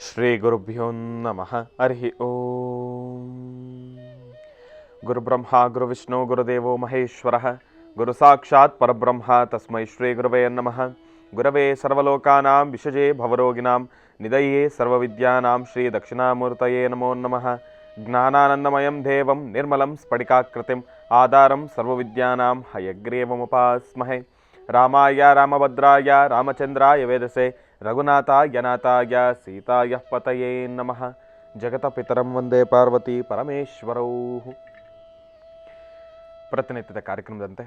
ಶ್ರೀ ಗುರುಭ್ಯೋ ನಮಃ. ಹರಿ ಓಂ. ಗುರುಬ್ರಹ್ಮ ಗುರುವಿಷ್ಣು ಗುರುದೇವೋ ಮಹೇಶ್ವರ ಗುರು ಸಾಕ್ಷಾತ್ ಪರಬ್ರಹ್ಮ ತಸ್ಮೈ ಶ್ರೀ ಗುರವೇ ನಮಃ. ಗುರವೇ ಸರ್ವಲೋಕಾನಾಂ ವಿಷಜೇ ಭವರೋಗಿಣಾಂ ನಿಧಯೇ ಸರ್ವವಿದ್ಯಾನಾಂ ಶ್ರೀ ದಕ್ಷಿಣಾಮೂರ್ತಯೇ ನಮೋ ನಮಃ. ಜ್ಞಾನಾನಂದಮಯಂ ದೇವಂ ನಿರ್ಮಲಂ ಸ್ಫಟಿಕಾಕೃತಿಂ ಆಧಾರಂ ಸರ್ವವಿದ್ಯಾನಾಂ ಹಯಗ್ರೀವಮುಪಾಸ್ಮಹೇ. ರಾಮಾಯ ರಾಮಭದ್ರಾಯ ರಾಮಚಂದ್ರಾಯ ವೇದಸೆ ರಘುನಾಥಾಯ ನಾಥಾಯ ಸೀತಾಯ ಪತಯೇ ನಮಃ. ಜಗತಪಿತರಂ ವಂದೇ ಪಾರ್ವತಿ ಪರಮೇಶ್ವರೌ. ಪ್ರತಿನಿತ್ಯದ ಕಾರ್ಯಕ್ರಮದಂತೆ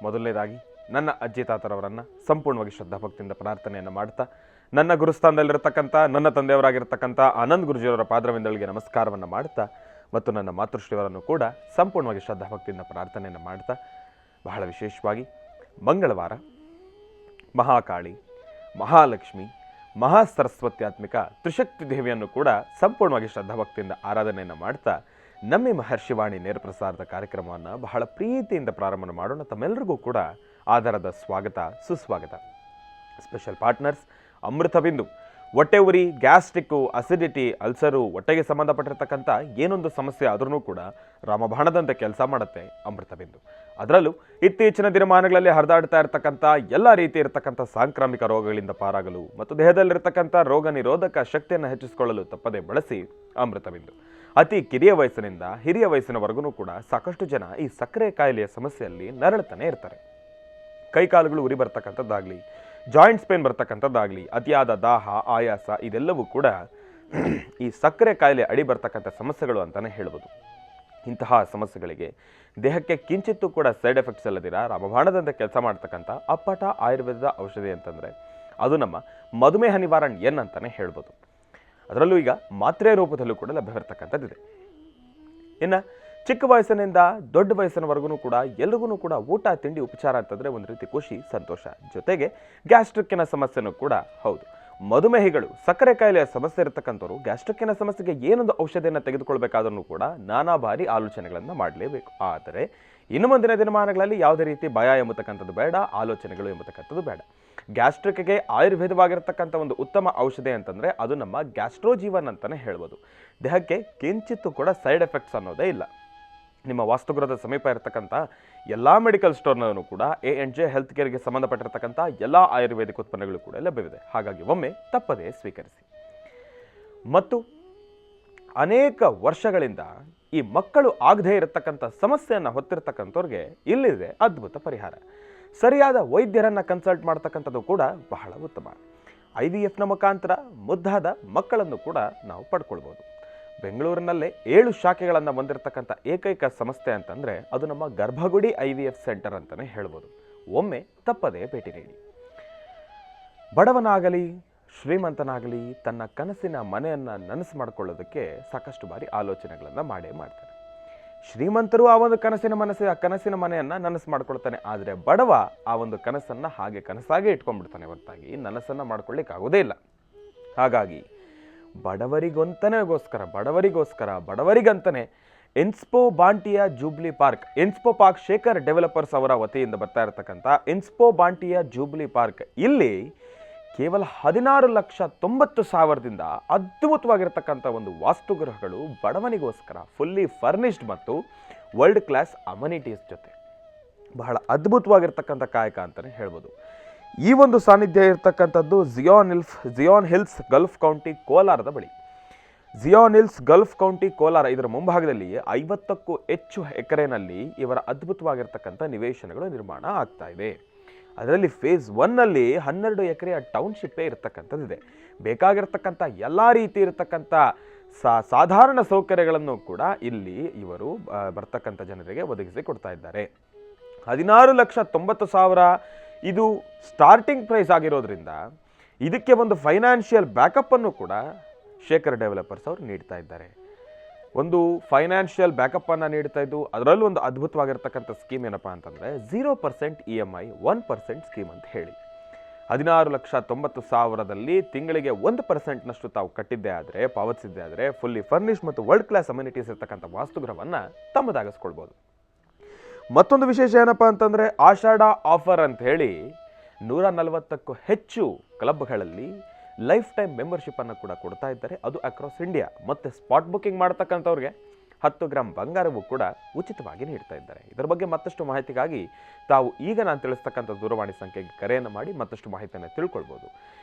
ಮೊದಲನೇದಾಗಿ ನನ್ನ ಅಜ್ಜಿ ತಾತರವರನ್ನು ಸಂಪೂರ್ಣವಾಗಿ ಶ್ರದ್ಧಾಭಕ್ತಿಯಿಂದ ಪ್ರಾರ್ಥನೆಯನ್ನು ಮಾಡ್ತಾ, ನನ್ನ ಗುರುಸ್ಥಾನದಲ್ಲಿರತಕ್ಕಂಥ ನನ್ನ ತಂದೆಯವರಾಗಿರ್ತಕ್ಕಂಥ ಆನಂದ್ ಗುರುಜಿಯವರ ಪಾದರವಿಂದಳಿಗೆ ನಮಸ್ಕಾರವನ್ನು ಮಾಡ್ತಾ, ಮತ್ತು ನನ್ನ ಮಾತೃಶ್ರೀಯವರನ್ನು ಕೂಡ ಸಂಪೂರ್ಣವಾಗಿ ಶ್ರದ್ಧಾಭಕ್ತಿಯಿಂದ ಪ್ರಾರ್ಥನೆಯನ್ನು ಮಾಡ್ತಾ, ಬಹಳ ವಿಶೇಷವಾಗಿ ಮಂಗಳವಾರ ಮಹಾಕಾಳಿ, ಮಹಾಲಕ್ಷ್ಮಿ, ಮಹಾಸರಸ್ವತ್ಯಾತ್ಮಿಕ ತ್ರಿಶಕ್ತಿ ದೇವಿಯನ್ನು ಕೂಡ ಸಂಪೂರ್ಣವಾಗಿ ಶ್ರದ್ಧಾಭಕ್ತಿಯಿಂದ ಆರಾಧನೆಯನ್ನು ಮಾಡ್ತಾ, ನಮ್ಮ ಮಹರ್ಷಿವಾಣಿ ನೇರ ಪ್ರಸಾರದ ಕಾರ್ಯಕ್ರಮವನ್ನು ಬಹಳ ಪ್ರೀತಿಯಿಂದ ಪ್ರಾರಂಭ ಮಾಡೋಣ. ತಮ್ಮೆಲ್ಲರಿಗೂ ಕೂಡ ಆಧಾರದ ಸ್ವಾಗತ, ಸುಸ್ವಾಗತ. ಸ್ಪೆಷಲ್ ಪಾರ್ಟ್ನರ್ಸ್ ಅಮೃತ ಬಿಂದು. ಹೊಟ್ಟೆ ಉರಿ, ಗ್ಯಾಸ್ಟ್ರಿಕ್ಕು, ಅಸಿಡಿಟಿ, ಅಲ್ಸರು, ಹೊಟ್ಟೆಗೆ ಸಂಬಂಧಪಟ್ಟಿರ್ತಕ್ಕಂಥ ಏನೊಂದು ಸಮಸ್ಯೆ ಆದ್ರೂ ಕೂಡ ರಾಮಬಾಣದಂತೆ ಕೆಲಸ ಮಾಡುತ್ತೆ ಅಮೃತ ಬಿಂದು. ಅದರಲ್ಲೂ ಇತ್ತೀಚಿನ ದಿನಮಾನಗಳಲ್ಲಿ ಹರಿದಾಡ್ತಾ ಇರತಕ್ಕಂಥ ಎಲ್ಲ ರೀತಿ ಇರತಕ್ಕಂಥ ಸಾಂಕ್ರಾಮಿಕ ರೋಗಗಳಿಂದ ಪಾರಾಗಲು ಮತ್ತು ದೇಹದಲ್ಲಿರ್ತಕ್ಕಂಥ ರೋಗ ನಿರೋಧಕ ಶಕ್ತಿಯನ್ನು ಹೆಚ್ಚಿಸಿಕೊಳ್ಳಲು ತಪ್ಪದೆ ಬಳಸಿ ಅಮೃತ ಬಿಂದು. ಅತಿ ಕಿರಿಯ ವಯಸ್ಸಿನಿಂದ ಹಿರಿಯ ವಯಸ್ಸಿನವರೆಗೂ ಕೂಡ ಸಾಕಷ್ಟು ಜನ ಈ ಸಕ್ಕರೆ ಕಾಯಿಲೆಯ ಸಮಸ್ಯೆಯಲ್ಲಿ ನರಳುತ್ತಾನೆ ಇರ್ತಾರೆ. ಕೈಕಾಲುಗಳು ಉರಿ ಬರ್ತಕ್ಕಂಥದ್ದಾಗಲಿ, ಜಾಯಿಂಟ್ಸ್ ಪೇನ್ ಬರ್ತಕ್ಕಂಥದ್ದಾಗಲಿ, ಅತಿಯಾದ ದಾಹ, ಆಯಾಸ, ಇದೆಲ್ಲವೂ ಕೂಡ ಈ ಸಕ್ಕರೆ ಕಾಯಿಲೆ ಅಡಿ ಬರ್ತಕ್ಕಂಥ ಸಮಸ್ಯೆಗಳು ಅಂತಲೇ ಹೇಳ್ಬೋದು. ಇಂತಹ ಸಮಸ್ಯೆಗಳಿಗೆ ದೇಹಕ್ಕೆ ಕಿಂಚಿತ್ತೂ ಕೂಡ ಸೈಡ್ ಎಫೆಕ್ಟ್ಸ್ ಇಲ್ಲದಿರ ರಾಮಬಾಣದಂತೆ ಕೆಲಸ ಮಾಡ್ತಕ್ಕಂಥ ಅಪ್ಪಟ ಆಯುರ್ವೇದದ ಔಷಧಿ ಅಂತಂದರೆ ಅದು ನಮ್ಮ ಮಧುಮೇಹ ನಿವಾರಣ್ ಎನ್ ಅಂತಲೇ ಹೇಳ್ಬೋದು. ಅದರಲ್ಲೂ ಈಗ ಮಾತ್ರೆ ರೂಪದಲ್ಲೂ ಕೂಡ ಲಭ್ಯವಿರ್ತಕ್ಕಂಥದ್ದಿದೆ. ಇನ್ನು ಚಿಕ್ಕ ವಯಸ್ಸಿನಿಂದ ದೊಡ್ಡ ವಯಸ್ಸಿನವರೆಗೂ ಕೂಡ ಎಲ್ರಿಗೂ ಕೂಡ ಊಟ ತಿಂಡಿ ಉಪಚಾರ ಅಂತಂದರೆ ಒಂದು ರೀತಿ ಖುಷಿ, ಸಂತೋಷ. ಜೊತೆಗೆ ಗ್ಯಾಸ್ಟ್ರಿಕ್ಕಿನ ಸಮಸ್ಯೆನೂ ಕೂಡ ಹೌದು. ಮಧುಮೇಹಿಗಳು, ಸಕ್ಕರೆ ಕಾಯಿಲೆಯ ಸಮಸ್ಯೆ ಇರತಕ್ಕಂಥವ್ರು ಗ್ಯಾಸ್ಟ್ರಿಕ್ಕಿನ ಸಮಸ್ಯೆಗೆ ಏನೊಂದು ಔಷಧಿಯನ್ನು ತೆಗೆದುಕೊಳ್ಬೇಕಾದ್ರೂ ಕೂಡ ನಾನಾ ಬಾರಿ ಆಲೋಚನೆಗಳನ್ನು ಮಾಡಲೇಬೇಕು. ಆದರೆ ಇನ್ನು ಮುಂದಿನ ದಿನಮಾನಗಳಲ್ಲಿ ಯಾವುದೇ ರೀತಿ ಭಯ ಎಂಬತಕ್ಕಂಥದ್ದು ಬೇಡ, ಆಲೋಚನೆಗಳು ಎಂಬತಕ್ಕಂಥದ್ದು ಬೇಡ. ಗ್ಯಾಸ್ಟ್ರಿಕ್ಗೆ ಆಯುರ್ವೇದವಾಗಿರ್ತಕ್ಕಂಥ ಒಂದು ಉತ್ತಮ ಔಷಧಿ ಅಂತಂದರೆ ಅದು ನಮ್ಮ ಗ್ಯಾಸ್ಟ್ರೋಜೀವನ್ ಅಂತಲೇ ಹೇಳ್ಬೋದು. ದೇಹಕ್ಕೆ ಕಿಂಚಿತ್ತೂ ಕೂಡ ಸೈಡ್ ಎಫೆಕ್ಟ್ಸ್ ಅನ್ನೋದೇ ಇಲ್ಲ. ನಿಮ್ಮ ವಾಸ್ತುಗೃಹದ ಸಮೀಪ ಇರತಕ್ಕಂಥ ಎಲ್ಲ ಮೆಡಿಕಲ್ ಸ್ಟೋರ್ನೂ ಕೂಡ A&J ಹೆಲ್ತ್ ಕೇರ್ಗೆ ಸಂಬಂಧಪಟ್ಟಿರ್ತಕ್ಕಂಥ ಎಲ್ಲ ಆಯುರ್ವೇದಿಕ್ ಉತ್ಪನ್ನಗಳು ಕೂಡ ಲಭ್ಯವಿದೆ. ಹಾಗಾಗಿ ಒಮ್ಮೆ ತಪ್ಪದೇ ಸ್ವೀಕರಿಸಿ. ಮತ್ತು ಅನೇಕ ವರ್ಷಗಳಿಂದ ಈ ಮಕ್ಕಳು ಆಗದೇ ಇರತಕ್ಕಂಥ ಸಮಸ್ಯೆಯನ್ನು ಹೊತ್ತಿರತಕ್ಕಂಥವ್ರಿಗೆ ಇಲ್ಲಿದೆ ಅದ್ಭುತ ಪರಿಹಾರ. ಸರಿಯಾದ ವೈದ್ಯರನ್ನು ಕನ್ಸಲ್ಟ್ ಮಾಡ್ತಕ್ಕಂಥದ್ದು ಕೂಡ ಬಹಳ ಉತ್ತಮ. IVFನ ಮುಖಾಂತರ ಮುದ್ದಾದ ಮಕ್ಕಳನ್ನು ಕೂಡ ನಾವು ಪಡ್ಕೊಳ್ಬೋದು. ಬೆಂಗಳೂರಿನಲ್ಲೇ 7 ಶಾಖೆಗಳನ್ನು ಹೊಂದಿರತಕ್ಕಂಥ ಏಕೈಕ ಸಂಸ್ಥೆ ಅಂತಂದರೆ ಅದು ನಮ್ಮ ಗರ್ಭಗುಡಿ IVF ಸೆಂಟರ್ ಅಂತಲೇ ಹೇಳ್ಬೋದು. ಒಮ್ಮೆ ತಪ್ಪದೇ ಭೇಟಿ ನೀಡಿ. ಬಡವನಾಗಲಿ ಶ್ರೀಮಂತನಾಗಲಿ ತನ್ನ ಕನಸಿನ ಮನೆಯನ್ನು ನನಸು ಮಾಡಿಕೊಳ್ಳೋದಕ್ಕೆ ಸಾಕಷ್ಟು ಬಾರಿ ಆಲೋಚನೆಗಳನ್ನು ಮಾಡ್ತಾನೆ. ಶ್ರೀಮಂತರು ಆ ಒಂದು ಕನಸಿನ ಮನೆಯನ್ನು ನನಸು ಮಾಡ್ಕೊಳ್ತಾನೆ. ಆದರೆ ಬಡವ ಆ ಒಂದು ಕನಸನ್ನು ಹಾಗೆ ಕನಸಾಗೆ ಇಟ್ಕೊಂಡ್ಬಿಡ್ತಾನೆ, ಹೊರತಾಗಿ ನನಸನ್ನು ಮಾಡ್ಕೊಳ್ಳಿಕ್ಕೆ ಆಗೋದೇ ಇಲ್ಲ. ಹಾಗಾಗಿ ಬಡವರಿಗಂತಾನೆ ಇನ್ಸ್ಪೋ ಬಾಂಟಿಯಾ ಜೂಬ್ಲಿ ಪಾರ್ಕ್, ಇನ್ಸ್ಪೋ ಪಾರ್ಕ್ ಶೇಖರ್ ಡೆವಲಪರ್ಸ್ ಅವರ ವತಿಯಿಂದ ಬರ್ತಾ ಇರತಕ್ಕಂಥ ಇನ್ಸ್ಪೋ ಬಾಂಟಿಯಾ ಜೂಬ್ಲಿ ಪಾರ್ಕ್ ಇಲ್ಲಿ ಕೇವಲ 16,90,000ದಿಂದ ಅದ್ಭುತವಾಗಿರ್ತಕ್ಕಂಥ ಒಂದು ವಾಸ್ತುಗೃಹಗಳು ಬಡವನಿಗೋಸ್ಕರ ಫುಲ್ಲಿ ಫರ್ನಿಶ್ಡ್ ಮತ್ತು ವರ್ಲ್ಡ್ ಕ್ಲಾಸ್ ಅಮ್ಯುನಿಟೀಸ್ ಜೊತೆ ಬಹಳ ಅದ್ಭುತವಾಗಿರ್ತಕ್ಕಂಥ ಕಾಯಕ ಅಂತಲೇ ಹೇಳ್ಬೋದು. ಈ ಒಂದು ಸಾನ್ನಿಧ್ಯ ಇರತಕ್ಕಂಥದ್ದು ಜಿಯಾನ್ ಹಿಲ್ಸ್ ಗಲ್ಫ್ ಕೌಂಟಿ ಕೋಲಾರದ ಬಳಿ. Ziyan hills Gulf county Kolar, ಇದರ ಮುಂಭಾಗದಲ್ಲಿ 50ಕ್ಕೂ ಹೆಚ್ಚು ಎಕರೆನಲ್ಲಿ ಇವರ ಅದ್ಭುತವಾಗಿರ್ತಕ್ಕಂಥ ನಿವೇಶನಗಳು ನಿರ್ಮಾಣ ಆಗ್ತಾ ಇದೆ. ಅದರಲ್ಲಿ ಫೇಸ್ 1ನಲ್ಲಿ 12 ಎಕರೆಯ ಟೌನ್ಶಿಪ್ಪೇ ಇರತಕ್ಕಂಥದ್ದಿದೆ. ಬೇಕಾಗಿರ್ತಕ್ಕಂಥ ಎಲ್ಲ ರೀತಿ ಇರತಕ್ಕಂಥ ಸಾಧಾರಣ ಸೌಕರ್ಯಗಳನ್ನು ಕೂಡ ಇಲ್ಲಿ ಇವರು ಬರ್ತಕ್ಕಂಥ ಜನರಿಗೆ ಒದಗಿಸಿ ಕೊಡ್ತಾ ಇದ್ದಾರೆ. 16,90,000 ಇದು ಸ್ಟಾರ್ಟಿಂಗ್ ಪ್ರೈಸ್ ಆಗಿರೋದ್ರಿಂದ ಇದಕ್ಕೆ ಒಂದು ಫೈನಾನ್ಷಿಯಲ್ ಬ್ಯಾಕಪ್ ಅನ್ನು ಕೂಡ ಶೇಖರ್ ಡೆವಲಪರ್ಸ್ ಅವರು ನೀಡ್ತಾ ಇದ್ದಾರೆ. ಒಂದು ಫೈನಾನ್ಷಿಯಲ್ ಬ್ಯಾಕಪ್ ಅನ್ನು ನೀಡ್ತಾ ಇದ್ದು ಅದರಲ್ಲೂ ಒಂದು ಅದ್ಭುತವಾಗಿರ್ತಕ್ಕಂಥ ಸ್ಕೀಮ್ ಏನಪ್ಪಾ ಅಂತಂದರೆ 0% EMI 1% ಸ್ಕೀಮ್ ಅಂತ ಹೇಳಿ 16,90,000ದಲ್ಲಿ ತಿಂಗಳಿಗೆ 1%ನಷ್ಟು ತಾವು ಕಟ್ಟಿದ್ದೇ ಆದರೆ, ಪಾವತಿಸಿದ್ದೇ ಆದರೆ ಫುಲ್ಲಿ ಫರ್ನಿಶ್ ಮತ್ತು ವರ್ಲ್ಡ್ ಕ್ಲಾಸ್ ಅಮ್ಯುನಿಟೀಸ್ ಇರ್ತಕ್ಕಂಥ ವಾಸ್ತುಗೃಹವನ್ನು ತಮ್ಮದಾಗಿಸ್ಕೊಳ್ಬೋದು. ಮತ್ತೊಂದು ವಿಶೇಷ ಏನಪ್ಪ ಅಂತಂದರೆ ಆಷಾಢ ಆಫರ್ ಅಂತ ಹೇಳಿ 140ಕ್ಕೂ ಹೆಚ್ಚು ಕ್ಲಬ್ಗಳಲ್ಲಿ ಲೈಫ್ ಟೈಮ್ ಮೆಂಬರ್ಶಿಪ್ಪನ್ನು ಕೂಡ ಕೊಡ್ತಾ ಇದ್ದಾರೆ, ಅದು ಅಕ್ರಾಸ್ ಇಂಡಿಯಾ. ಮತ್ತು ಸ್ಪಾಟ್ ಬುಕ್ಕಿಂಗ್ ಮಾಡ್ತಕ್ಕಂಥವ್ರಿಗೆ 10 ಗ್ರಾಮ್ ಬಂಗಾರವೂ ಕೂಡ ಉಚಿತವಾಗಿ ನೀಡ್ತಾ ಇದ್ದಾರೆ. ಇದರ ಬಗ್ಗೆ ಮತ್ತಷ್ಟು ಮಾಹಿತಿಗಾಗಿ ತಾವು ಈಗ ನಾನು ತಿಳಿಸ್ತಕ್ಕಂಥ ದೂರವಾಣಿ ಸಂಖ್ಯೆಗೆ ಕರೆಯನ್ನು ಮಾಡಿ ಮತ್ತಷ್ಟು ಮಾಹಿತಿಯನ್ನು ತಿಳ್ಕೊಳ್ಬೋದು.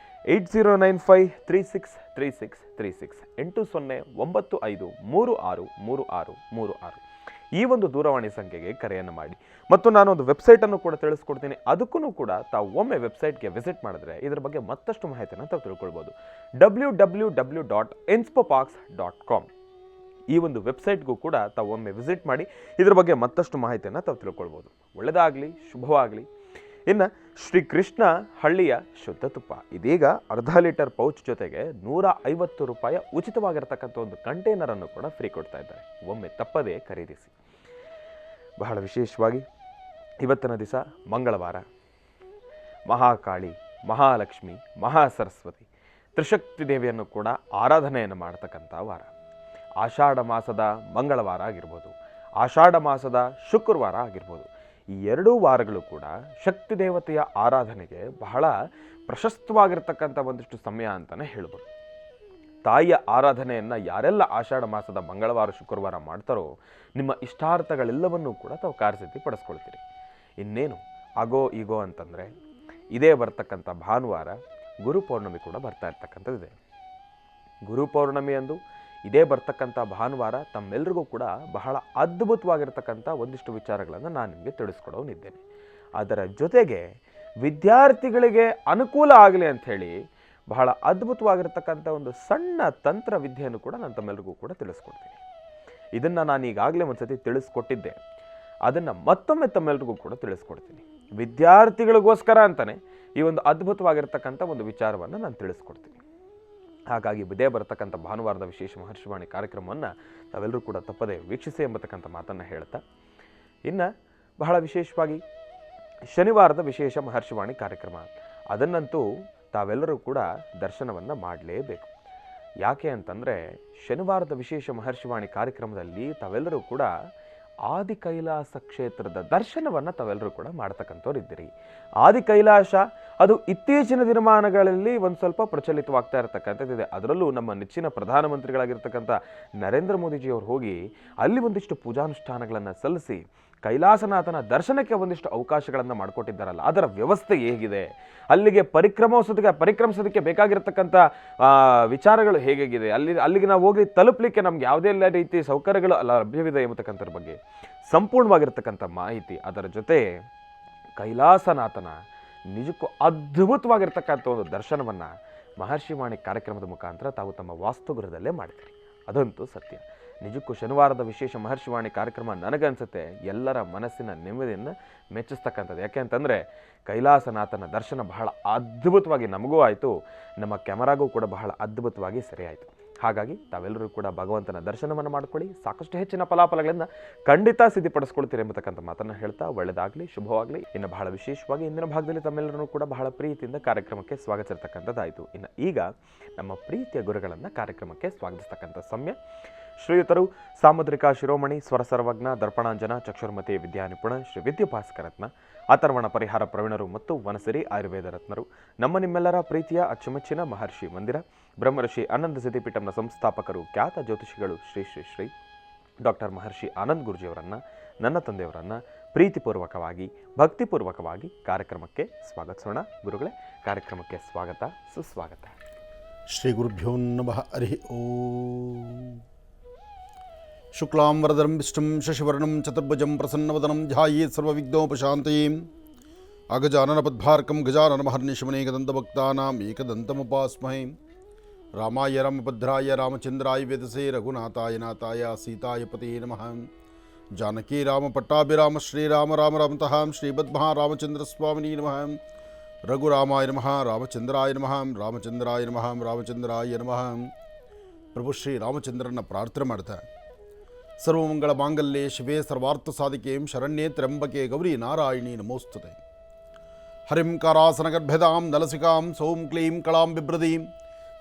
8095363636 8095363636 ಈ ಒಂದು ದೂರವಾಣಿ ಸಂಖ್ಯೆಗೆ ಕರೆಯನ್ನು ಮಾಡಿ. ಮತ್ತು ನಾನೊಂದು ವೆಬ್ಸೈಟನ್ನು ಕೂಡ ತಿಳಿಸ್ಕೊಡ್ತೀನಿ, ಅದಕ್ಕೂ ಕೂಡ ತಾವು ಒಮ್ಮೆ ವೆಬ್ಸೈಟ್ಗೆ ವಿಸಿಟ್ ಮಾಡಿದ್ರೆ ಇದರ ಬಗ್ಗೆ ಮತ್ತಷ್ಟು ಮಾಹಿತಿಯನ್ನು ತಾವು ತಿಳ್ಕೊಳ್ಬೋದು. www.inspoparks.com ಈ ಒಂದು ವೆಬ್ಸೈಟ್ಗೂ ಕೂಡ ತಾವು ಒಮ್ಮೆ ವಿಸಿಟ್ ಮಾಡಿ ಇದರ ಬಗ್ಗೆ ಮತ್ತಷ್ಟು ಮಾಹಿತಿಯನ್ನು ತಾವು ತಿಳ್ಕೊಳ್ಬೋದು. ಒಳ್ಳೆಯದಾಗಲಿ, ಶುಭವಾಗಲಿ. ಇನ್ನು ಶ್ರೀಕೃಷ್ಣ ಹಳ್ಳಿಯ ಶುದ್ಧ ತುಪ್ಪ ಇದೀಗ ಅರ್ಧ ಲೀಟರ್ ಪೌಚ್ ಜೊತೆಗೆ 150 ರೂಪಾಯಿ ಉಚಿತವಾಗಿರ್ತಕ್ಕಂಥ ಒಂದು ಕಂಟೈನರನ್ನು ಕೂಡ ಫ್ರೀ ಕೊಡ್ತಾ ಇದ್ದಾರೆ. ಒಮ್ಮೆ ತಪ್ಪದೇ ಖರೀದಿಸಿ. ಬಹಳ ವಿಶೇಷವಾಗಿ ಇವತ್ತಿನ ದಿವಸ ಮಂಗಳವಾರ, ಮಹಾಕಾಳಿ, ಮಹಾಲಕ್ಷ್ಮಿ, ಮಹಾಸರಸ್ವತಿ, ತ್ರಿಶಕ್ತಿ ದೇವಿಯನ್ನು ಕೂಡ ಆರಾಧನೆಯನ್ನು ಮಾಡ್ತಕ್ಕಂಥ ವಾರ. ಆಷಾಢ ಮಾಸದ ಮಂಗಳವಾರ ಆಗಿರ್ಬೋದು, ಆಷಾಢ ಮಾಸದ ಶುಕ್ರವಾರ ಆಗಿರ್ಬೋದು, ಈ ಎರಡೂ ವಾರಗಳು ಕೂಡ ಶಕ್ತಿ ದೇವತೆಯ ಆರಾಧನೆಗೆ ಬಹಳ ಪ್ರಶಸ್ತವಾಗಿರ್ತಕ್ಕಂಥ ಒಂದಿಷ್ಟು ಸಮಯ ಅಂತಲೇ ಹೇಳ್ಬೋದು. ತಾಯಿಯ ಆರಾಧನೆಯನ್ನು ಯಾರೆಲ್ಲ ಆಷಾಢ ಮಾಸದ ಮಂಗಳವಾರ ಶುಕ್ರವಾರ ಮಾಡ್ತಾರೋ ನಿಮ್ಮ ಇಷ್ಟಾರ್ಥಗಳೆಲ್ಲವನ್ನೂ ಕೂಡ ತಾವು ಕಾರ್ಯಸಿದ್ಧಿ ಪಡಿಸ್ಕೊಳ್ತೀರಿ. ಇನ್ನೇನು ಆಗೋ ಈಗೋ ಅಂತಂದರೆ ಇದೇ ಬರ್ತಕ್ಕಂಥ ಭಾನುವಾರ ಗುರು ಪೌರ್ಣಮಿ ಕೂಡ ಬರ್ತಾ ಇರ್ತಕ್ಕಂಥದ್ದಿದೆ. ಗುರು ಪೌರ್ಣಮಿ ಅಂದು ಇದೇ ಬರ್ತಕ್ಕಂಥ ಭಾನುವಾರ ತಮ್ಮೆಲ್ಲರಿಗೂ ಕೂಡ ಬಹಳ ಅದ್ಭುತವಾಗಿರ್ತಕ್ಕಂಥ ಒಂದಿಷ್ಟು ವಿಚಾರಗಳನ್ನು ನಾನು ನಿಮಗೆ ತಿಳಿಸ್ಕೊಡೋನಿದ್ದೇನೆ. ಅದರ ಜೊತೆಗೆ ವಿದ್ಯಾರ್ಥಿಗಳಿಗೆ ಅನುಕೂಲ ಆಗಲಿ ಅಂಥೇಳಿ ಬಹಳ ಅದ್ಭುತವಾಗಿರ್ತಕ್ಕಂಥ ಒಂದು ಸಣ್ಣ ತಂತ್ರ ವಿದ್ಯೆಯನ್ನು ಕೂಡ ನಾನು ತಮ್ಮೆಲ್ಲರಿಗೂ ಕೂಡ ತಿಳಿಸ್ಕೊಡ್ತೀನಿ. ಇದನ್ನು ನಾನು ಈಗಾಗಲೇ ಒಂದ್ಸತಿ ತಿಳಿಸ್ಕೊಟ್ಟಿದ್ದೆ, ಅದನ್ನು ಮತ್ತೊಮ್ಮೆ ತಮ್ಮೆಲ್ಲರಿಗೂ ಕೂಡ ತಿಳಿಸ್ಕೊಡ್ತೀನಿ. ವಿದ್ಯಾರ್ಥಿಗಳಿಗೋಸ್ಕರ ಅಂತಲೇ ಈ ಒಂದು ಅದ್ಭುತವಾಗಿರ್ತಕ್ಕಂಥ ಒಂದು ವಿಚಾರವನ್ನು ನಾನು ತಿಳಿಸ್ಕೊಡ್ತೀನಿ. ಹಾಗಾಗಿ ಇದೇ ಬರತಕ್ಕಂಥ ಭಾನುವಾರದ ವಿಶೇಷ ಮಹರ್ಷಿವಾಣಿ ಕಾರ್ಯಕ್ರಮವನ್ನು ತಾವೆಲ್ಲರೂ ಕೂಡ ತಪ್ಪದೇ ವೀಕ್ಷಿಸಿ ಎಂಬತಕ್ಕಂಥ ಮಾತನ್ನು ಹೇಳ್ತಾ, ಇನ್ನು ಬಹಳ ವಿಶೇಷವಾಗಿ ಶನಿವಾರದ ವಿಶೇಷ ಮಹರ್ಷಿವಾಣಿ ಕಾರ್ಯಕ್ರಮ ಅದನ್ನಂತೂ ತಾವೆಲ್ಲರೂ ಕೂಡ ದರ್ಶನವನ್ನು ಮಾಡಲೇಬೇಕು. ಯಾಕೆ ಅಂತಂದರೆ ಶನಿವಾರದ ವಿಶೇಷ ಮಹರ್ಷಿವಾಣಿ ಕಾರ್ಯಕ್ರಮದಲ್ಲಿ ತಾವೆಲ್ಲರೂ ಕೂಡ ಆದಿ ಕೈಲಾಸ ಕ್ಷೇತ್ರದ ದರ್ಶನವನ್ನು ತಾವೆಲ್ಲರೂ ಕೂಡ ಮಾಡ್ತಕ್ಕಂಥವ್ರು ಇದ್ದೀರಿ. ಆದಿ ಕೈಲಾಸ ಅದು ಇತ್ತೀಚಿನ ದಿನಮಾನಗಳಲ್ಲಿ ಒಂದು ಸ್ವಲ್ಪ ಪ್ರಚಲಿತವಾಗ್ತಾ ಇರತಕ್ಕಂಥದ್ದಿದೆ. ಅದರಲ್ಲೂ ನಮ್ಮ ನೆಚ್ಚಿನ ಪ್ರಧಾನಮಂತ್ರಿಗಳಾಗಿರ್ತಕ್ಕಂಥ ನರೇಂದ್ರ ಮೋದಿಜಿಯವರು ಹೋಗಿ ಅಲ್ಲಿ ಒಂದಿಷ್ಟು ಪೂಜಾನುಷ್ಠಾನಗಳನ್ನು ಸಲ್ಲಿಸಿ ಕೈಲಾಸನಾಥನ ದರ್ಶನಕ್ಕೆ ಒಂದಿಷ್ಟು ಅವಕಾಶಗಳನ್ನು ಮಾಡಿಕೊಟ್ಟಿದ್ದಾರಲ್ಲ, ಅದರ ವ್ಯವಸ್ಥೆ ಹೇಗಿದೆ, ಅಲ್ಲಿಗೆ ಪರಿಕ್ರಮಿಸೋದಕ್ಕೆ ಬೇಕಾಗಿರ್ತಕ್ಕಂಥ ವಿಚಾರಗಳು ಹೇಗಿದೆ, ಅಲ್ಲಿಗೆ ನಾವು ಹೋಗಿ ತಲುಪಲಿಕ್ಕೆ ನಮ್ಗೆ ಯಾವುದೇ ಎಲ್ಲ ರೀತಿ ಸೌಕರ್ಯಗಳು ಲಭ್ಯವಿದೆ ಎಂಬತಕ್ಕಂಥದ್ರ ಬಗ್ಗೆ ಸಂಪೂರ್ಣವಾಗಿರ್ತಕ್ಕಂಥ ಮಾಹಿತಿ, ಅದರ ಜೊತೆ ಕೈಲಾಸನಾಥನ ನಿಜಕ್ಕೂ ಅದ್ಭುತವಾಗಿರ್ತಕ್ಕಂಥ ಒಂದು ದರ್ಶನವನ್ನು ಮಹರ್ಷಿವಾಣಿ ಕಾರ್ಯಕ್ರಮದ ಮುಖಾಂತರ ತಾವು ತಮ್ಮ ವಾಸ್ತುಗೃಹದಲ್ಲೇ ಮಾಡ್ತೀರಿ. ಅದಂತೂ ಸತ್ಯ. ನಿಜಕ್ಕೂ ಶನಿವಾರದ ವಿಶೇಷ ಮಹರ್ಷಿವಾಣಿ ಕಾರ್ಯಕ್ರಮ ನನಗನ್ಸುತ್ತೆ ಎಲ್ಲರ ಮನಸ್ಸಿನ ನೆಮ್ಮದಿಯನ್ನು ಮೆಚ್ಚಿಸ್ತಕ್ಕಂಥದ್ದು. ಯಾಕೆ ಅಂತಂದರೆ ಕೈಲಾಸನಾಥನ ದರ್ಶನ ಬಹಳ ಅದ್ಭುತವಾಗಿ ನಮಗೂ ಆಯಿತು, ನಮ್ಮ ಕ್ಯಾಮರಾಗೂ ಕೂಡ ಬಹಳ ಅದ್ಭುತವಾಗಿ ಸರಿಯಾಯಿತು. ಹಾಗಾಗಿ ತಾವೆಲ್ಲರೂ ಕೂಡ ಭಗವಂತನ ದರ್ಶನವನ್ನು ಮಾಡ್ಕೊಳ್ಳಿ, ಸಾಕಷ್ಟು ಹೆಚ್ಚಿನ ಫಲಾಫಲಗಳನ್ನು ಖಂಡಿತ ಸಿದ್ಧಿಪಡಿಸ್ಕೊಳ್ತೀರಿ ಎಂಬತಕ್ಕಂಥ ಮಾತನ್ನು ಹೇಳ್ತಾ ಒಳ್ಳೆಯದಾಗಲಿ, ಶುಭವಾಗಲಿ. ಇನ್ನು ಬಹಳ ವಿಶೇಷವಾಗಿ ಇಂದಿನ ಭಾಗದಲ್ಲಿ ತಮ್ಮೆಲ್ಲರೂ ಕೂಡ ಬಹಳ ಪ್ರೀತಿಯಿಂದ ಕಾರ್ಯಕ್ರಮಕ್ಕೆ ಸ್ವಾಗತಿಸಿರ್ತಕ್ಕಂಥದ್ದಾಯಿತು. ಇನ್ನು ಈಗ ನಮ್ಮ ಪ್ರೀತಿಯ ಗುರುಗಳನ್ನು ಕಾರ್ಯಕ್ರಮಕ್ಕೆ ಸ್ವಾಗತಿಸ್ತಕ್ಕಂಥ ಸಮಯ. ಶ್ರೀಯುತರು ಸಾಮುದ್ರಿಕ ಶಿರೋಮಣಿ, ಸ್ವರ ಸರ್ವಜ್ಞ, ದರ್ಪಣಾಂಜನ, ಚಕ್ಷುರ್ಮತಿ ವಿದ್ಯಾನಿಪುಣ, ಶ್ರೀ ವಿದ್ಯುಭಾಸ್ಕರತ್ನ, ಅಥರ್ವಣ ಪರಿಹಾರ ಪ್ರವೀಣರು ಮತ್ತು ವನಸಿರಿ ಆಯುರ್ವೇದ ರತ್ನರು, ನಮ್ಮ ನಿಮ್ಮೆಲ್ಲರ ಪ್ರೀತಿಯ ಅಚ್ಚುಮೆಚ್ಚಿನ ಮಹರ್ಷಿ ಮಂದಿರ ಬ್ರಹ್ಮರ್ಷಿ ಆನಂದ ಸಿದ್ಧಿಪೀಠಂನ ಸಂಸ್ಥಾಪಕರು, ಖ್ಯಾತ ಜ್ಯೋತಿಷಿಗಳು ಶ್ರೀ ಶ್ರೀ ಶ್ರೀ ಡಾಕ್ಟರ್ ಮಹರ್ಷಿ ಆನಂದ್ ಗುರುಜಿಯವರನ್ನು, ನನ್ನ ತಂದೆಯವರನ್ನು ಪ್ರೀತಿಪೂರ್ವಕವಾಗಿ ಭಕ್ತಿಪೂರ್ವಕವಾಗಿ ಕಾರ್ಯಕ್ರಮಕ್ಕೆ ಸ್ವಾಗತಿಸೋಣ. ಗುರುಗಳೇ, ಕಾರ್ಯಕ್ರಮಕ್ಕೆ ಸ್ವಾಗತ, ಸುಸ್ವಾಗತ. ಶ್ರೀ ಗುರುಭ್ಯೋ ನಮಃ. ಹರಿ ಓಂ. ಶುಕ್ಲಾಂ ವರದಂ ವಿಷ್ಣುಂ ಶಶಿವರ್ಣಂ ಚತುರ್ಭುಜಂ ಪ್ರಸನ್ನವದನಂ ಧ್ಯಾಯೇತ್ ಸರ್ವವಿಘ್ನೋಪಶಾಂತಯೇ. ಅಗಜಾನನ ಪದ್ಮಾರ್ಕಂ ಗಜಾನನ ಮಹರ್ನಿಶಮನೇಕದಂತಭಕ್ತಾನಾಂ ಏಕದಂತಮುಪಾಸ್ಮಹೇ. ರಾಮಾಯ ರಾಮಭದ್ರಾಯ ರಾಮಚಂದ್ರಾಯ ವೇದಸೇ ರಘುನಾಥಾಯ ನಾಥಾಯ ಸೀತಾಯ ಪತೇ ನಮಃ. ಜಾನಕಿ ರಾಮ ಪಟ್ಟಾಭಿರಾಮ ಶ್ರೀರಾಮ ರಾಮ ರಾಮತಃ ಶ್ರೀಪದ್ಮಾ ರಾಮಚಂದ್ರ ಸ್ವಾಮಿನೇ ನಮಃ. ರಘುರಾಮಾಯ ನಮಃ, ರಾಮಚಂದ್ರಾಯ ನಮಃ, ರಾಮಚಂದ್ರಾಯ ನಮಃ, ರಾಮಚಂದ್ರಾಯ ನಮಃ. ಪ್ರಭು ಶ್ರೀ ರಾಮಚಂದ್ರನ ಪ್ರಾರ್ಥನೆ ಮಾಡ್ತಾ, ಸರ್ವಮಂಗಳ ಮಾಂಗಲ್ಯೆ ಶಿವೆ ಸರ್ವಾರ್ಥ ಸಾಧಿಕೆಂ ಶರಣ್ಯೇ ತ್ರ್ಯಂಬಕೆ ಗೌರಿ ನಾರಾಯಣಿ ನಮೋಸ್ತುತೆ. ಹರಿಂ ಕಾರಾಸನಗರ್ಭ್ಯದಾಂ ನಲಸಿಕಾಂ ಸೌಂ ಕ್ಲೀಂ ಕಳಾಂ ಬಿಭ್ರದೀಂ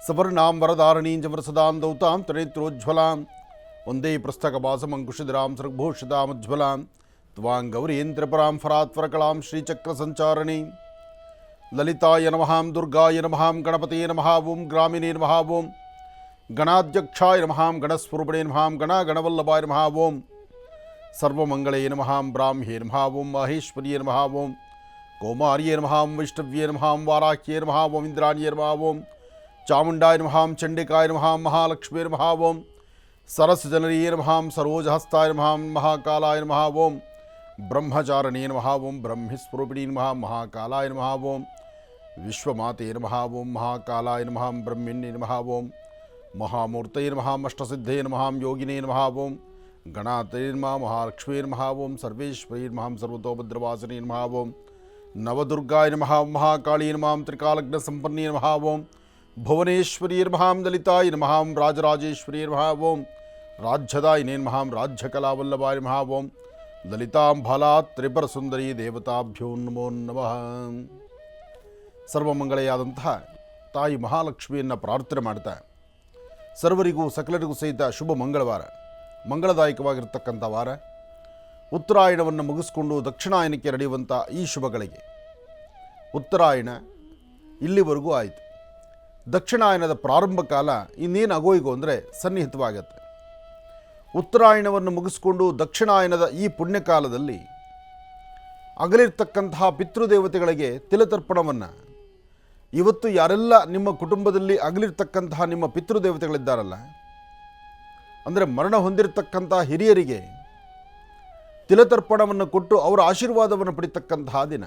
ಸವರ್ಣಾಂ ವರದಾರಣೀಂ ಜವರಸದಾಂ ದೌತಾಂ ತ್ರಿನೇತ್ರೋಜ್ವಲಾಂ ವಂದೇ ಪುಸ್ತಕವಾಸಮಂಕುಶಿಧರಾಂ ಸರ್ಗಭೂಷಿತಾಮಜ್ವಲಾಂ ತ್ವಾಂ ಗೌರೀಂ ತ್ರಿಪುರಾಂ ಫರಾತ್ವರಕಳಾಂ ಶ್ರೀಚಕ್ರಸಂಚಾರಣೀಂ ಲಲಿತಾಯ ನಮಃ ದುರ್ಗಾಯ ನಮಃ ಗಣಪತಿಯೇ ನಮಃ ಓಂ ಗ್ರಾಮಿಣೇ ನಮಃ ಓಂ ಗಣಾಧ್ಯಕ್ಷಾಯ ನಮಃ ಗಣಸ್ವರೂಪಿಣೇ ನಮಃ ಗಣವಲ್ಲಭಾಯ ನಮಃ ಓಂ ಸರ್ವಮಂಗಳೇ ನಮಃ ಬ್ರಾಹ್ಮ್ಯೇ ನಮಃ ಓಂ ಮಹೇಶ್ವರಿಯೇ ನಮಃ ಓಂ ಕೌಮಾರ್ಯೇ ನಮಃ ವೈಷ್ಣವ್ಯೇ ನಮಃ ವಾರಾಹ್ಯೇ ನಮಃ ಓಂ ಇಂದ್ರಾಣಿಯೇ ನಮಃ ಓಂ ಚಾಮುಂಡಾಯ ನಮಃ ಚಂಡಿಕಾಯ ನಮಃ ಮಹಾಲಕ್ಷ್ಮೀ ನಮಃ ಓಂ ಸರಸ್ವಜನರಿಯೇ ನಮಃ ಸರೋಜಹಸ್ತಾಯ ನಮಃ ಮಹಾಕಾಲಾಯ ನಮಃ ಓಂ ಬ್ರಹ್ಮಚಾರಣೇ ನಮಃ ಓಂ ಬ್ರಹ್ಮಸ್ವರೂಪಿಣೀ ನಮಃ ಮಹಾಕಾಲಾಯ ನಮಃ ಓಂ ವಿಶ್ವಮಾತೆ ನಮಃ ಓಂ ಮಹಾಕಾಲಾಯ ನಮಃ ಬ್ರಹ್ಮಿಣ್ಯೇ ನಮಃ ಓಂ ಮಹಾಮೂರ್ತಯೇ ನಮಃ ಅಷ್ಟಸಿದ್ಧೇ ನಮಃ ಯೋಗಿನೇ ನಮಃ ಓಂ ಗಣಾತಯೇ ನಮಃ ಮಹಾಲಕ್ಷ್ಮೀ ನಮಃ ಓಂ ಸರ್ವೇಶ್ವರೀ ನಮಃ ಸರ್ವತೋಭದ್ರವಾಸಿನೇ ನಮಃ ಓಂ ನವದುರ್ಗಾಯ ನಮಃ ಮಹಾಕಾಳೀ ನಮಃ ತ್ರಿಕಾಲಗ್ನ ಸಂಪನ್ನೇ ನಮಃ ಓಂ ಭುವನೇಶ್ವರೀ ನಮಃ ಲಲಿತಾಯ ನಮಃ ರಾಜರಾಜೇಶ್ವರೀ ನಮಃ ಓಂ ರಾಜ್ಯದಾಯಿನೇ ನಮಃ ರಾಜ್ಯಕಲಾವಲ್ಲಭಾಯ ನಮಃ ಓಂ ಲಲಿತಾಂಬಾಲಾ ತ್ರಿಪುರ ಸುಂದರಿ ದೇವತಾಭ್ಯೋ ನಮೋ ನಮಃ. ಸರ್ವಮಂಗಳೆಯಾದಂತಹ ತಾಯಿ ಮಹಾಲಕ್ಷ್ಮಿಯನ್ನು ಪ್ರಾರ್ಥನೆ ಮಾಡ್ತಾ ಸರ್ವರಿಗೂ ಸಕಲರಿಗೂ ಸಹಿತ ಶುಭ ಮಂಗಳವಾರ, ಮಂಗಳದಾಯಕವಾಗಿರ್ತಕ್ಕಂಥ ವಾರ, ಉತ್ತರಾಯಣವನ್ನು ಮುಗಿಸ್ಕೊಂಡು ದಕ್ಷಿಣಾಯನಕ್ಕೆ ನಡೆಯುವಂಥ ಈ ಶುಭಗಳಿಗೆ ಉತ್ತರಾಯಣ ಇಲ್ಲಿವರೆಗೂ ಆಯಿತು. ದಕ್ಷಿಣಾಯನದ ಪ್ರಾರಂಭ ಕಾಲ ಇನ್ನೇನು ಆಗೋಯಿಗೋ ಅಂದರೆ ಸನ್ನಿಹಿತವಾಗತ್ತೆ. ಉತ್ತರಾಯಣವನ್ನು ಮುಗಿಸ್ಕೊಂಡು ದಕ್ಷಿಣಾಯನದ ಈ ಪುಣ್ಯಕಾಲದಲ್ಲಿ ಅಗಲಿರ್ತಕ್ಕಂತಹ ಪಿತೃದೇವತೆಗಳಿಗೆ ತಿಲತರ್ಪಣವನ್ನು ಇವತ್ತು ಯಾರೆಲ್ಲ ನಿಮ್ಮ ಕುಟುಂಬದಲ್ಲಿ ಅಗಲಿರ್ತಕ್ಕಂತಹ ನಿಮ್ಮ ಪಿತೃದೇವತೆಗಳಿದ್ದಾರಲ್ಲ, ಅಂದರೆ ಮರಣ ಹೊಂದಿರತಕ್ಕಂಥ ಹಿರಿಯರಿಗೆ ತಿಲತರ್ಪಣವನ್ನು ಕೊಟ್ಟು ಅವರ ಆಶೀರ್ವಾದವನ್ನು ಪಡಿತಕ್ಕಂತಹ ದಿನ.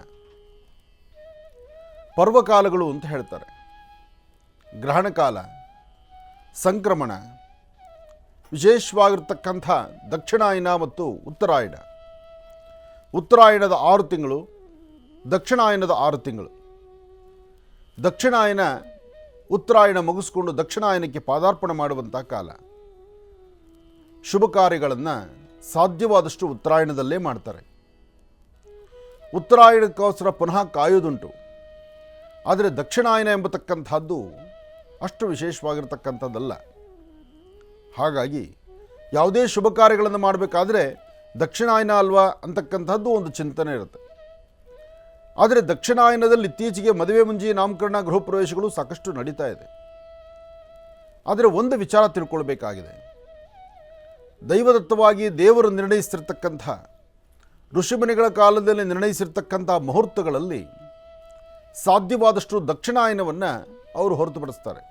ಪರ್ವಕಾಲಗಳು ಅಂತ ಹೇಳ್ತಾರೆ. ಗ್ರಹಣ ಕಾಲ, ಸಂಕ್ರಮಣ, ವಿಶೇಷವಾಗಿರ್ತಕ್ಕಂಥ ದಕ್ಷಿಣಾಯನ ಮತ್ತು ಉತ್ತರಾಯಣ. ಉತ್ತರಾಯಣದ 6 ತಿಂಗಳು, ದಕ್ಷಿಣಾಯನದ 6 ತಿಂಗಳು. ದಕ್ಷಿಣಾಯನ ಉತ್ತರಾಯಣ ಮುಗಿಸ್ಕೊಂಡು ದಕ್ಷಿಣಾಯನಕ್ಕೆ ಪಾದಾರ್ಪಣೆ ಮಾಡುವಂಥ ಕಾಲ. ಶುಭ ಕಾರ್ಯಗಳನ್ನು ಸಾಧ್ಯವಾದಷ್ಟು ಉತ್ತರಾಯಣದಲ್ಲೇ ಮಾಡ್ತಾರೆ. ಉತ್ತರಾಯಣಕ್ಕೋಸ್ಕರ ಪುನಃ ಕಾಯೋದುಂಟು. ಆದರೆ ದಕ್ಷಿಣಾಯನ ಎಂಬತಕ್ಕಂಥದ್ದು ಅಷ್ಟು ವಿಶೇಷವಾಗಿರ್ತಕ್ಕಂಥದ್ದಲ್ಲ. ಹಾಗಾಗಿ ಯಾವುದೇ ಶುಭ ಕಾರ್ಯಗಳನ್ನು ಮಾಡಬೇಕಾದ್ರೆ ದಕ್ಷಿಣಾಯನ ಅಲ್ವಾ ಅಂತಕ್ಕಂಥದ್ದು ಒಂದು ಚಿಂತನೆ ಇರುತ್ತೆ. ಆದರೆ ದಕ್ಷಿಣಾಯನದಲ್ಲಿ ಇತ್ತೀಚೆಗೆ ಮದುವೆ ಮುಂಜಿ ನಾಮಕರಣ ಗೃಹ ಪ್ರವೇಶಗಳು ಸಾಕಷ್ಟು ನಡೀತಾ ಇದೆ. ಆದರೆ ಒಂದು ವಿಚಾರ ತಿಳ್ಕೊಳ್ಬೇಕಾಗಿದೆ. ದೈವದತ್ತವಾಗಿ ದೇವರು ನಿರ್ಣಯಿಸಿರ್ತಕ್ಕಂಥ, ಋಷಿಮುನಿಗಳ ಕಾಲದಲ್ಲಿ ನಿರ್ಣಯಿಸಿರ್ತಕ್ಕಂಥ ಮುಹೂರ್ತಗಳಲ್ಲಿ ಸಾಧ್ಯವಾದಷ್ಟು ದಕ್ಷಿಣಾಯನವನ್ನು ಅವರು ಹೊರತುಪಡಿಸ್ತಾರೆ.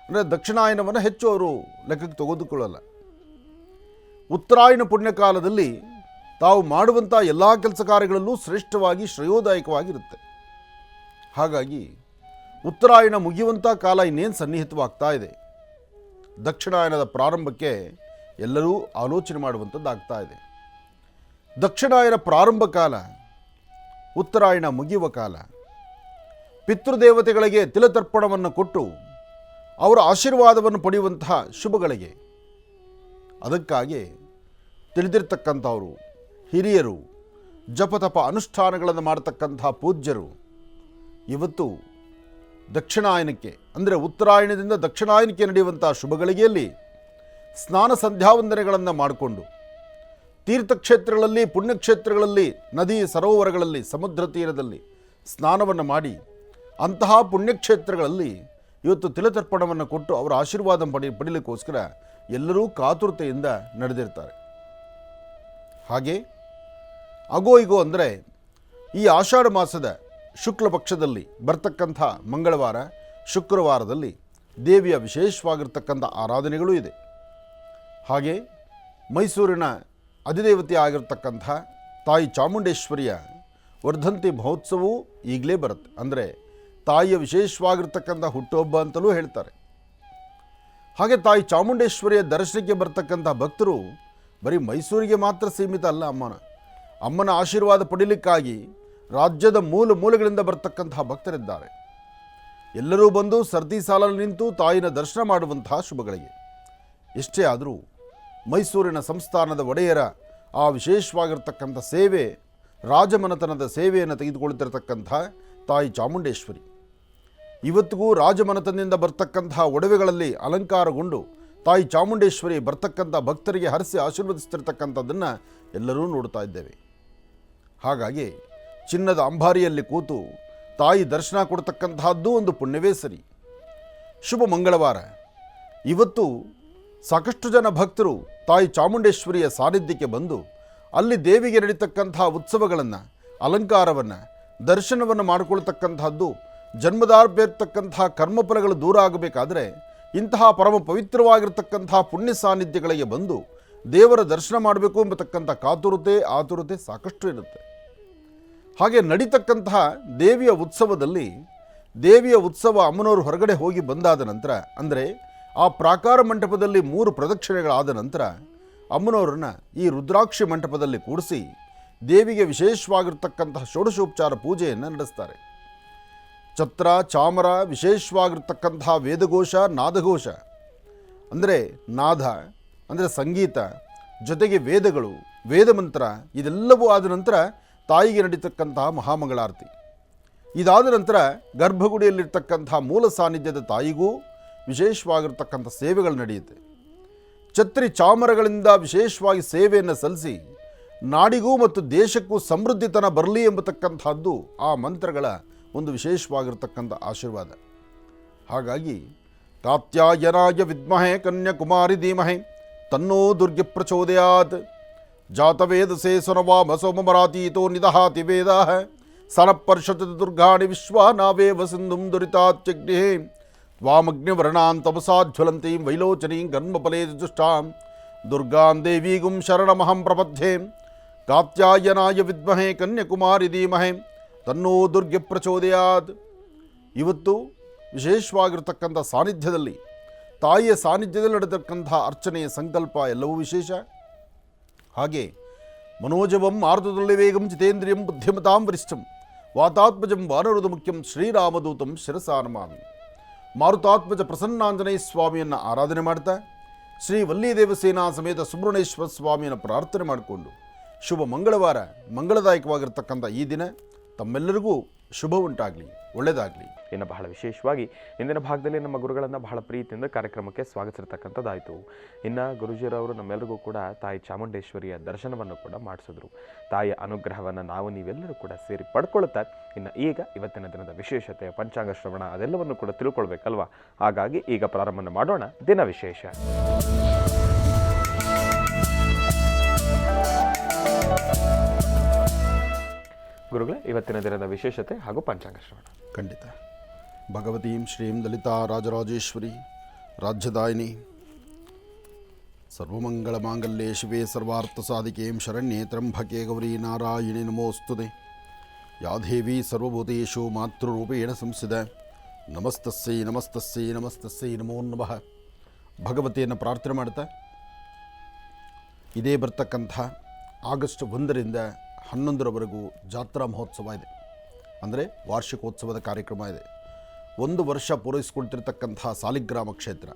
ಅಂದರೆ ದಕ್ಷಿಣಾಯನವನ್ನು ಹೆಚ್ಚು ಅವರು ಲೆಕ್ಕಕ್ಕೆ ತೆಗೆದುಕೊಳ್ಳಲ್ಲ. ಉತ್ತರಾಯಣ ಪುಣ್ಯಕಾಲದಲ್ಲಿ ತಾವು ಮಾಡುವಂಥ ಎಲ್ಲ ಕೆಲಸ ಕಾರ್ಯಗಳಲ್ಲೂ ಶ್ರೇಷ್ಠವಾಗಿ ಶ್ರೇಯೋದಾಯಕವಾಗಿರುತ್ತೆ. ಹಾಗಾಗಿ ಉತ್ತರಾಯಣ ಮುಗಿಯುವಂಥ ಕಾಲ ಇನ್ನೇನು ಸನ್ನಿಹಿತವಾಗ್ತಾ ಇದೆ. ದಕ್ಷಿಣಾಯನದ ಪ್ರಾರಂಭಕ್ಕೆ ಎಲ್ಲರೂ ಆಲೋಚನೆ ಮಾಡುವಂಥದ್ದಾಗ್ತಾ ಇದೆ. ದಕ್ಷಿಣಾಯನ ಪ್ರಾರಂಭ ಕಾಲ, ಉತ್ತರಾಯಣ ಮುಗಿಯುವ ಕಾಲ. ಪಿತೃದೇವತೆಗಳಿಗೆ ತಿಲತರ್ಪಣವನ್ನು ಕೊಟ್ಟು ಅವರ ಆಶೀರ್ವಾದವನ್ನು ಪಡೆಯುವಂತಹ ಶುಭಗಳಿಗೆ. ಅದಕ್ಕಾಗಿ ತಿಳಿದಿರ್ತಕ್ಕಂಥವರು, ಹಿರಿಯರು, ಜಪತಪ ಅನುಷ್ಠಾನಗಳನ್ನು ಮಾಡತಕ್ಕಂತಹ ಪೂಜ್ಯರು ಇವತ್ತು ದಕ್ಷಿಣಾಯನಕ್ಕೆ ಅಂದರೆ ಉತ್ತರಾಯಣದಿಂದ ದಕ್ಷಿಣಾಯನಕ್ಕೆ ನಡೆಯುವಂಥ ಶುಭಗಳಿಗೆಯಲ್ಲಿ ಸ್ನಾನ ಸಂಧ್ಯಾವಂದನೆಗಳನ್ನು ಮಾಡಿಕೊಂಡು ತೀರ್ಥಕ್ಷೇತ್ರಗಳಲ್ಲಿ, ಪುಣ್ಯಕ್ಷೇತ್ರಗಳಲ್ಲಿ, ನದಿ ಸರೋವರಗಳಲ್ಲಿ, ಸಮುದ್ರ ತೀರದಲ್ಲಿ ಸ್ನಾನವನ್ನು ಮಾಡಿ ಅಂತಹ ಪುಣ್ಯಕ್ಷೇತ್ರಗಳಲ್ಲಿ ಇವತ್ತು ತಿಲತರ್ಪಣವನ್ನು ಕೊಟ್ಟು ಅವರ ಆಶೀರ್ವಾದ ಪಡೀಲಿಕ್ಕೋಸ್ಕರ ಎಲ್ಲರೂ ಕಾತುರತೆಯಿಂದ ನಡೆದಿರ್ತಾರೆ. ಹಾಗೆ ಆಗೋ ಈಗೋ ಅಂದರೆ ಈ ಆಷಾಢ ಮಾಸದ ಶುಕ್ಲ ಪಕ್ಷದಲ್ಲಿ ಬರ್ತಕ್ಕಂಥ ಮಂಗಳವಾರ, ಶುಕ್ರವಾರದಲ್ಲಿ ದೇವಿಯ ವಿಶೇಷವಾಗಿರ್ತಕ್ಕಂಥ ಆರಾಧನೆಗಳೂ ಇದೆ. ಹಾಗೆ ಮೈಸೂರಿನ ಅಧಿದೇವತೆ ಆಗಿರ್ತಕ್ಕಂಥ ತಾಯಿ ಚಾಮುಂಡೇಶ್ವರಿಯ ವರ್ಧಂತಿ ಮಹೋತ್ಸವವೂ ಈಗಲೇ ಬರುತ್ತೆ. ಅಂದರೆ ತಾಯಿಯ ವಿಶೇಷವಾಗಿರ್ತಕ್ಕಂಥ ಹುಟ್ಟುಹಬ್ಬ ಅಂತಲೂ ಹೇಳ್ತಾರೆ. ಹಾಗೆ ತಾಯಿ ಚಾಮುಂಡೇಶ್ವರಿಯ ದರ್ಶನಕ್ಕೆ ಬರ್ತಕ್ಕಂಥ ಭಕ್ತರು ಬರೀ ಮೈಸೂರಿಗೆ ಮಾತ್ರ ಸೀಮಿತ ಅಲ್ಲ. ಅಮ್ಮನ ಆಶೀರ್ವಾದ ಪಡೀಲಿಕ್ಕಾಗಿ ರಾಜ್ಯದ ಮೂಲೆಗಳಿಂದ ಬರ್ತಕ್ಕಂತಹ ಭಕ್ತರಿದ್ದಾರೆ. ಎಲ್ಲರೂ ಬಂದು ಸರತಿ ಸಾಲಲ್ಲಿ ನಿಂತು ತಾಯಿನ ದರ್ಶನ ಮಾಡುವಂತಹ ಶುಭಗಳಿಗೆ. ಎಷ್ಟೇ ಆದರೂ ಮೈಸೂರಿನ ಸಂಸ್ಥಾನದ ಒಡೆಯರ ಆ ವಿಶೇಷವಾಗಿರ್ತಕ್ಕಂಥ ಸೇವೆ, ರಾಜಮನೆತನದ ಸೇವೆಯನ್ನು ತೆಗೆದುಕೊಳ್ತಿರತಕ್ಕಂಥ ತಾಯಿ ಚಾಮುಂಡೇಶ್ವರಿ ಇವತ್ತಿಗೂ ರಾಜಮನೆತನದಿಂದ ಬರ್ತಕ್ಕಂತಹ ಒಡವೆಗಳಲ್ಲಿ ಅಲಂಕಾರಗೊಂಡು ತಾಯಿ ಚಾಮುಂಡೇಶ್ವರಿ ಬರ್ತಕ್ಕಂಥ ಭಕ್ತರಿಗೆ ಹರಿಸಿ ಆಶೀರ್ವದಿಸ್ತಿರ್ತಕ್ಕಂಥದ್ದನ್ನು ಎಲ್ಲರೂ ನೋಡ್ತಾ ಇದ್ದೇವೆ. ಹಾಗಾಗಿ ಚಿನ್ನದ ಅಂಬಾರಿಯಲ್ಲಿ ಕೂತು ತಾಯಿ ದರ್ಶನ ಕೊಡ್ತಕ್ಕಂತಹದ್ದು ಒಂದು ಪುಣ್ಯವೇ ಸರಿ. ಶುಭ ಮಂಗಳವಾರ. ಇವತ್ತು ಸಾಕಷ್ಟು ಜನ ಭಕ್ತರು ತಾಯಿ ಚಾಮುಂಡೇಶ್ವರಿಯ ಸಾನ್ನಿಧ್ಯಕ್ಕೆ ಬಂದು ಅಲ್ಲಿ ದೇವಿಗೆ ನಡೀತಕ್ಕಂತಹ ಉತ್ಸವಗಳನ್ನು, ಅಲಂಕಾರವನ್ನು, ದರ್ಶನವನ್ನು ಮಾಡಿಕೊಳ್ತಕ್ಕಂತಹದ್ದು, ಜನ್ಮದಾರ್ಭಿರ್ತಕ್ಕಂತಹ ಕರ್ಮಫಲಗಳು ದೂರ ಆಗಬೇಕಾದರೆ ಇಂತಹ ಪರಮ ಪವಿತ್ರವಾಗಿರ್ತಕ್ಕಂತಹ ಪುಣ್ಯ ಸಾನ್ನಿಧ್ಯಗಳಿಗೆ ಬಂದು ದೇವರ ದರ್ಶನ ಮಾಡಬೇಕು ಎಂಬತಕ್ಕಂಥ ಆತುರತೆ ಸಾಕಷ್ಟು ಇರುತ್ತೆ. ಹಾಗೆ ನಡೀತಕ್ಕಂತಹ ದೇವಿಯ ಉತ್ಸವದಲ್ಲಿ, ದೇವಿಯ ಉತ್ಸವ ಅಮ್ಮನವರು ಹೊರಗಡೆ ಹೋಗಿ ಬಂದಾದ ನಂತರ, ಅಂದರೆ ಆ ಪ್ರಾಕಾರ ಮಂಟಪದಲ್ಲಿ 3 ಪ್ರದಕ್ಷಿಣೆಗಳಾದ ನಂತರ ಅಮ್ಮನವರನ್ನು ಈ ರುದ್ರಾಕ್ಷಿ ಮಂಟಪದಲ್ಲಿ ಕೂಡಿಸಿ ದೇವಿಗೆ ವಿಶೇಷವಾಗಿರ್ತಕ್ಕಂತಹ ಷೋಡಶೋಪಚಾರ ಪೂಜೆಯನ್ನು ನಡೆಸ್ತಾರೆ. ಛತ್ರ, ಚಾಮರ, ವಿಶೇಷವಾಗಿರ್ತಕ್ಕಂತಹ ವೇದಘೋಷ, ನಾದಘೋಷ, ಅಂದರೆ ನಾದ ಅಂದರೆ ಸಂಗೀತ, ಜೊತೆಗೆ ವೇದಗಳು, ವೇದಮಂತ್ರ, ಇದೆಲ್ಲವೂ ಆದ ನಂತರ ತಾಯಿಗೆ ನಡೀತಕ್ಕಂತಹ ಮಹಾಮಂಗಳಾರತಿ. ಇದಾದ ನಂತರ ಗರ್ಭಗುಡಿಯಲ್ಲಿರ್ತಕ್ಕಂತಹ ಮೂಲ ಸಾನ್ನಿಧ್ಯದ ತಾಯಿಗೂ ವಿಶೇಷವಾಗಿರ್ತಕ್ಕಂಥ ಸೇವೆಗಳು ನಡೆಯುತ್ತೆ. ಛತ್ರಿ ಚಾಮರಗಳಿಂದ ವಿಶೇಷವಾಗಿ ಸೇವೆಯನ್ನು ಸಲ್ಲಿಸಿ ನಾಡಿಗೂ ಮತ್ತು ದೇಶಕ್ಕೂ ಸಮೃದ್ಧಿತನ ಬರಲಿ ಎಂಬತಕ್ಕಂಥದ್ದು ಆ ಮಂತ್ರಗಳ ಒಂದು ವಿಶೇಷವಾಗಿರ್ತಕ್ಕಂಥ ಆಶೀರ್ವಾದ. ಹಾಗಾಗಿ ಕಾತ್ಯಾಯನಾಯ ವಿದ್ಮಹೆ ಕನ್ಯಾಕುಮಾರಿ ಧೀಮಹೆ ತನ್ನೋ ದುರ್ಗೆ ಪ್ರಚೋದಯಾತ್ ಜಾತವೇದಸೇ ಸುನವಾಮ ಸೋಮಮರಾತೀತೋ ನಿದಹಾತಿ ವೇದಾಃ ಸನಪರ್ಷತಿ ದುರ್ಗಾಣಿ ವಿಶ್ವಾನಾವೇವ ಸಿಂಧುಂ ದುರಿತಾತ್ಯಗ್ನಿ ತ್ವಾಮಗ್ನಿವರ್ಣಾಂ ತಪಸಾಜ್ವಲಂತೀಂ ವೈಲೋಚನೀಂ ಕರ್ಮಫಲೇ ದುಷ್ಟಾಂ ದುರ್ಗಾಂ ದೇವೀಗುಂ ಶರಣಮಹಂ ಪ್ರಪದ್ಯೆ ಕಾತ್ಯಾಯನಾಯ ವಿದ್ಮಹೆ ಕನ್ಯಾಕುಮಾರಿ ಧೀಮಹೆ ತನ್ನೋ ದುರ್ಗೆ ಪ್ರಚೋದಯಾತ್. ಇವತ್ತು ವಿಶೇಷವಾಗಿರ್ತಕ್ಕಂಥ ಸಾನ್ನಿಧ್ಯದಲ್ಲಿ, ತಾಯಿಯ ಸಾನ್ನಿಧ್ಯದಲ್ಲಿ ನಡೆದಕ್ಕಂಥ ಅರ್ಚನೆಯ ಸಂಕಲ್ಪ ಎಲ್ಲವೂ ವಿಶೇಷ. ಹಾಗೆ ಮನೋಜವಂ ಆರ್ಧದಲ್ಲಿ ವೇಗಂ ಜಿತೇಂದ್ರಿಯಂ ಬುದ್ಧಿಮತಾಂ ವರಿಷ್ಠಂ ವಾತಾತ್ಮಜಂ ವಾನರುದ ಮುಖ್ಯಂ ಶ್ರೀರಾಮದೂತಂ ಶಿರಸಾ ನಮಾಮಿ. ಮಾರುತಾತ್ಮಜ ಪ್ರಸನ್ನಾಂಜನೇಯ ಸ್ವಾಮಿಯನ್ನು ಆರಾಧನೆ ಮಾಡ್ತಾ ಶ್ರೀ ವಲ್ಲಿದೇವಸೇನಾ ಸಮೇತ ಸುಬ್ರಹ್ಮಣ್ಯೇಶ್ವರ ಸ್ವಾಮಿಯನ್ನು ಪ್ರಾರ್ಥನೆ ಮಾಡಿಕೊಂಡು ಶುಭ ಮಂಗಳವಾರ, ಮಂಗಳದಾಯಕವಾಗಿರ್ತಕ್ಕಂಥ ಈ ದಿನ ತಮ್ಮೆಲ್ಲರಿಗೂ ಶುಭ ಉಂಟಾಗಲಿ, ಒಳ್ಳೆಯದಾಗಲಿ. ಇನ್ನು ಬಹಳ ವಿಶೇಷವಾಗಿ ಇಂದಿನ ಭಾಗದಲ್ಲಿ ನಮ್ಮ ಗುರುಗಳನ್ನು ಬಹಳ ಪ್ರೀತಿಯಿಂದ ಕಾರ್ಯಕ್ರಮಕ್ಕೆ ಸ್ವಾಗತಿಸಿರ್ತಕ್ಕಂಥದ್ದಾಯಿತು. ಇನ್ನು ಗುರುಜಿಯರವರು ನಮ್ಮೆಲ್ಲರಿಗೂ ಕೂಡ ತಾಯಿ ಚಾಮುಂಡೇಶ್ವರಿಯ ದರ್ಶನವನ್ನು ಕೂಡ ಮಾಡಿಸಿದ್ರು. ತಾಯಿಯ ಅನುಗ್ರಹವನ್ನು ನಾವು ನೀವೆಲ್ಲರೂ ಕೂಡ ಸೇರಿ ಪಡ್ಕೊಳ್ತಾ ಇನ್ನು ಈಗ ಇವತ್ತಿನ ದಿನದ ವಿಶೇಷತೆ, ಪಂಚಾಂಗ ಶ್ರವಣ ಅದೆಲ್ಲವನ್ನು ಕೂಡ ತಿಳ್ಕೊಳ್ಬೇಕಲ್ವಾ. ಹಾಗಾಗಿ ಈಗ ಪ್ರಾರಂಭ ಮಾಡೋಣ ದಿನ ವಿಶೇಷ. ಗುರುಗಳೇ, ಇವತ್ತಿನ ದಿನದ ವಿಶೇಷತೆ ಹಾಗೂ ಪಂಚಾಂಗ ಶ್ರವಣ. ಖಂಡಿತ. ಭಗವತೀಂ ಶ್ರೀಂ ಲಲಿತಾ ರಾಜರಾಜೇಶ್ವರಿ ರಾಜ್ಯದಾಯಿನಿ ಸರ್ವಮಂಗಳ ಮಾಂಗಲ್ಯೆ ಶಿವೆ ಸರ್ವಾರ್ಥ ಸಾಧಿಕೆಂ ಶರಣ್ಯೆ ತ್ರ್ಯಂಬಕೆ ಗೌರಿ ನಾರಾಯಣಿ ನಮೋಸ್ತುತೆ. ಯಾ ದೇವಿ ಸರ್ವಭೂತೇಷು ಮಾತೃರೂಪೇಣ ಸಂಸ್ಥಿತ ನಮಸ್ತಸ್ಸೈ ನಮಸ್ತಸ್ಸೈ ನಮಸ್ತಸ್ಸೈ ನಮೋ ನಮಃ. ಭಗವತಿಯನ್ನು ಪ್ರಾರ್ಥನೆ ಮಾಡ್ತಾ ಇದೇ ಬರ್ತಕ್ಕಂಥ ಆಗಸ್ಟ್ 1ರಿಂದ 11ರವರೆಗೂ ಜಾತ್ರಾ ಮಹೋತ್ಸವ ಇದೆ. ಅಂದರೆ ವಾರ್ಷಿಕೋತ್ಸವದ ಕಾರ್ಯಕ್ರಮ ಇದೆ. 1 ವರ್ಷ ಪೂರೈಸಿಕೊಳ್ತಿರ್ತಕ್ಕಂಥ ಸಾಲಿಗ್ರಾಮ ಕ್ಷೇತ್ರ,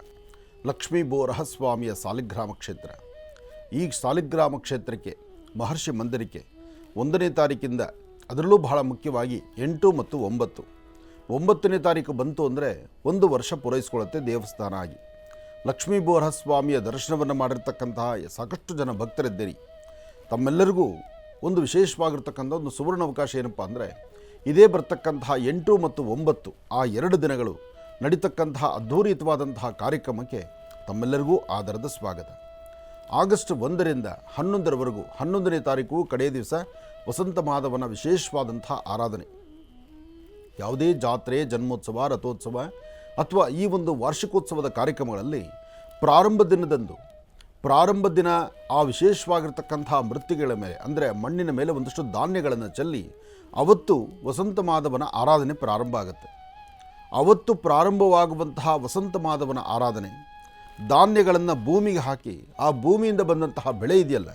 ಲಕ್ಷ್ಮೀ ಬೋರಹಸ್ವಾಮಿಯ ಸಾಲಿಗ್ರಾಮ ಕ್ಷೇತ್ರ. ಈ ಸಾಲಿಗ್ರಾಮ ಕ್ಷೇತ್ರಕ್ಕೆ, ಮಹರ್ಷಿ ಮಂದಿರಕ್ಕೆ 1ನೇ ತಾರೀಕಿಂದ, ಅದರಲ್ಲೂ ಬಹಳ ಮುಖ್ಯವಾಗಿ 8 ಮತ್ತು 9, 9ನೇ ತಾರೀಕು ಬಂತು ಅಂದರೆ 1 ವರ್ಷ ಪೂರೈಸಿಕೊಳ್ಳುತ್ತೆ ದೇವಸ್ಥಾನ ಆಗಿ. ಲಕ್ಷ್ಮೀ ಬೋರಹಸ್ವಾಮಿಯ ದರ್ಶನವನ್ನು ಮಾಡಿರ್ತಕ್ಕಂತಹ ಸಾಕಷ್ಟು ಜನ ಭಕ್ತರಿದ್ದೀರಿ. ತಮ್ಮೆಲ್ಲರಿಗೂ ಒಂದು ವಿಶೇಷವಾಗಿರ್ತಕ್ಕಂಥ ಒಂದು ಸುವರ್ಣ ಅವಕಾಶ ಏನಪ್ಪ ಅಂದರೆ, ಇದೇ ಬರ್ತಕ್ಕಂತಹ 8 ಮತ್ತು 9 ಆ 2 ದಿನಗಳು ನಡೀತಕ್ಕಂತಹ ಅದ್ಧೂರಿತವಾದಂತಹ ಕಾರ್ಯಕ್ರಮಕ್ಕೆ ತಮ್ಮೆಲ್ಲರಿಗೂ ಆದರದ ಸ್ವಾಗತ. ಆಗಸ್ಟ್ 1ರಿಂದ 11ರವರೆಗೂ, 11ನೇ ತಾರೀಕು ಕಡೆಯ ದಿವಸ ವಸಂತ ಮಾಧವನ ವಿಶೇಷವಾದಂತಹ ಆರಾಧನೆ. ಯಾವುದೇ ಜಾತ್ರೆ, ಜನ್ಮೋತ್ಸವ, ರಥೋತ್ಸವ ಅಥವಾ ಈ ಒಂದು ವಾರ್ಷಿಕೋತ್ಸವದ ಕಾರ್ಯಕ್ರಮಗಳಲ್ಲಿ ಪ್ರಾರಂಭ ದಿನ ಆ ವಿಶೇಷವಾಗಿರ್ತಕ್ಕಂಥ ಮೃತ್ತಿಗೆಗಳ ಮೇಲೆ, ಅಂದರೆ ಮಣ್ಣಿನ ಮೇಲೆ ಒಂದಷ್ಟು ಧಾನ್ಯಗಳನ್ನು ಚೆಲ್ಲಿ ಅವತ್ತು ವಸಂತ ಮಾಧವನ ಆರಾಧನೆ ಪ್ರಾರಂಭ ಆಗುತ್ತೆ. ಅವತ್ತು ಪ್ರಾರಂಭವಾಗುವಂತಹ ವಸಂತ ಮಾಧವನ ಆರಾಧನೆ, ಧಾನ್ಯಗಳನ್ನು ಭೂಮಿಗೆ ಹಾಕಿ ಆ ಭೂಮಿಯಿಂದ ಬಂದಂತಹ ಬೆಳೆ ಇದೆಯಲ್ಲ,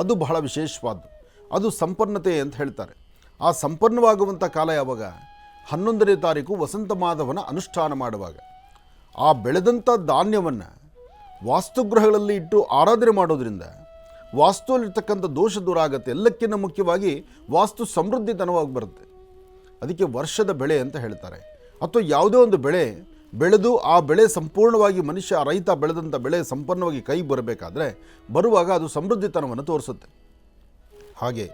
ಅದು ಬಹಳ ವಿಶೇಷವಾದ್ದು. ಅದು ಸಂಪನ್ನತೆ ಅಂತ ಹೇಳ್ತಾರೆ. ಆ ಸಂಪನ್ನವಾಗುವಂಥ ಕಾಲ ಯಾವಾಗ? 11ನೇ ತಾರೀಕು ವಸಂತ ಮಾಧವನ ಅನುಷ್ಠಾನ ಮಾಡುವಾಗ. ಆ ಬೆಳೆದಂಥ ಧಾನ್ಯವನ್ನು ವಾಸ್ತುಗೃಹಗಳಲ್ಲಿ ಇಟ್ಟು ಆರಾಧನೆ ಮಾಡೋದ್ರಿಂದ ವಾಸ್ತುವಲ್ಲಿರ್ತಕ್ಕಂಥ ದೋಷ ದೂರ ಆಗುತ್ತೆ. ಎಲ್ಲಕ್ಕಿಂತ ಮುಖ್ಯವಾಗಿ ವಾಸ್ತು ಸಮೃದ್ಧಿತನವಾಗಿ ಬರುತ್ತೆ. ಅದಕ್ಕೆ ವರ್ಷದ ಬೆಳೆ ಅಂತ ಹೇಳ್ತಾರೆ. ಅಥವಾ ಯಾವುದೇ ಒಂದು ಬೆಳೆ ಬೆಳೆದು ಆ ಬೆಳೆ ಸಂಪೂರ್ಣವಾಗಿ ರೈತ ಬೆಳೆದಂಥ ಬೆಳೆ ಸಂಪನ್ನವಾಗಿ ಕೈ ಬರಬೇಕಾದ್ರೆ ಬರುವಾಗ ಅದು ಸಮೃದ್ಧಿತನವನ್ನು ತೋರಿಸುತ್ತೆ. ಹಾಗೆ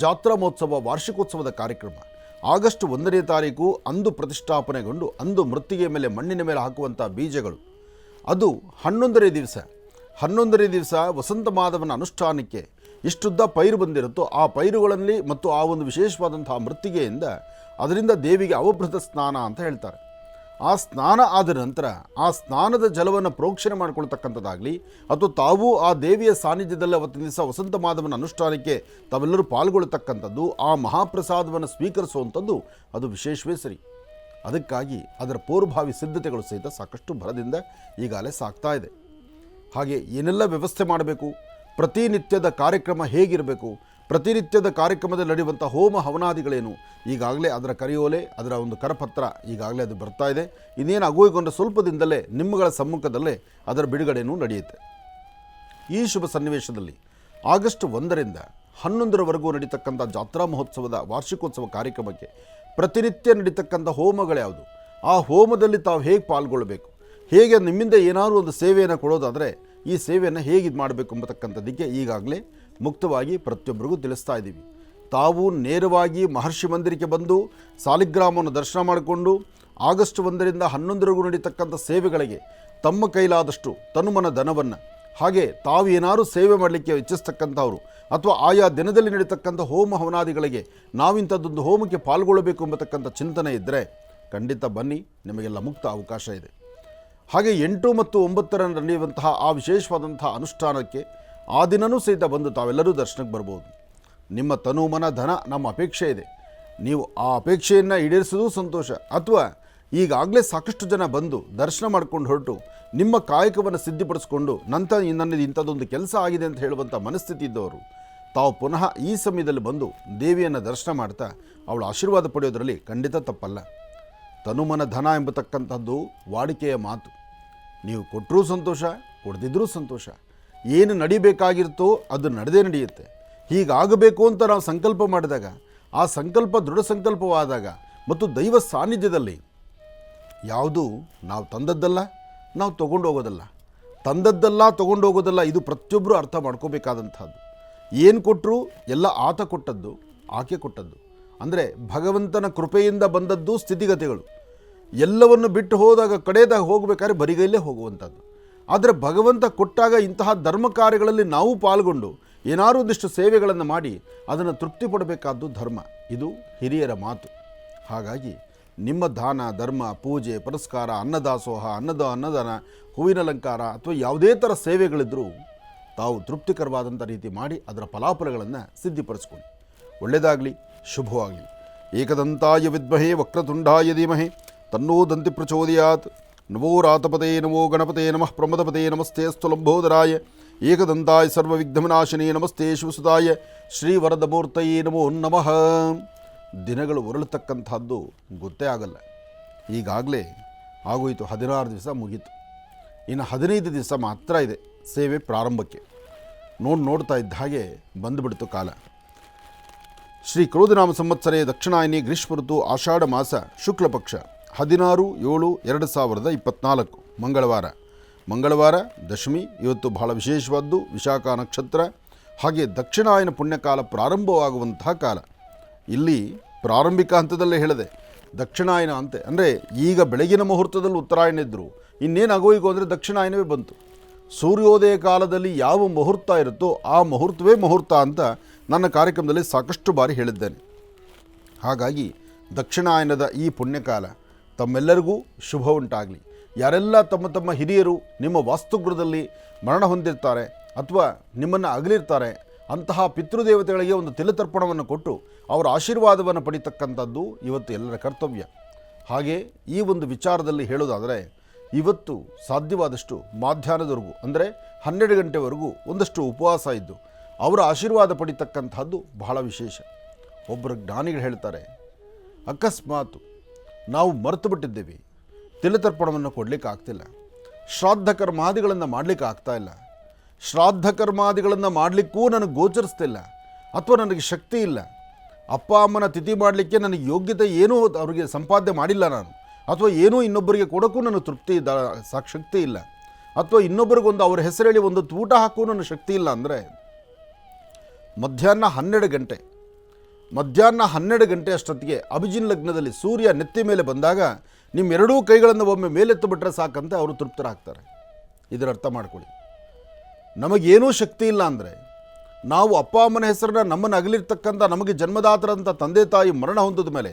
ಜಾತ್ರಾ ಮಹೋತ್ಸವ, ವಾರ್ಷಿಕೋತ್ಸವದ ಕಾರ್ಯಕ್ರಮ ಆಗಸ್ಟ್ 1ನೇ ತಾರೀಕು ಅಂದು ಪ್ರತಿಷ್ಠಾಪನೆಗೊಂಡು ಅಂದು ಮೃತ್ತಿಗೆ ಮೇಲೆ ಮಣ್ಣಿನ ಮೇಲೆ ಹಾಕುವಂಥ ಬೀಜಗಳು ಅದು 11ನೇ ದಿವಸ ವಸಂತ ಮಾಧವನ ಅನುಷ್ಠಾನಕ್ಕೆ ಇಷ್ಟುದ್ದ ಪೈರು ಬಂದಿರುತ್ತೋ ಆ ಪೈರುಗಳಲ್ಲಿ ಮತ್ತು ಆ ಒಂದು ವಿಶೇಷವಾದಂಥ ಮೃತ್ತಿಗೆಯಿಂದ ಅದರಿಂದ ದೇವಿಗೆ ಅವಭೃತ ಸ್ನಾನ ಅಂತ ಹೇಳ್ತಾರೆ. ಆ ಸ್ನಾನ ಆದ ನಂತರ ಆ ಸ್ನಾನದ ಜಲವನ್ನು ಪ್ರೋಕ್ಷಣೆ ಮಾಡಿಕೊಳ್ತಕ್ಕಂಥದ್ದಾಗಲಿ ಅಥವಾ ತಾವು ಆ ದೇವಿಯ ಸಾನ್ನಿಧ್ಯದಲ್ಲಿ ಅವತ್ತಿನ ದಿವಸ ವಸಂತ ಮಾಧವನ ಅನುಷ್ಠಾನಕ್ಕೆ ತಾವೆಲ್ಲರೂ ಪಾಲ್ಗೊಳ್ತಕ್ಕಂಥದ್ದು, ಆ ಮಹಾಪ್ರಸಾದವನ್ನು ಸ್ವೀಕರಿಸುವಂಥದ್ದು ಅದು ವಿಶೇಷವೇ ಸರಿ. ಅದಕ್ಕಾಗಿ ಅದರ ಪೂರ್ವಭಾವಿ ಸಿದ್ಧತೆಗಳು ಸಹಿತ ಸಾಕಷ್ಟು ಭರದಿಂದ ಈಗಾಗಲೇ ಸಾಗ್ತಾ ಇದೆ. ಹಾಗೆ ಏನೆಲ್ಲ ವ್ಯವಸ್ಥೆ ಮಾಡಬೇಕು, ಪ್ರತಿನಿತ್ಯದ ಕಾರ್ಯಕ್ರಮ ಹೇಗಿರಬೇಕು, ಪ್ರತಿನಿತ್ಯದ ಕಾರ್ಯಕ್ರಮದಲ್ಲಿ ನಡೆಯುವಂಥ ಹೋಮ ಹವನಾದಿಗಳೇನು, ಈಗಾಗಲೇ ಅದರ ಕರೆಯೋಲೆ, ಅದರ ಒಂದು ಕರಪತ್ರ ಈಗಾಗಲೇ ಅದು ಬರ್ತಾ ಇದೆ. ಇನ್ನೇನು ಆಗೋಯ್ಕೊಂಡ್ರೆ ಸ್ವಲ್ಪ ದಿನದಲ್ಲೇ ನಿಮ್ಮಗಳ ಸಮ್ಮುಖದಲ್ಲೇ ಅದರ ಬಿಡುಗಡೆಯೂ ನಡೆಯುತ್ತೆ. ಈ ಶುಭ ಸನ್ನಿವೇಶದಲ್ಲಿ ಆಗಸ್ಟ್ 1ರಿಂದ 11ರವರೆಗೂ ನಡೀತಕ್ಕಂಥ ಜಾತ್ರಾ ಮಹೋತ್ಸವದ ವಾರ್ಷಿಕೋತ್ಸವ ಕಾರ್ಯಕ್ರಮಕ್ಕೆ ಪ್ರತಿನಿತ್ಯ ನಡೀತಕ್ಕಂಥ ಹೋಮಗಳ್ಯಾವುದು, ಆ ಹೋಮದಲ್ಲಿ ತಾವು ಹೇಗೆ ಪಾಲ್ಗೊಳ್ಳಬೇಕು, ಹೇಗೆ ನಿಮ್ಮಿಂದ ಏನಾದರೂ ಒಂದು ಸೇವೆಯನ್ನು ಕೊಡೋದಾದರೆ ಈ ಸೇವೆಯನ್ನು ಹೇಗೆ ಇದು ಮಾಡಬೇಕು ಎಂಬತಕ್ಕಂಥದ್ದಕ್ಕೆ ಈಗಾಗಲೇ ಮುಕ್ತವಾಗಿ ಪ್ರತಿಯೊಬ್ಬರಿಗೂ ತಿಳಿಸ್ತಾ ಇದ್ದೀವಿ. ತಾವು ನೇರವಾಗಿ ಮಹರ್ಷಿ ಮಂದಿರಕ್ಕೆ ಬಂದು ಸಾಲಿಗ್ರಾಮವನ್ನು ದರ್ಶನ ಮಾಡಿಕೊಂಡು ಆಗಸ್ಟ್ 1ರಿಂದ 11ರವರೆಗೂ ನಡೀತಕ್ಕಂಥ ಸೇವೆಗಳಿಗೆ ತಮ್ಮ ಕೈಲಾದಷ್ಟು ತನುಮನ ಧನವನ್ನು, ಹಾಗೆ ತಾವು ಏನಾದರೂ ಸೇವೆ ಮಾಡಲಿಕ್ಕೆ ಇಚ್ಛಿಸ್ತಕ್ಕಂಥವ್ರು ಅಥವಾ ಆಯಾ ದಿನದಲ್ಲಿ ನಡೀತಕ್ಕಂಥ ಹೋಮ ಹವನಾದಿಗಳಿಗೆ ನಾವಿಂಥದ್ದೊಂದು ಹೋಮಕ್ಕೆ ಪಾಲ್ಗೊಳ್ಳಬೇಕು ಎಂಬತಕ್ಕಂಥ ಚಿಂತನೆ ಇದ್ದರೆ ಖಂಡಿತ ಬನ್ನಿ, ನಿಮಗೆಲ್ಲ ಮುಕ್ತ ಅವಕಾಶ ಇದೆ. ಹಾಗೆ 8 ಮತ್ತು 9ರಂದು ನಡೆಯುವಂತಹ ಆ ವಿಶೇಷವಾದಂಥ ಅನುಷ್ಠಾನಕ್ಕೆ ಆ ದಿನವೂ ಸಹಿತ ಬಂದು ತಾವೆಲ್ಲರೂ ದರ್ಶನಕ್ಕೆ ಬರ್ಬೋದು. ನಿಮ್ಮ ತನುಮನ ಧನ ನಮ್ಮ ಅಪೇಕ್ಷೆ ಇದೆ. ನೀವು ಆ ಅಪೇಕ್ಷೆಯನ್ನು ಈಡೇರಿಸೋದು ಸಂತೋಷ, ಅಥವಾ ಈಗಾಗಲೇ ಸಾಕಷ್ಟು ಜನ ಬಂದು ದರ್ಶನ ಮಾಡ್ಕೊಂಡು ಹೊರಟು ನಿಮ್ಮ ಕಾಯಕವನ್ನು ಸಿದ್ಧಿಪಡಿಸ್ಕೊಂಡು ನನ್ನದು ಇಂಥದ್ದೊಂದು ಕೆಲಸ ಆಗಿದೆ ಅಂತ ಹೇಳುವಂಥ ಮನಸ್ಥಿತಿ ಇದ್ದವರು ತಾವು ಪುನಃ ಈ ಸಮಯದಲ್ಲಿ ಬಂದು ದೇವಿಯನ್ನು ದರ್ಶನ ಮಾಡ್ತಾ ಅವಳ ಆಶೀರ್ವಾದ ಪಡೆಯೋದರಲ್ಲಿ ಖಂಡಿತ ತಪ್ಪಲ್ಲ. ತನುಮನ ಧನ ಎಂಬತಕ್ಕಂಥದ್ದು ವಾಡಿಕೆಯ ಮಾತು. ನೀವು ಕೊಟ್ಟರೂ ಸಂತೋಷ, ಕೊಡದಿದ್ರೂ ಸಂತೋಷ. ಏನು ನಡಿಬೇಕಾಗಿರುತ್ತೋ ಅದು ನಡೆದೇ ನಡೆಯುತ್ತೆ. ಹೀಗಾಗಬೇಕು ಅಂತ ನಾವು ಸಂಕಲ್ಪ ಮಾಡಿದಾಗ, ಆ ಸಂಕಲ್ಪ ದೃಢ ಸಂಕಲ್ಪವಾದಾಗ ಮತ್ತು ದೈವ ಸಾನ್ನಿಧ್ಯದಲ್ಲಿ ಯಾವುದು ನಾವು ತಂದದ್ದಲ್ಲ, ನಾವು ತೊಗೊಂಡು ಹೋಗೋದಲ್ಲ, ಇದು ಪ್ರತಿಯೊಬ್ಬರು ಅರ್ಥ ಮಾಡ್ಕೋಬೇಕಾದಂಥದ್ದು. ಏನು ಕೊಟ್ಟರೂ ಎಲ್ಲ ಆತ ಕೊಟ್ಟದ್ದು, ಆಕೆ ಕೊಟ್ಟದ್ದು. ಅಂದರೆ ಭಗವಂತನ ಕೃಪೆಯಿಂದ ಬಂದದ್ದು ಸ್ಥಿತಿಗತಿಗಳು. ಎಲ್ಲವನ್ನು ಬಿಟ್ಟು ಹೋದಾಗ ಕಡೆಯದಾಗ ಹೋಗಬೇಕಾದ್ರೆ ಬರಿಗೈಲೇ ಹೋಗುವಂಥದ್ದು. ಆದರೆ ಭಗವಂತ ಕೊಟ್ಟಾಗ ಇಂತಹ ಧರ್ಮ ಕಾರ್ಯಗಳಲ್ಲಿ ನಾವು ಪಾಲ್ಗೊಂಡು ಏನಾದರೂ ಒಂದಿಷ್ಟು ಸೇವೆಗಳನ್ನು ಮಾಡಿ ಅದನ್ನು ತೃಪ್ತಿ ಪಡಬೇಕಾದ್ದು ಧರ್ಮ. ಇದು ಹಿರಿಯರ ಮಾತು. ಹಾಗಾಗಿ ನಿಮ್ಮ ದಾನ, ಧರ್ಮ, ಪೂಜೆ, ಪುರಸ್ಕಾರ, ಅನ್ನದಾಸೋಹ, ಅನ್ನದಾನ, ಹೂವಿನ ಅಲಂಕಾರ ಅಥವಾ ಯಾವುದೇ ಥರ ಸೇವೆಗಳಿದ್ದರೂ ತಾವು ತೃಪ್ತಿಕರವಾದಂಥ ರೀತಿ ಮಾಡಿ ಅದರ ಫಲಾಫಲಗಳನ್ನು ಸಿದ್ಧಿಪಡಿಸ್ಕೊಳ್ಳಿ. ಒಳ್ಳೆಯದಾಗಲಿ, ಶುಭವಾಗಲಿ. ಏಕದಂತಾಯ ವಿದ್ಮಹೇ ವಕ್ರತುಂಡಾಯ ಧೀಮಹಿ ತನ್ನೋ ದಂತಿ ಪ್ರಚೋದಯಾತ್. ನಮೋ ರಾತಪದೇ ನಮೋ ಗಣಪತೆ ನಮಃ ಪ್ರಮದಪದೇ ನಮಸ್ತೆ ಅಸ್ತು ಲಂಬೋದರಾಯ ಏಕದಂತಾಯ ಸರ್ವವಿಘ್ನವಿನಾಶಿನೇ ನಮಸ್ತೆ ಶಿವಸುತಾಯ ಶ್ರೀವರದಮೂರ್ತಯೇ ನಮೋ ನಮಃ. ದಿನಗಳು ಉರುಳತಕ್ಕಂಥದ್ದು ಗೊತ್ತೇ ಆಗಲ್ಲ. ಈಗಾಗಲೇ ಆಗೋಯಿತು, 16 ದಿವಸ ಮುಗೀತು. ಇನ್ನು 15 ದಿವಸ ಮಾತ್ರ ಇದೆ ಸೇವೆ ಪ್ರಾರಂಭಕ್ಕೆ. ನೋಡ್ತಾ ಇದ್ದ ಹಾಗೆ ಬಂದುಬಿಡ್ತು ಕಾಲ. ಶ್ರೀ ಕ್ರೋಧನಾಮ ಸಂವತ್ಸರೇ ದಕ್ಷಿಣಾಯನಿ ಗ್ರೀಷ್ಮ ಋತು ಆಷಾಢ ಮಾಸ ಶುಕ್ಲ ಪಕ್ಷ 16/7/2024 ಮಂಗಳವಾರ ದಶಮಿ. ಇವತ್ತು ಬಹಳ ವಿಶೇಷವಾದ್ದು ವಿಶಾಖ ನಕ್ಷತ್ರ. ಹಾಗೆ ದಕ್ಷಿಣಾಯನ ಪುಣ್ಯಕಾಲ ಪ್ರಾರಂಭವಾಗುವಂತಹ ಕಾಲ. ಇಲ್ಲಿ ಪ್ರಾರಂಭಿಕ ಹಂತದಲ್ಲೇ ಹೇಳಿದೆ ದಕ್ಷಿಣಾಯನ ಅಂತೆ, ಅಂದರೆ ಈಗ ಬೆಳಗಿನ ಮುಹೂರ್ತದಲ್ಲಿ ಉತ್ತರಾಯಣ ಇದ್ದರು, ಇನ್ನೇನಾಗೋಯಿಗೋ ಅಂದರೆ ದಕ್ಷಿಣಾಯನವೇ ಬಂತು. ಸೂರ್ಯೋದಯ ಕಾಲದಲ್ಲಿ ಯಾವ ಮುಹೂರ್ತ ಇರುತ್ತೋ ಆ ಮುಹೂರ್ತವೇ ಮುಹೂರ್ತ ಅಂತ ನನ್ನ ಕಾರ್ಯಕ್ರಮದಲ್ಲಿ ಸಾಕಷ್ಟು ಬಾರಿ ಹೇಳಿದ್ದೇನೆ. ಹಾಗಾಗಿ ದಕ್ಷಿಣಾಯನದ ಈ ಪುಣ್ಯಕಾಲ ತಮ್ಮೆಲ್ಲರಿಗೂ ಶುಭ ಉಂಟಾಗಲಿ. ಯಾರೆಲ್ಲ ತಮ್ಮ ತಮ್ಮ ಹಿರಿಯರು ನಿಮ್ಮ ವಾಸ್ತುಗೃಹದಲ್ಲಿ ಮರಣ ಹೊಂದಿರ್ತಾರೆ ಅಥವಾ ನಿಮ್ಮನ್ನು ಅಗಲಿರ್ತಾರೆ, ಅಂತಹ ಪಿತೃದೇವತೆಗಳಿಗೆ ಒಂದು ತಿಲತರ್ಪಣವನ್ನು ಕೊಟ್ಟು ಅವರ ಆಶೀರ್ವಾದವನ್ನು ಪಡಿತಕ್ಕಂಥದ್ದು ಇವತ್ತು ಎಲ್ಲರ ಕರ್ತವ್ಯ. ಹಾಗೆ ಈ ಒಂದು ವಿಚಾರದಲ್ಲಿ ಹೇಳೋದಾದರೆ ಇವತ್ತು ಸಾಧ್ಯವಾದಷ್ಟು ಮಧ್ಯಾಹ್ನದವರೆಗೂ ಅಂದರೆ 12 ಗಂಟೆವರೆಗೂ ಒಂದಷ್ಟು ಉಪವಾಸ ಇದ್ದು ಅವರ ಆಶೀರ್ವಾದ ಪಡಿತಕ್ಕಂಥದ್ದು ಬಹಳ ವಿಶೇಷ. ಒಬ್ಬರು ಜ್ಞಾನಿಗಳು ಹೇಳ್ತಾರೆ, ಅಕಸ್ಮಾತ್ ನಾವು ಮರೆತು ಬಿಟ್ಟಿದ್ದೇವೆ, ತಿಲತರ್ಪಣವನ್ನು ಕೊಡಲಿಕ್ಕೆ ಆಗ್ತಿಲ್ಲ, ಶ್ರಾದ್ದ ಕರ್ಮಾದಿಗಳನ್ನು ಮಾಡಲಿಕ್ಕೆ ಆಗ್ತಾಯಿಲ್ಲ, ಶ್ರಾದ್ದ ಕರ್ಮಾದಿಗಳನ್ನು ಮಾಡಲಿಕ್ಕೂ ನನಗೆ ಗೋಚರಿಸ್ತಿಲ್ಲ ಅಥವಾ ನನಗೆ ಶಕ್ತಿ ಇಲ್ಲ, ಅಪ್ಪ ಅಮ್ಮನ ತಿಥಿ ಮಾಡಲಿಕ್ಕೆ ನನಗೆ ಯೋಗ್ಯತೆ ಏನೂ ಅವರಿಗೆ ಸಂಪಾದನೆ ಮಾಡಿಲ್ಲ ನಾನು, ಅಥವಾ ಏನೂ ಇನ್ನೊಬ್ಬರಿಗೆ ಕೊಡೋಕ್ಕೂ ನನಗೆ ಶಕ್ತಿ ಇಲ್ಲ, ಅಥವಾ ಇನ್ನೊಬ್ಬರಿಗೊಂದು ಅವ್ರ ಹೆಸರೇಳಿ ಒಂದು ಊಟ ಹಾಕೂ ನನಗೆ ಶಕ್ತಿ ಇಲ್ಲ ಅಂದರೆ ಮಧ್ಯಾಹ್ನ 12 ಗಂಟೆ ಮಧ್ಯಾಹ್ನ 12 ಗಂಟೆ ಅಷ್ಟೊತ್ತಿಗೆ ಅಭಿಜಿನ್ ಲಗ್ನದಲ್ಲಿ ಸೂರ್ಯ ನೆತ್ತಿ ಮೇಲೆ ಬಂದಾಗ ನಿಮ್ಮ ಎರಡೂ ಕೈಗಳನ್ನು ಒಮ್ಮೆ ಮೇಲೆತ್ತು ಬಿಟ್ಟರೆ ಸಾಕಂತೆ ಅವರು ತೃಪ್ತರಾಗ್ತಾರೆ. ಇದರ ಅರ್ಥ ಮಾಡ್ಕೊಳ್ಳಿ. ನಮಗೇನೂ ಶಕ್ತಿ ಇಲ್ಲ ಅಂದರೆ, ನಾವು ಅಪ್ಪ ಅಮ್ಮನ ಹೆಸರನ್ನ ನಮ್ಮನ್ನು ಅಗಲಿರ್ತಕ್ಕಂಥ ನಮಗೆ ಜನ್ಮದಾತರಂಥ ತಂದೆ ತಾಯಿ ಮರಣ ಹೊಂದಿದ ಮೇಲೆ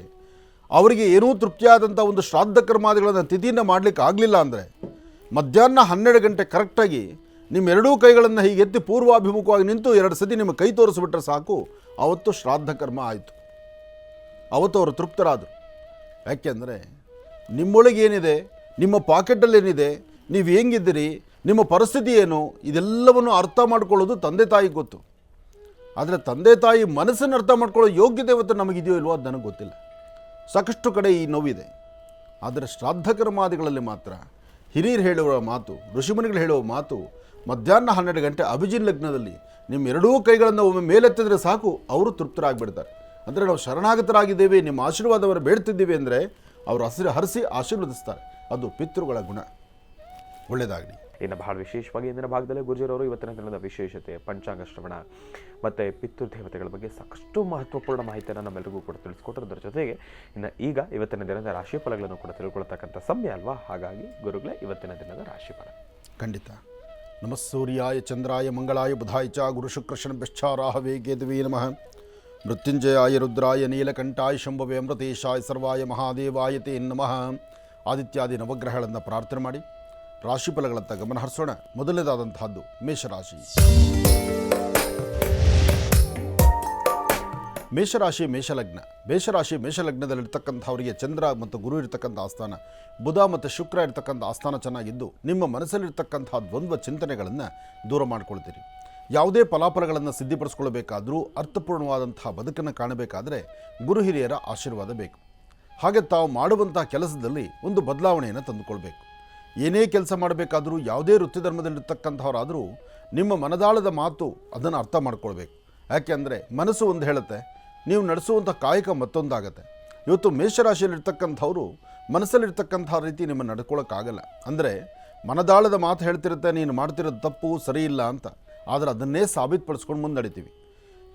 ಅವರಿಗೆ ಏನೂ ತೃಪ್ತಿಯಾದಂಥ ಒಂದು ಶ್ರಾದ್ದ ಕರ್ಮಾದಿಗಳನ್ನು ತಿಥಿಯನ್ನು ಮಾಡಲಿಕ್ಕೆ ಆಗಲಿಲ್ಲ ಅಂದರೆ, ಮಧ್ಯಾಹ್ನ 12 ಗಂಟೆ ಕರೆಕ್ಟಾಗಿ ನಿಮ್ಮ ಎರಡೂ ಕೈಗಳನ್ನು ಹೀಗೆ ಎತ್ತಿ ಪೂರ್ವಾಭಿಮುಖವಾಗಿ ನಿಂತು 2 ಸತಿ ನಿಮ್ಮ ಕೈ ತೋರಿಸ್ಬಿಟ್ರೆ ಸಾಕು, ಅವತ್ತು ಶ್ರಾದ್ದ ಕರ್ಮ ಆಯಿತು. ಅವತ್ತು ಅವರು ತೃಪ್ತರಾದರು. ಯಾಕೆಂದರೆ ನಿಮ್ಮೊಳಗೆ ಏನಿದೆ, ನಿಮ್ಮ ಪಾಕೆಟಲ್ಲಿ ಏನಿದೆ, ನೀವು ಹೆಂಗಿದ್ದೀರಿ, ನಿಮ್ಮ ಪರಿಸ್ಥಿತಿ ಏನು, ಇದೆಲ್ಲವನ್ನು ಅರ್ಥ ಮಾಡ್ಕೊಳ್ಳೋದು ತಂದೆ ತಾಯಿಗೆ ಗೊತ್ತು. ಆದರೆ ತಂದೆ ತಾಯಿ ಮನಸ್ಸನ್ನು ಅರ್ಥ ಮಾಡ್ಕೊಳ್ಳೋ ಯೋಗ್ಯತೆ ಇವತ್ತು ನಮಗಿದೆಯೋ ಇಲ್ವೋ ಅದು ನನಗೆ ಗೊತ್ತಿಲ್ಲ. ಸಾಕಷ್ಟು ಕಡೆ ಈ ನೋವಿದೆ. ಆದರೆ ಶ್ರಾದ್ದ ಕರ್ಮಾದಿಗಳಲ್ಲಿ ಮಾತ್ರ ಹಿರಿಯರು ಹೇಳುವ ಮಾತು, ಋಷಿಮುನಿಗಳು ಹೇಳುವ ಮಾತು, ಮಧ್ಯಾಹ್ನ 12 ಗಂಟೆ ಅಭಿಜಿನ್ ಲಗ್ನದಲ್ಲಿ ನಿಮ್ಮ ಎರಡೂ ಕೈಗಳನ್ನು ಒಮ್ಮೆ ಮೇಲೆತ್ತಿದ್ರೆ ಸಾಕು, ಅವರು ತೃಪ್ತರಾಗಿಬಿಡ್ತಾರೆ. ಅಂದರೆ ನಾವು ಶರಣಾಗತರಾಗಿದ್ದೇವೆ, ನಿಮ್ಮ ಆಶೀರ್ವಾದವನ್ನು ಬೇಡ್ತಿದ್ದೀವಿ ಅಂದರೆ ಅವರು ಹರಿಸಿ ಆಶೀರ್ವದಿಸ್ತಾರೆ. ಅದು ಪಿತೃಗಳ ಗುಣ. ಒಳ್ಳೆಯದಾಗಲಿ. ಇನ್ನು ಬಹಳ ವಿಶೇಷವಾಗಿ ಇಂದಿನ ಭಾಗದಲ್ಲಿ ಗುರುಜಿಯವರು ಇವತ್ತಿನ ದಿನದ ವಿಶೇಷತೆ, ಪಂಚಾಂಗ ಶ್ರವಣ ಮತ್ತು ಪಿತೃದೇವತೆಗಳ ಬಗ್ಗೆ ಸಾಕಷ್ಟು ಮಹತ್ವಪೂರ್ಣ ಮಾಹಿತಿಯನ್ನು ನಮ್ಮೆಲ್ಲರಿಗೂ ಕೂಡ ತಿಳಿಸ್ಕೊಟ್ಟದ್ರ ಜೊತೆಗೆ ಈಗ ಇವತ್ತಿನ ದಿನದ ರಾಶಿ ಫಲಗಳನ್ನು ಕೂಡ ತಿಳ್ಕೊಳ್ತಕ್ಕಂಥ ಸಮಯ ಅಲ್ವಾ. ಹಾಗಾಗಿ ಗುರುಗಳೇ, ಇವತ್ತಿನ ದಿನದ ರಾಶಿ ಫಲ ಖಂಡಿತ. ನಮಃ ಸೂರ್ಯಾಯ ಚಂದ್ರಾಯ ಮಂಗಳಾಯ ಬುಧಾಯ ಚ ಗುರು ಶುಕ್ರಶನಭ್ಯಶ್ಚ ರಾಹವೇ ಕೇತುವೇ ನಮಃ. ಮೃತ್ಯುಂಜಯಾಯ ರುದ್ರಾಯ ನೀಲಕಂಠಾಯ ಶಂಭವೇ ಅಮೃತೇಶಾಯ ಸರ್ವಾಯ ಮಹಾದೇವಾಯ ತೇ ನಮಃ. ಆದಿತ್ಯಾದಿ ನವಗ್ರಹಗಳನ್ನು ಪ್ರಾರ್ಥನೆ ಮಾಡಿ ರಾಶಿಫಲಗಳತ್ತ ಗಮನ ಹರಿಸೋಣ. ಮೊದಲನೇದಾದಂತಹದ್ದು ಮೇಷರಾಶಿ. ಮೇಷರಾಶಿ ಮೇಷಲಗ್ನ. ಮೇಷಲಗ್ನದಲ್ಲಿರ್ತಕ್ಕಂಥವರಿಗೆ ಚಂದ್ರ ಮತ್ತು ಗುರು ಇರತಕ್ಕಂಥ ಆಸ್ಥಾನ, ಬುಧ ಮತ್ತು ಶುಕ್ರ ಇರತಕ್ಕಂಥ ಆಸ್ಥಾನ ಚೆನ್ನಾಗಿದ್ದು ನಿಮ್ಮ ಮನಸ್ಸಲ್ಲಿರ್ತಕ್ಕಂಥ ದ್ವಂದ್ವ ಚಿಂತನೆಗಳನ್ನು ದೂರ ಮಾಡಿಕೊಳ್ತೀರಿ. ಯಾವುದೇ ಫಲಾಫಲಗಳನ್ನು ಸಿದ್ಧಿಪಡಿಸ್ಕೊಳ್ಬೇಕಾದರೂ, ಅರ್ಥಪೂರ್ಣವಾದಂತಹ ಬದುಕನ್ನು ಕಾಣಬೇಕಾದರೆ ಗುರು ಹಿರಿಯರ ಆಶೀರ್ವಾದ ಬೇಕು. ಹಾಗೆ ತಾವು ಮಾಡುವಂತಹ ಕೆಲಸದಲ್ಲಿ ಒಂದು ಬದಲಾವಣೆಯನ್ನು ತಂದುಕೊಳ್ಬೇಕು. ಏನೇ ಕೆಲಸ ಮಾಡಬೇಕಾದರೂ, ಯಾವುದೇ ವೃತ್ತಿ ಧರ್ಮದಲ್ಲಿರ್ತಕ್ಕಂಥವರಾದರೂ ನಿಮ್ಮ ಮನದಾಳದ ಮಾತು ಅದನ್ನು ಅರ್ಥ ಮಾಡ್ಕೊಳ್ಬೇಕು. ಯಾಕೆಂದರೆ ಮನಸ್ಸು ಒಂದು ಹೇಳುತ್ತೆ, ನೀವು ನಡೆಸುವಂಥ ಕಾಯಕ ಮತ್ತೊಂದಾಗತ್ತೆ. ಇವತ್ತು ಮೇಷರಾಶಿಯಲ್ಲಿರ್ತಕ್ಕಂಥವರು ಮನಸ್ಸಲ್ಲಿರ್ತಕ್ಕಂಥ ರೀತಿ ನಿಮ್ಮನ್ನು ನಡ್ಕೊಳ್ಳೋಕ್ಕಾಗಲ್ಲ. ಅಂದರೆ ಮನದಾಳದ ಮಾತು ಹೇಳ್ತಿರುತ್ತೆ, ನೀನು ಮಾಡ್ತಿರೋದು ತಪ್ಪು, ಸರಿ ಇಲ್ಲ ಅಂತ. ಆದರೆ ಅದನ್ನೇ ಸಾಬೀತುಪಡಿಸ್ಕೊಂಡು ಮುಂದೆ ನಡೀತೀವಿ.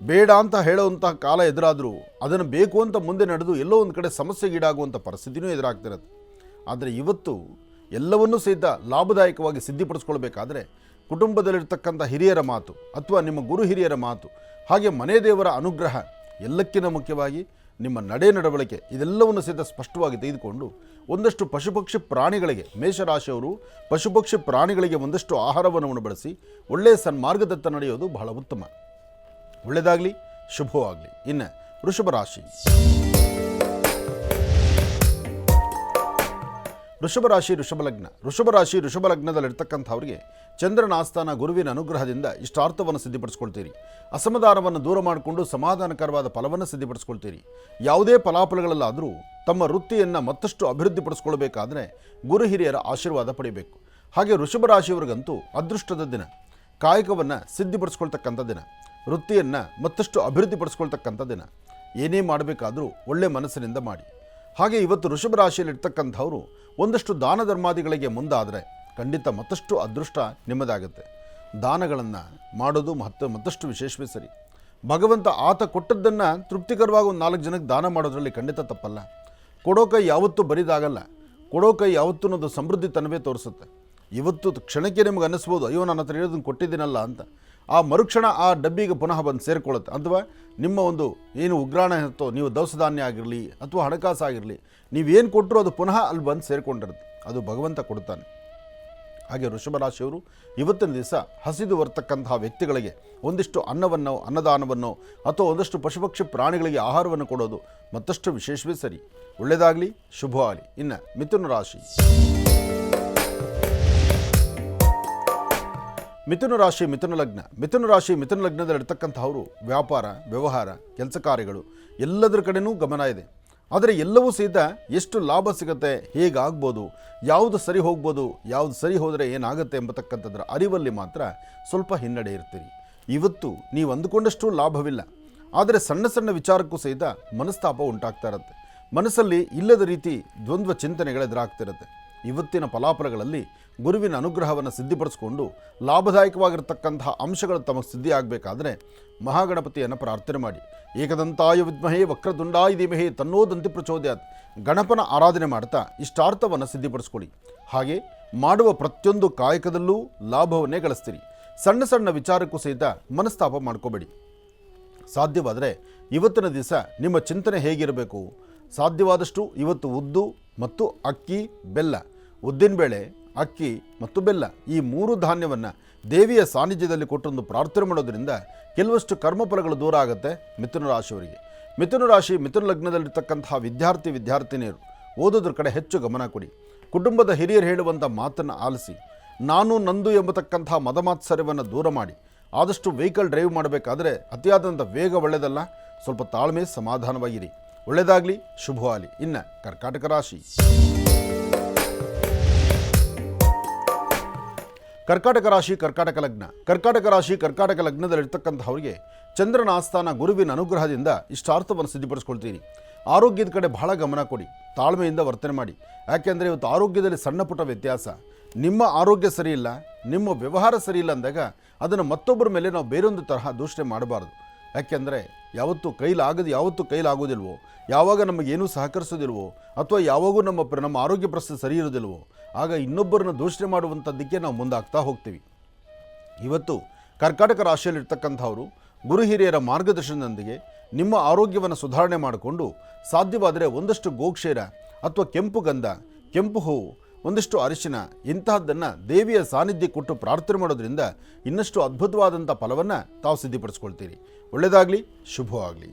ಬೇಡ ಅಂತ ಹೇಳೋವಂಥ ಕಾಲ ಎದುರಾದರೂ ಅದನ್ನು ಬೇಕು ಅಂತ ಮುಂದೆ ನಡೆದು ಎಲ್ಲೋ ಒಂದು ಕಡೆ ಸಮಸ್ಯೆಗೀಡಾಗುವಂಥ ಪರಿಸ್ಥಿತಿನೂ ಎದುರಾಗ್ತಿರುತ್ತೆ. ಆದರೆ ಇವತ್ತು ಎಲ್ಲವನ್ನೂ ಸಹಿತ ಲಾಭದಾಯಕವಾಗಿ ಸಿದ್ಧಿಪಡಿಸ್ಕೊಳ್ಬೇಕಾದ್ರೆ ಕುಟುಂಬದಲ್ಲಿರ್ತಕ್ಕಂಥ ಹಿರಿಯರ ಮಾತು ಅಥವಾ ನಿಮ್ಮ ಗುರು ಹಿರಿಯರ ಮಾತು, ಹಾಗೆ ಮನೆ ದೇವರ ಅನುಗ್ರಹ, ಎಲ್ಲಕ್ಕಿಂತ ಮುಖ್ಯವಾಗಿ ನಿಮ್ಮ ನಡವಳಿಕೆ, ಇದೆಲ್ಲವನ್ನು ಸಹಿತ ಸ್ಪಷ್ಟವಾಗಿ ತೆಗೆದುಕೊಂಡು ಒಂದಷ್ಟು ಪಶುಪಕ್ಷಿ ಪ್ರಾಣಿಗಳಿಗೆ, ಮೇಷರಾಶಿಯವರು ಪಶುಪಕ್ಷಿ ಪ್ರಾಣಿಗಳಿಗೆ ಒಂದಷ್ಟು ಆಹಾರವನ್ನು ಉಣಬಡಿಸಿ ಒಳ್ಳೆಯ ಸನ್ಮಾರ್ಗದತ್ತ ನಡೆಯೋದು ಬಹಳ ಉತ್ತಮ. ಒಳ್ಳೆಯದಾಗಲಿ, ಶುಭವಾಗಲಿ. ಇನ್ನು ವೃಷಭ ರಾಶಿ. ವೃಷಭ ರಾಶಿ ಋಷಭ ಲಗ್ನದಲ್ಲಿರ್ತಕ್ಕಂಥವ್ರಿಗೆ ಚಂದ್ರನ ಆಸ್ಥಾನ ಗುರುವಿನ ಅನುಗ್ರಹದಿಂದ ಇಷ್ಟಾರ್ಥವನ್ನು ಸಿದ್ಧಿಪಡಿಸ್ಕೊಳ್ತೀರಿ. ಅಸಮಾಧಾನವನ್ನು ದೂರ ಮಾಡಿಕೊಂಡು ಸಮಾಧಾನಕರವಾದ ಫಲವನ್ನು ಸಿದ್ಧಿಪಡಿಸ್ಕೊಳ್ತೀರಿ. ಯಾವುದೇ ಫಲಾಫಲಗಳಲ್ಲಾದರೂ ತಮ್ಮ ವೃತ್ತಿಯನ್ನು ಮತ್ತಷ್ಟು ಅಭಿವೃದ್ಧಿಪಡಿಸ್ಕೊಳ್ಬೇಕಾದ್ರೆ ಗುರು ಹಿರಿಯರ ಆಶೀರ್ವಾದ ಪಡೆಯಬೇಕು. ಹಾಗೆ ವೃಷಭ ರಾಶಿಯವರಿಗಂತೂ ಅದೃಷ್ಟದ ದಿನ, ಕಾಯಕವನ್ನು ಸಿದ್ಧಿಪಡಿಸ್ಕೊಳ್ತಕ್ಕಂಥ ದಿನ, ವೃತ್ತಿಯನ್ನು ಮತ್ತಷ್ಟು ಅಭಿವೃದ್ಧಿಪಡಿಸ್ಕೊಳ್ತಕ್ಕಂಥ ದಿನ. ಏನೇ ಮಾಡಬೇಕಾದರೂ ಒಳ್ಳೆ ಮನಸ್ಸಿನಿಂದ ಮಾಡಿ. ಹಾಗೆ ಇವತ್ತು ವೃಷಭ ರಾಶಿಯಲ್ಲಿರ್ತಕ್ಕಂಥವರು ಒಂದಷ್ಟು ದಾನ ಧರ್ಮಾದಿಗಳಿಗೆ ಮುಂದಾದರೆ ಖಂಡಿತ ಮತ್ತಷ್ಟು ಅದೃಷ್ಟ ನಿಮ್ಮದಾಗುತ್ತೆ. ದಾನಗಳನ್ನು ಮಾಡೋದು ಮತ್ತಷ್ಟು ವಿಶೇಷವೇ ಸರಿ. ಭಗವಂತ ಆತ ಕೊಟ್ಟದ್ದನ್ನು ತೃಪ್ತಿಕರವಾಗಿ ಒಂದು 4 ಜನಕ್ಕೆ ದಾನ ಮಾಡೋದ್ರಲ್ಲಿ ಖಂಡಿತ ತಪ್ಪಲ್ಲ. ಕೊಡೋ ಕೈ ಯಾವತ್ತೂ ಬರಿದಾಗಲ್ಲ. ಕೊಡೋ ಕೈ ಯಾವತ್ತೂ ಒಂದು ಸಮೃದ್ಧಿ ತನವೇ ತೋರಿಸುತ್ತೆ. ಇವತ್ತು ಕ್ಷಣಕ್ಕೆ ನಿಮಗೆ ಅನ್ನಿಸ್ಬೋದು, ಅಯ್ಯೋ ನನ್ನ ಹತ್ರ ಇರೋದನ್ನು ಕೊಟ್ಟಿದ್ದೀನಲ್ಲ ಅಂತ. ಆ ಮರುಕ್ಷಣ ಆ ಡಬ್ಬಿಗೆ ಪುನಃ ಬಂದು ಸೇರಿಕೊಳ್ಳುತ್ತೆ. ಅಥವಾ ನಿಮ್ಮ ಒಂದು ಏನು ಉಗ್ರಾಣ ಇರುತ್ತೋ, ನೀವು ದವಸ ಧಾನ್ಯ ಆಗಿರಲಿ ಅಥವಾ ಹಣಕಾಸು ಆಗಿರಲಿ, ನೀವೇನು ಕೊಟ್ಟರು ಅದು ಪುನಃ ಅಲ್ಲಿ ಬಂದು ಸೇರಿಕೊಂಡಿರುತ್ತೆ. ಅದು ಭಗವಂತ ಕೊಡ್ತಾನೆ. ಹಾಗೆ ವೃಷಭ ರಾಶಿಯವರು ಇವತ್ತಿನ ದಿವಸ ಹಸಿದು ಬರ್ತಕ್ಕಂತಹ ವ್ಯಕ್ತಿಗಳಿಗೆ ಒಂದಿಷ್ಟು ಅನ್ನವನ್ನು, ಅನ್ನದಾನವನ್ನು ಅಥವಾ ಒಂದಷ್ಟು ಪಶುಪಕ್ಷಿ ಪ್ರಾಣಿಗಳಿಗೆ ಆಹಾರವನ್ನು ಕೊಡೋದು ಮತ್ತಷ್ಟು ವಿಶೇಷವೇ ಸರಿ. ಒಳ್ಳೆಯದಾಗಲಿ, ಶುಭವಾಗಲಿ. ಇನ್ನು ಮಿಥುನ ರಾಶಿ. ಮಿಥುನ ರಾಶಿ ಮಿಥುನ ಲಗ್ನದಲ್ಲಿರ್ತಕ್ಕಂಥವರು ವ್ಯಾಪಾರ, ವ್ಯವಹಾರ, ಕೆಲಸ ಕಾರ್ಯಗಳು ಎಲ್ಲದರ ಕಡೆನೂ ಗಮನ ಇದೆ. ಆದರೆ ಎಲ್ಲವೂ ಸಹಿತ ಎಷ್ಟು ಲಾಭ ಸಿಗುತ್ತೆ, ಹೇಗಾಗ್ಬೋದು, ಯಾವುದು ಸರಿ ಹೋಗ್ಬೋದು, ಯಾವುದು ಸರಿ ಹೋದರೆ ಏನಾಗುತ್ತೆ ಎಂಬತಕ್ಕಂಥದ್ರ ಅರಿವಲ್ಲಿ ಮಾತ್ರ ಸ್ವಲ್ಪ ಹಿನ್ನಡೆ ಇರ್ತೀರಿ. ಇವತ್ತು ನೀವು ಅಂದುಕೊಂಡಷ್ಟು ಲಾಭವಿಲ್ಲ. ಆದರೆ ಸಣ್ಣ ಸಣ್ಣ ವಿಚಾರಕ್ಕೂ ಸಹಿತ ಮನಸ್ತಾಪ ಉಂಟಾಗ್ತಾ ಇರುತ್ತೆ. ಮನಸ್ಸಲ್ಲಿ ಇಲ್ಲದ ರೀತಿ ದ್ವಂದ್ವ ಚಿಂತನೆಗಳು ಎದುರಾಗ್ತಿರುತ್ತೆ. ಇವತ್ತಿನ ಫಲಾಫಲಗಳಲ್ಲಿ ಗುರುವಿನ ಅನುಗ್ರಹವನ್ನು ಸಿದ್ಧಿಪಡಿಸಿಕೊಂಡು ಲಾಭದಾಯಕವಾಗಿರ್ತಕ್ಕಂತಹ ಅಂಶಗಳು ತಮಗೆ ಸಿದ್ಧಿ ಆಗಬೇಕಾದ್ರೆ ಮಹಾಗಣಪತಿಯನ್ನು ಪ್ರಾರ್ಥನೆ ಮಾಡಿ. ಏಕದಂತಾಯ ವಿದ್ಮಹೇ ವಕ್ರತುಂಡಾಯ ಧೀಮಹಿ ತನ್ನೋ ದಂತಿ ಪ್ರಚೋದಯಾತ್. ಗಣಪನ ಆರಾಧನೆ ಮಾಡ್ತಾ ಇಷ್ಟಾರ್ಥವನ್ನು ಸಿದ್ಧಿಪಡಿಸ್ಕೊಳ್ಳಿ. ಹಾಗೆ ಮಾಡುವ ಪ್ರತಿಯೊಂದು ಕಾಯಕದಲ್ಲೂ ಲಾಭವನ್ನೇ ಗಳಿಸ್ತೀರಿ. ಸಣ್ಣ ಸಣ್ಣ ವಿಚಾರಕ್ಕೂ ಸಹಿತ ಮನಸ್ತಾಪ ಮಾಡ್ಕೋಬೇಡಿ. ಸಾಧ್ಯವಾದರೆ ಇವತ್ತಿನ ದಿವಸ ನಿಮ್ಮ ಚಿಂತನೆ ಹೇಗಿರಬೇಕು? ಸಾಧ್ಯವಾದಷ್ಟು ಇವತ್ತು ಉದ್ದು ಮತ್ತು ಅಕ್ಕಿ, ಬೆಲ್ಲ, ಉದ್ದಿನಬೇಳೆ, ಅಕ್ಕಿ ಮತ್ತು ಬೆಲ್ಲ ಈ 3 ಧಾನ್ಯವನ್ನು ದೇವಿಯ ಸಾನ್ನಿಧ್ಯದಲ್ಲಿ ಕೊಟ್ಟೊಂದು ಪ್ರಾರ್ಥನೆ ಮಾಡೋದ್ರಿಂದ ಕೆಲವಷ್ಟು ಕರ್ಮಫಲಗಳು ದೂರ ಆಗುತ್ತೆ ಮಿಥುನ ರಾಶಿಯವರಿಗೆ. ಮಿಥುನ ರಾಶಿ, ಮಿಥುನ ಲಗ್ನದಲ್ಲಿರ್ತಕ್ಕಂತಹ ವಿದ್ಯಾರ್ಥಿನಿಯರು ಓದೋದ್ರ ಕಡೆ ಹೆಚ್ಚು ಗಮನ ಕೊಡಿ. ಕುಟುಂಬದ ಹಿರಿಯರು ಹೇಳುವಂಥ ಮಾತನ್ನು ಆಲಿಸಿ. ನಾನು ನಂದು ಎಂಬತಕ್ಕಂಥ ಮದಮಾತ್ಸರ್ಯವನ್ನು ದೂರ ಮಾಡಿ. ಆದಷ್ಟು ವೆಹಿಕಲ್ ಡ್ರೈವ್ ಮಾಡಬೇಕಾದ್ರೆ ಅತಿಯಾದಂಥ ವೇಗ ಒಳ್ಳೆಯದಲ್ಲ. ಸ್ವಲ್ಪ ತಾಳ್ಮೆ, ಸಮಾಧಾನವಾಗಿರಿ. ಒಳ್ಳೆಯದಾಗಲಿ, ಶುಭವಾಗಲಿ. ಇನ್ನು ಕರ್ಕಾಟಕ ರಾಶಿ. ಕರ್ಕಾಟಕ ರಾಶಿ, ಕರ್ಕಾಟಕ ಲಗ್ನ. ಕರ್ಕಾಟಕ ರಾಶಿ, ಕರ್ಕಾಟಕ ಲಗ್ನದಲ್ಲಿರ್ತಕ್ಕಂಥವ್ರಿಗೆ ಚಂದ್ರನ ಆಸ್ಥಾನ ಗುರುವಿನ ಅನುಗ್ರಹದಿಂದ ಇಷ್ಟಾರ್ಥವನ್ನು ಸಿದ್ಧಿಪಡಿಸ್ಕೊಳ್ತೀರಿ. ಆರೋಗ್ಯದ ಕಡೆ ಬಹಳ ಗಮನ ಕೊಡಿ. ತಾಳ್ಮೆಯಿಂದ ವರ್ತನೆ ಮಾಡಿ. ಯಾಕೆಂದರೆ ಇವತ್ತು ಆರೋಗ್ಯದಲ್ಲಿ ಸಣ್ಣ ಪುಟ್ಟ ವ್ಯತ್ಯಾಸ. ನಿಮ್ಮ ಆರೋಗ್ಯ ಸರಿಯಿಲ್ಲ, ನಿಮ್ಮ ವ್ಯವಹಾರ ಸರಿಯಿಲ್ಲ ಅಂದಾಗ ಅದನ್ನು ಮತ್ತೊಬ್ಬರ ಮೇಲೆ ನಾವು ಬೇರೊಂದು ತರಹ ದೂಷಣೆ ಮಾಡಬಾರ್ದು. ಯಾಕೆಂದರೆ ಯಾವತ್ತೂ ಕೈಲಾಗೋದಿಲ್ವೋ, ಯಾವಾಗ ನಮಗೇನೂ ಸಹಕರಿಸೋದಿಲ್ವೋ, ಅಥವಾ ಯಾವಾಗೂ ನಮ್ಮ ಆರೋಗ್ಯ ಪರಿಸ್ಥಿತಿ ಸರಿ ಇರೋದಿಲ್ವೋ, ಆಗ ಇನ್ನೊಬ್ಬರನ್ನು ದೂಷಣೆ ಮಾಡುವಂಥದ್ದಕ್ಕೆ ನಾವು ಮುಂದಾಗ್ತಾ ಹೋಗ್ತೀವಿ. ಇವತ್ತು ಕರ್ಕಾಟಕ ರಾಶಿಯಲ್ಲಿರ್ತಕ್ಕಂಥವರು ಗುರು ಹಿರಿಯರ ಮಾರ್ಗದರ್ಶನದೊಂದಿಗೆ ನಿಮ್ಮ ಆರೋಗ್ಯವನ್ನು ಸುಧಾರಣೆ ಮಾಡಿಕೊಂಡು ಸಾಧ್ಯವಾದರೆ ಒಂದಷ್ಟು ಗೋಕ್ಷೇರ ಅಥವಾ ಕೆಂಪು ಗಂಧ, ಕೆಂಪು ಹೂವು, ಒಂದಿಷ್ಟು ಅರಿಶಿನ ಇಂತಹದ್ದನ್ನು ದೇವಿಯ ಸಾನ್ನಿಧ್ಯ ಕೊಟ್ಟು ಪ್ರಾರ್ಥನೆ ಮಾಡೋದ್ರಿಂದ ಇನ್ನಷ್ಟು ಅದ್ಭುತವಾದಂಥ ಫಲವನ್ನು ತಾವು ಸಿದ್ಧಿಪಡಿಸ್ಕೊಳ್ತೀರಿ. ಒಳ್ಳೆಯದಾಗಲಿ, ಶುಭವಾಗಲಿ.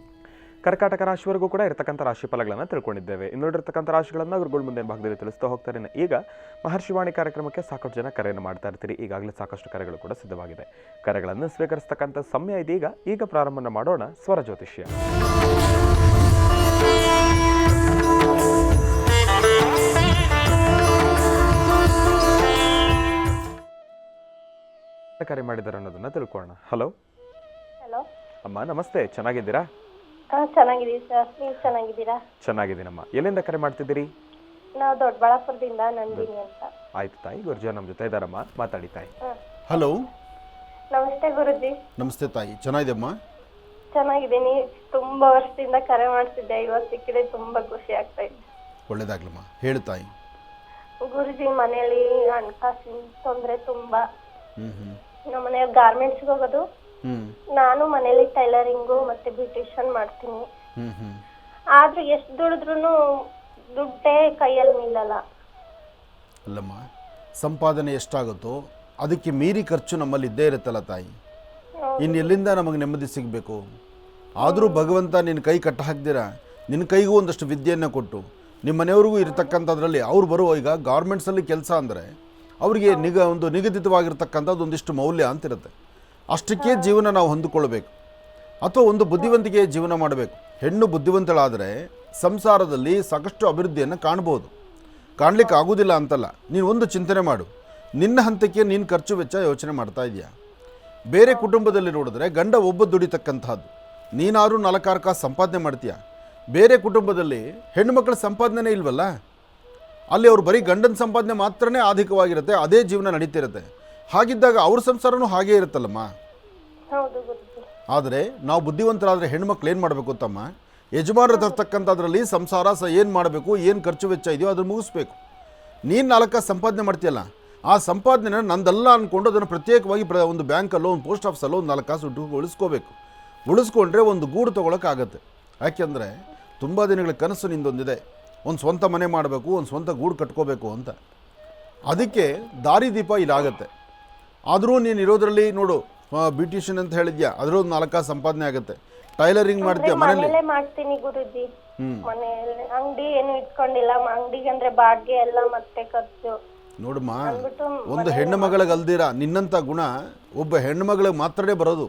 ಕರ್ಕಾಟಕ ರಾಶಿವರೆಗೂ ಕೂಡ ಇರತಕ್ಕಂಥ ರಾಶಿ ಫಲಗಳನ್ನು ತಿಳ್ಕೊಂಡಿದ್ದೇವೆ. ಇನ್ನುಳಿದಿರ್ತಕ್ಕಂಥ ರಾಶಿಗಳನ್ನು ಗುರುಗಳು ಮುಂದಿನ ಭಾಗದಲ್ಲಿ ತಿಳಿಸ್ತಾ ಹೋಗ್ತಾರೆ. ಈಗ ಮಹರ್ಷಿವಾಣಿ ಕಾರ್ಯಕ್ರಮಕ್ಕೆ ಸಾಕಷ್ಟು ಜನ ಕರೆಯನ್ನು ಮಾಡ್ತಾ ಇರ್ತೀರಿ. ಈಗಾಗಲೇ ಸಾಕಷ್ಟು ಕರೆಗಳು ಕೂಡ ಸಿದ್ಧವಾಗಿದೆ. ಕರೆಗಳನ್ನು ಸ್ವೀಕರಿಸ್ತಕ್ಕಂಥ ಸಮಯ ಇದೀಗ. ಈಗ ಪ್ರಾರಂಭ ಮಾಡೋಣ ಸ್ವರ ಜ್ಯೋತಿಷ್ಯ. ಕರೆ ಮಾಡಿದ್ದಾರೆ ಅನ್ನೋದನ್ನ ತಿಳ್ಕೊಳ್ಳೋಣ. ಹಲೋ ಅಮ್ಮ, ನಮಸ್ತೆ. ಚೆನ್ನಾಗಿದ್ದೀರಾ? ಚೆನ್ನಾಗಿದ್ದೀವಿ ಸರ್, ನೀವು ಚೆನ್ನಾಗಿದ್ದೀರಾ? ಚೆನ್ನಾಗಿದ್ದೀನಮ್ಮ. ಎಲ್ಲಿಂದ ಕರೆ ಮಾಡ್ತಿದ್ದೀರಿ? ನಾವು ದೊಡ್ಡಬಳ್ಳಾಪುರದಿಂದ ನಂದಿನಿ ಅಂತ. ಆಯ್ತು ತಾಯಿ, ಗುರುಜಿ ನಮ್ಮ ಜೊತೆ ಇದ್ದಾರಮ್ಮ, ಮಾತಾಡಿ ತಾಯಿ. ಹಲೋ, ನಮಸ್ತೆ ಗುರುಜಿ. ನಮಸ್ತೆ ತಾಯಿ, ಚೆನ್ನಾಗಿದೆಯಮ್ಮ? ಚೆನ್ನಾಗಿದ್ದೀನಿ. ತುಂಬಾ ವರ್ಷದಿಂದ ಕರೆ ಮಾಡ್ತಿದ್ದೆ, ಇವತ್ತು ಸಿಕ್ಕಿದೆ, ತುಂಬಾ ಖುಷಿ ಆಗ್ತಾ ಇದೆ. ಒಳ್ಳೇದಾಗ್ಲಮ್ಮ, ಹೇಳು ತಾಯಿ. ಗುರುಜಿ, ಮನೆಯಲ್ಲಿ ಹಣಕಾಸಿನ ತೊಂದರೆ ತುಂಬಾ. ನಮ್ಮ ಮನೆಯಲ್ಲಿ ಗಾರ್ಮೆಂಟ್ಸ್ಗೆ ಹೋಗೋದು, ನಾನು ಮನೇಲಿ ಟೈಲರಿಂಗು ಮತ್ತೆ ಬ್ಯೂಟಿಷಿಯನ್ ಮಾಡ್ತೀನಿ. ಆದ್ರೂ ಎಷ್ಟು ದುಡಿದ್ರು ದುಡ್ಡೇ ಕೈಯಲ್ಲಿ ನಿಲ್ಲಲ್ಲ. ಅಲ್ಲಮ್ಮ, ಸಂಪಾದನೆ ಎಷ್ಟಾಗುತ್ತೋ ಅದಕ್ಕೆ ಮೀರಿ ಖರ್ಚು ನಮ್ಮಲ್ಲಿ ಇದ್ದೇ ಇರುತ್ತಲ್ಲ ತಾಯಿ. ಇನ್ನು ಎಲ್ಲಿಂದ ನಮಗೆ ನೆಮ್ಮದಿ ಸಿಗಬೇಕು? ಆದರೂ ಭಗವಂತ ನಿನ್ನ ಕೈ ಕಟ್ಟ ಹಾಕ್ದಿರಾ ನಿನ್ನ ಕೈಗೂ ಒಂದಷ್ಟು ವಿದ್ಯೆಯನ್ನು ಕೊಟ್ಟು ನಿಮ್ಮ ಮನೆಯವ್ರಿಗೂ ಇರತಕ್ಕಂಥದ್ರಲ್ಲಿ ಅವ್ರು ಬರೋ ಈಗ ಗಾರ್ಮೆಂಟ್ಸಲ್ಲಿ ಕೆಲಸ ಅಂದರೆ ಅವರಿಗೆ ನಿಗದಿತವಾಗಿರ್ತಕ್ಕಂಥದ್ದು ಒಂದಿಷ್ಟು ಮೌಲ್ಯ ಅಂತಿರುತ್ತೆ. ಅಷ್ಟಕ್ಕೆ ಜೀವನ ನಾವು ಹೊಂದಿಕೊಳ್ಬೇಕು, ಅಥವಾ ಒಂದು ಬುದ್ಧಿವಂತಿಕೆಯ ಜೀವನ ಮಾಡಬೇಕು. ಹೆಣ್ಣು ಬುದ್ಧಿವಂತಳಾದರೆ ಸಂಸಾರದಲ್ಲಿ ಸಾಕಷ್ಟು ಅಭಿವೃದ್ಧಿಯನ್ನು ಕಾಣ್ಬೋದು. ಕಾಣಲಿಕ್ಕೆ ಆಗೋದಿಲ್ಲ ಅಂತಲ್ಲ. ನೀನು ಒಂದು ಚಿಂತನೆ ಮಾಡು, ನಿನ್ನ ಹಂತಕ್ಕೆ ನೀನು ಖರ್ಚು ವೆಚ್ಚ ಯೋಚನೆ ಮಾಡ್ತಾ ಇದೆಯಾ? ಬೇರೆ ಕುಟುಂಬದಲ್ಲಿ ನೋಡಿದ್ರೆ ಗಂಡ ಒಬ್ಬ ದುಡಿತಕ್ಕಂಥದ್ದು, ನೀನಾದರೂ 4-6 ಕಾಸು ಸಂಪಾದನೆ ಮಾಡ್ತೀಯ. ಬೇರೆ ಕುಟುಂಬದಲ್ಲಿ ಹೆಣ್ಣುಮಕ್ಕಳ ಸಂಪಾದನೆ ಇಲ್ವಲ್ಲ, ಅಲ್ಲಿ ಅವ್ರು ಬರೀ ಗಂಡನ ಸಂಪಾದನೆ ಮಾತ್ರನೇ ಅಧಿಕವಾಗಿರುತ್ತೆ, ಅದೇ ಜೀವನ ನಡೀತಿರುತ್ತೆ. ಹಾಗಿದ್ದಾಗ ಅವ್ರ ಸಂಸಾರನೂ ಹಾಗೇ ಇರುತ್ತಲ್ಲಮ್ಮ. ಆದರೆ ನಾವು ಬುದ್ಧಿವಂತರಾದರೆ ಹೆಣ್ಮಕ್ಳು ಏನು ಮಾಡಬೇಕು ತಮ್ಮ, ಯಜಮಾನರು ತರ್ತಕ್ಕಂಥದ್ರಲ್ಲಿ ಸಂಸಾರ ಏನು ಮಾಡಬೇಕು, ಏನು ಖರ್ಚು ವೆಚ್ಚ ಇದೆಯೋ ಅದನ್ನು ಮುಗಿಸ್ಬೇಕು. ನೀನು 4 ಕಾಸು ಸಂಪಾದನೆ ಮಾಡ್ತೀಯಲ್ಲ, ಆ ಸಂಪಾದನೆ ನಂದಲ್ಲ ಅಂದ್ಕೊಂಡು ಅದನ್ನು ಪ್ರತ್ಯೇಕವಾಗಿ ಒಂದು ಬ್ಯಾಂಕಲ್ಲೋ ಒಂದು ಪೋಸ್ಟ್ ಆಫೀಸಲ್ಲೋ ಒಂದು 4 ಕಾಸು ಉಳಿಸ್ಕೋಬೇಕು. ಉಳಿಸ್ಕೊಂಡ್ರೆ ಒಂದು ಗೂಡು ತೊಗೊಳಕ್ಕಾಗತ್ತೆ. ಯಾಕೆಂದರೆ ತುಂಬ ದಿನಗಳ ಕನಸು ನಿಂದೊಂದಿದೆ, ಒಂದು ಸ್ವಂತ ಮನೆ ಮಾಡಬೇಕು, ಒಂದು ಸ್ವಂತ ಗೂಡು ಕಟ್ಕೋಬೇಕು ಅಂತ. ಅದಕ್ಕೆ ದಾರಿದೀಪ ಇದಾಗತ್ತೆ. ಆದರೂ ನೀನು ಇರೋದ್ರಲ್ಲಿ ನೋಡು, ಬ್ಯೂಟಿಷಿಯನ್ ಅಂತ ಹೇಳಿದ್ಯಾ, ಅದರೊಂದು 4 ಕಾಸು ಸಂಪಾದನೆ ಆಗುತ್ತೆ. ಟೈಲರಿಂಗ್ ಮಾಡ್ತೀಯ, ಮನೇಲಿ ಮಾಡ್ತೀನಿ ಗುರುಜಿ. ಮನೆಯಲ್ಲಿ ಅಂಗಡಿ ಏನು ಇಟ್ಕೊಂಡಿಲ್ಲ, ಅಂಗಡಿಗೆ ಅಂದ್ರೆ ಬಾಡಿಗೆ ಎಲ್ಲ ಮತ್ತೆ ಖರ್ಚು. ನೋಡಮ್ಮ, ಒಂದು ಹೆಣ್ಣು ಮಗಳಿಗೆ ಅಲ್ದಿರ ನಿನ್ನಂಥ ಗುಣ ಒಬ್ಬ ಹೆಣ್ಣು ಮಗಳಿಗೆ ಮಾತ್ರನೇ ಬರೋದು.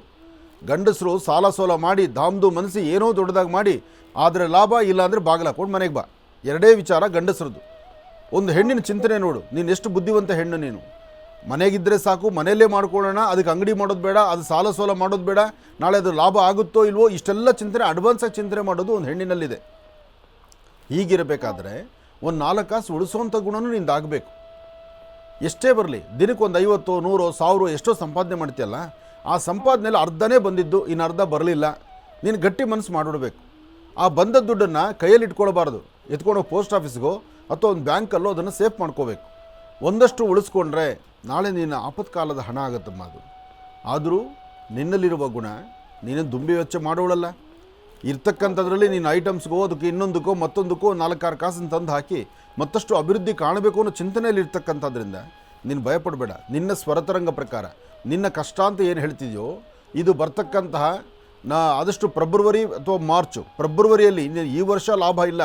ಗಂಡಸರು ಸಾಲ ಸೋಲ ಮಾಡಿ ಧಾಮ್ದು ಮನಸ್ಸಿ ಏನೋ ದೊಡ್ಡದಾಗಿ ಮಾಡಿ, ಆದರೆ ಲಾಭ ಇಲ್ಲ ಅಂದರೆ ಬಾಗಿಲು ಹಾಕೊಂಡು ಮನೆಗೆ ಬಾ, ಎರಡೇ ವಿಚಾರ ಗಂಡಸರದು. ಒಂದು ಹೆಣ್ಣಿನ ಚಿಂತನೆ ನೋಡು, ನೀನು ಎಷ್ಟು ಬುದ್ಧಿವಂತ ಹೆಣ್ಣು. ನೀನು ಮನೆಗಿದ್ದರೆ ಸಾಕು, ಮನೆಯಲ್ಲೇ ಮಾಡ್ಕೊಳ್ಳೋಣ, ಅದಕ್ಕೆ ಅಂಗಡಿ ಮಾಡೋದು ಬೇಡ, ಅದು ಸಾಲ ಸೋಲ ಮಾಡೋದು ಬೇಡ, ನಾಳೆ ಅದು ಲಾಭ ಆಗುತ್ತೋ ಇಲ್ವೋ ಇಷ್ಟೆಲ್ಲ ಚಿಂತನೆ, ಅಡ್ವಾನ್ಸಾಗಿ ಚಿಂತನೆ ಮಾಡೋದು ಒಂದು ಹೆಣ್ಣಿನಲ್ಲಿದೆ. ಹೀಗಿರಬೇಕಾದ್ರೆ ಒಂದು 4 ಕಾಸು ಉಳಿಸೋವಂಥ ಗುಣನೂ ನಿಂದಾಗಬೇಕು. ಎಷ್ಟೇ ಬರಲಿ, ದಿನಕ್ಕೊಂದು 50, 100, 1000 ಎಷ್ಟೋ ಸಂಪಾದನೆ ಮಾಡ್ತೀಯಲ್ಲ, ಆ ಸಂಪಾದನೆಯಲ್ಲಿ ಅರ್ಧನೇ ಬಂದಿದ್ದು, ಇನ್ನು ಅರ್ಧ ಬರಲಿಲ್ಲ. ನೀನು ಗಟ್ಟಿ ಮನಸ್ಸು ಮಾಡಿಬಿಡ್ಬೇಕು. ಆ ಬಂದ ದುಡ್ಡನ್ನು ಕೈಯಲ್ಲಿ ಇಟ್ಕೊಳ್ಬಾರ್ದು, ಎತ್ಕೊಂಡೋಗಿ ಪೋಸ್ಟ್ ಆಫೀಸ್ಗೋ ಅಥವಾ ಒಂದು ಬ್ಯಾಂಕಲ್ಲೋ ಅದನ್ನು ಸೇಫ್ ಮಾಡ್ಕೋಬೇಕು. ಒಂದಷ್ಟು ಉಳಿಸ್ಕೊಂಡ್ರೆ ನಾಳೆ ನಿನ್ನ ಆಪತ್ಕಾಲದ ಹಣ ಆಗುತ್ತಮ್ಮ ಅದು. ಆದರೂ ನಿನ್ನಲ್ಲಿರುವ ಗುಣ ನೀನು ದುಂಬಿ ವೆಚ್ಚ ಮಾಡೋಳಲ್ಲ. ಇರ್ತಕ್ಕಂಥದ್ರಲ್ಲಿ ನೀನು ಐಟಮ್ಸ್ಗೋ ಅದಕ್ಕೆ ಇನ್ನೊಂದಕ್ಕೋ ಮತ್ತೊಂದಕ್ಕೋ 4-6 ಕಾಸನ್ನು ತಂದು ಹಾಕಿ ಮತ್ತಷ್ಟು ಅಭಿವೃದ್ಧಿ ಕಾಣಬೇಕು ಅನ್ನೋ ಚಿಂತನೆಯಲ್ಲಿ ಇರ್ತಕ್ಕಂಥದ್ರಿಂದ ನೀನು ಭಯಪಡಬೇಡ. ನಿನ್ನ ಸ್ವರತರಂಗ ಪ್ರಕಾರ ನಿನ್ನ ಕಷ್ಟ ಅಂತ ಏನು ಹೇಳ್ತಿದೆಯೋ ಇದು ಬರ್ತಕ್ಕಂತಹ ಆದಷ್ಟು ಫೆಬ್ರವರಿ ಅಥವಾ ಮಾರ್ಚು, ಫೆಬ್ರವರಿಯಲ್ಲಿ ಈ ವರ್ಷ ಲಾಭ ಇಲ್ಲ.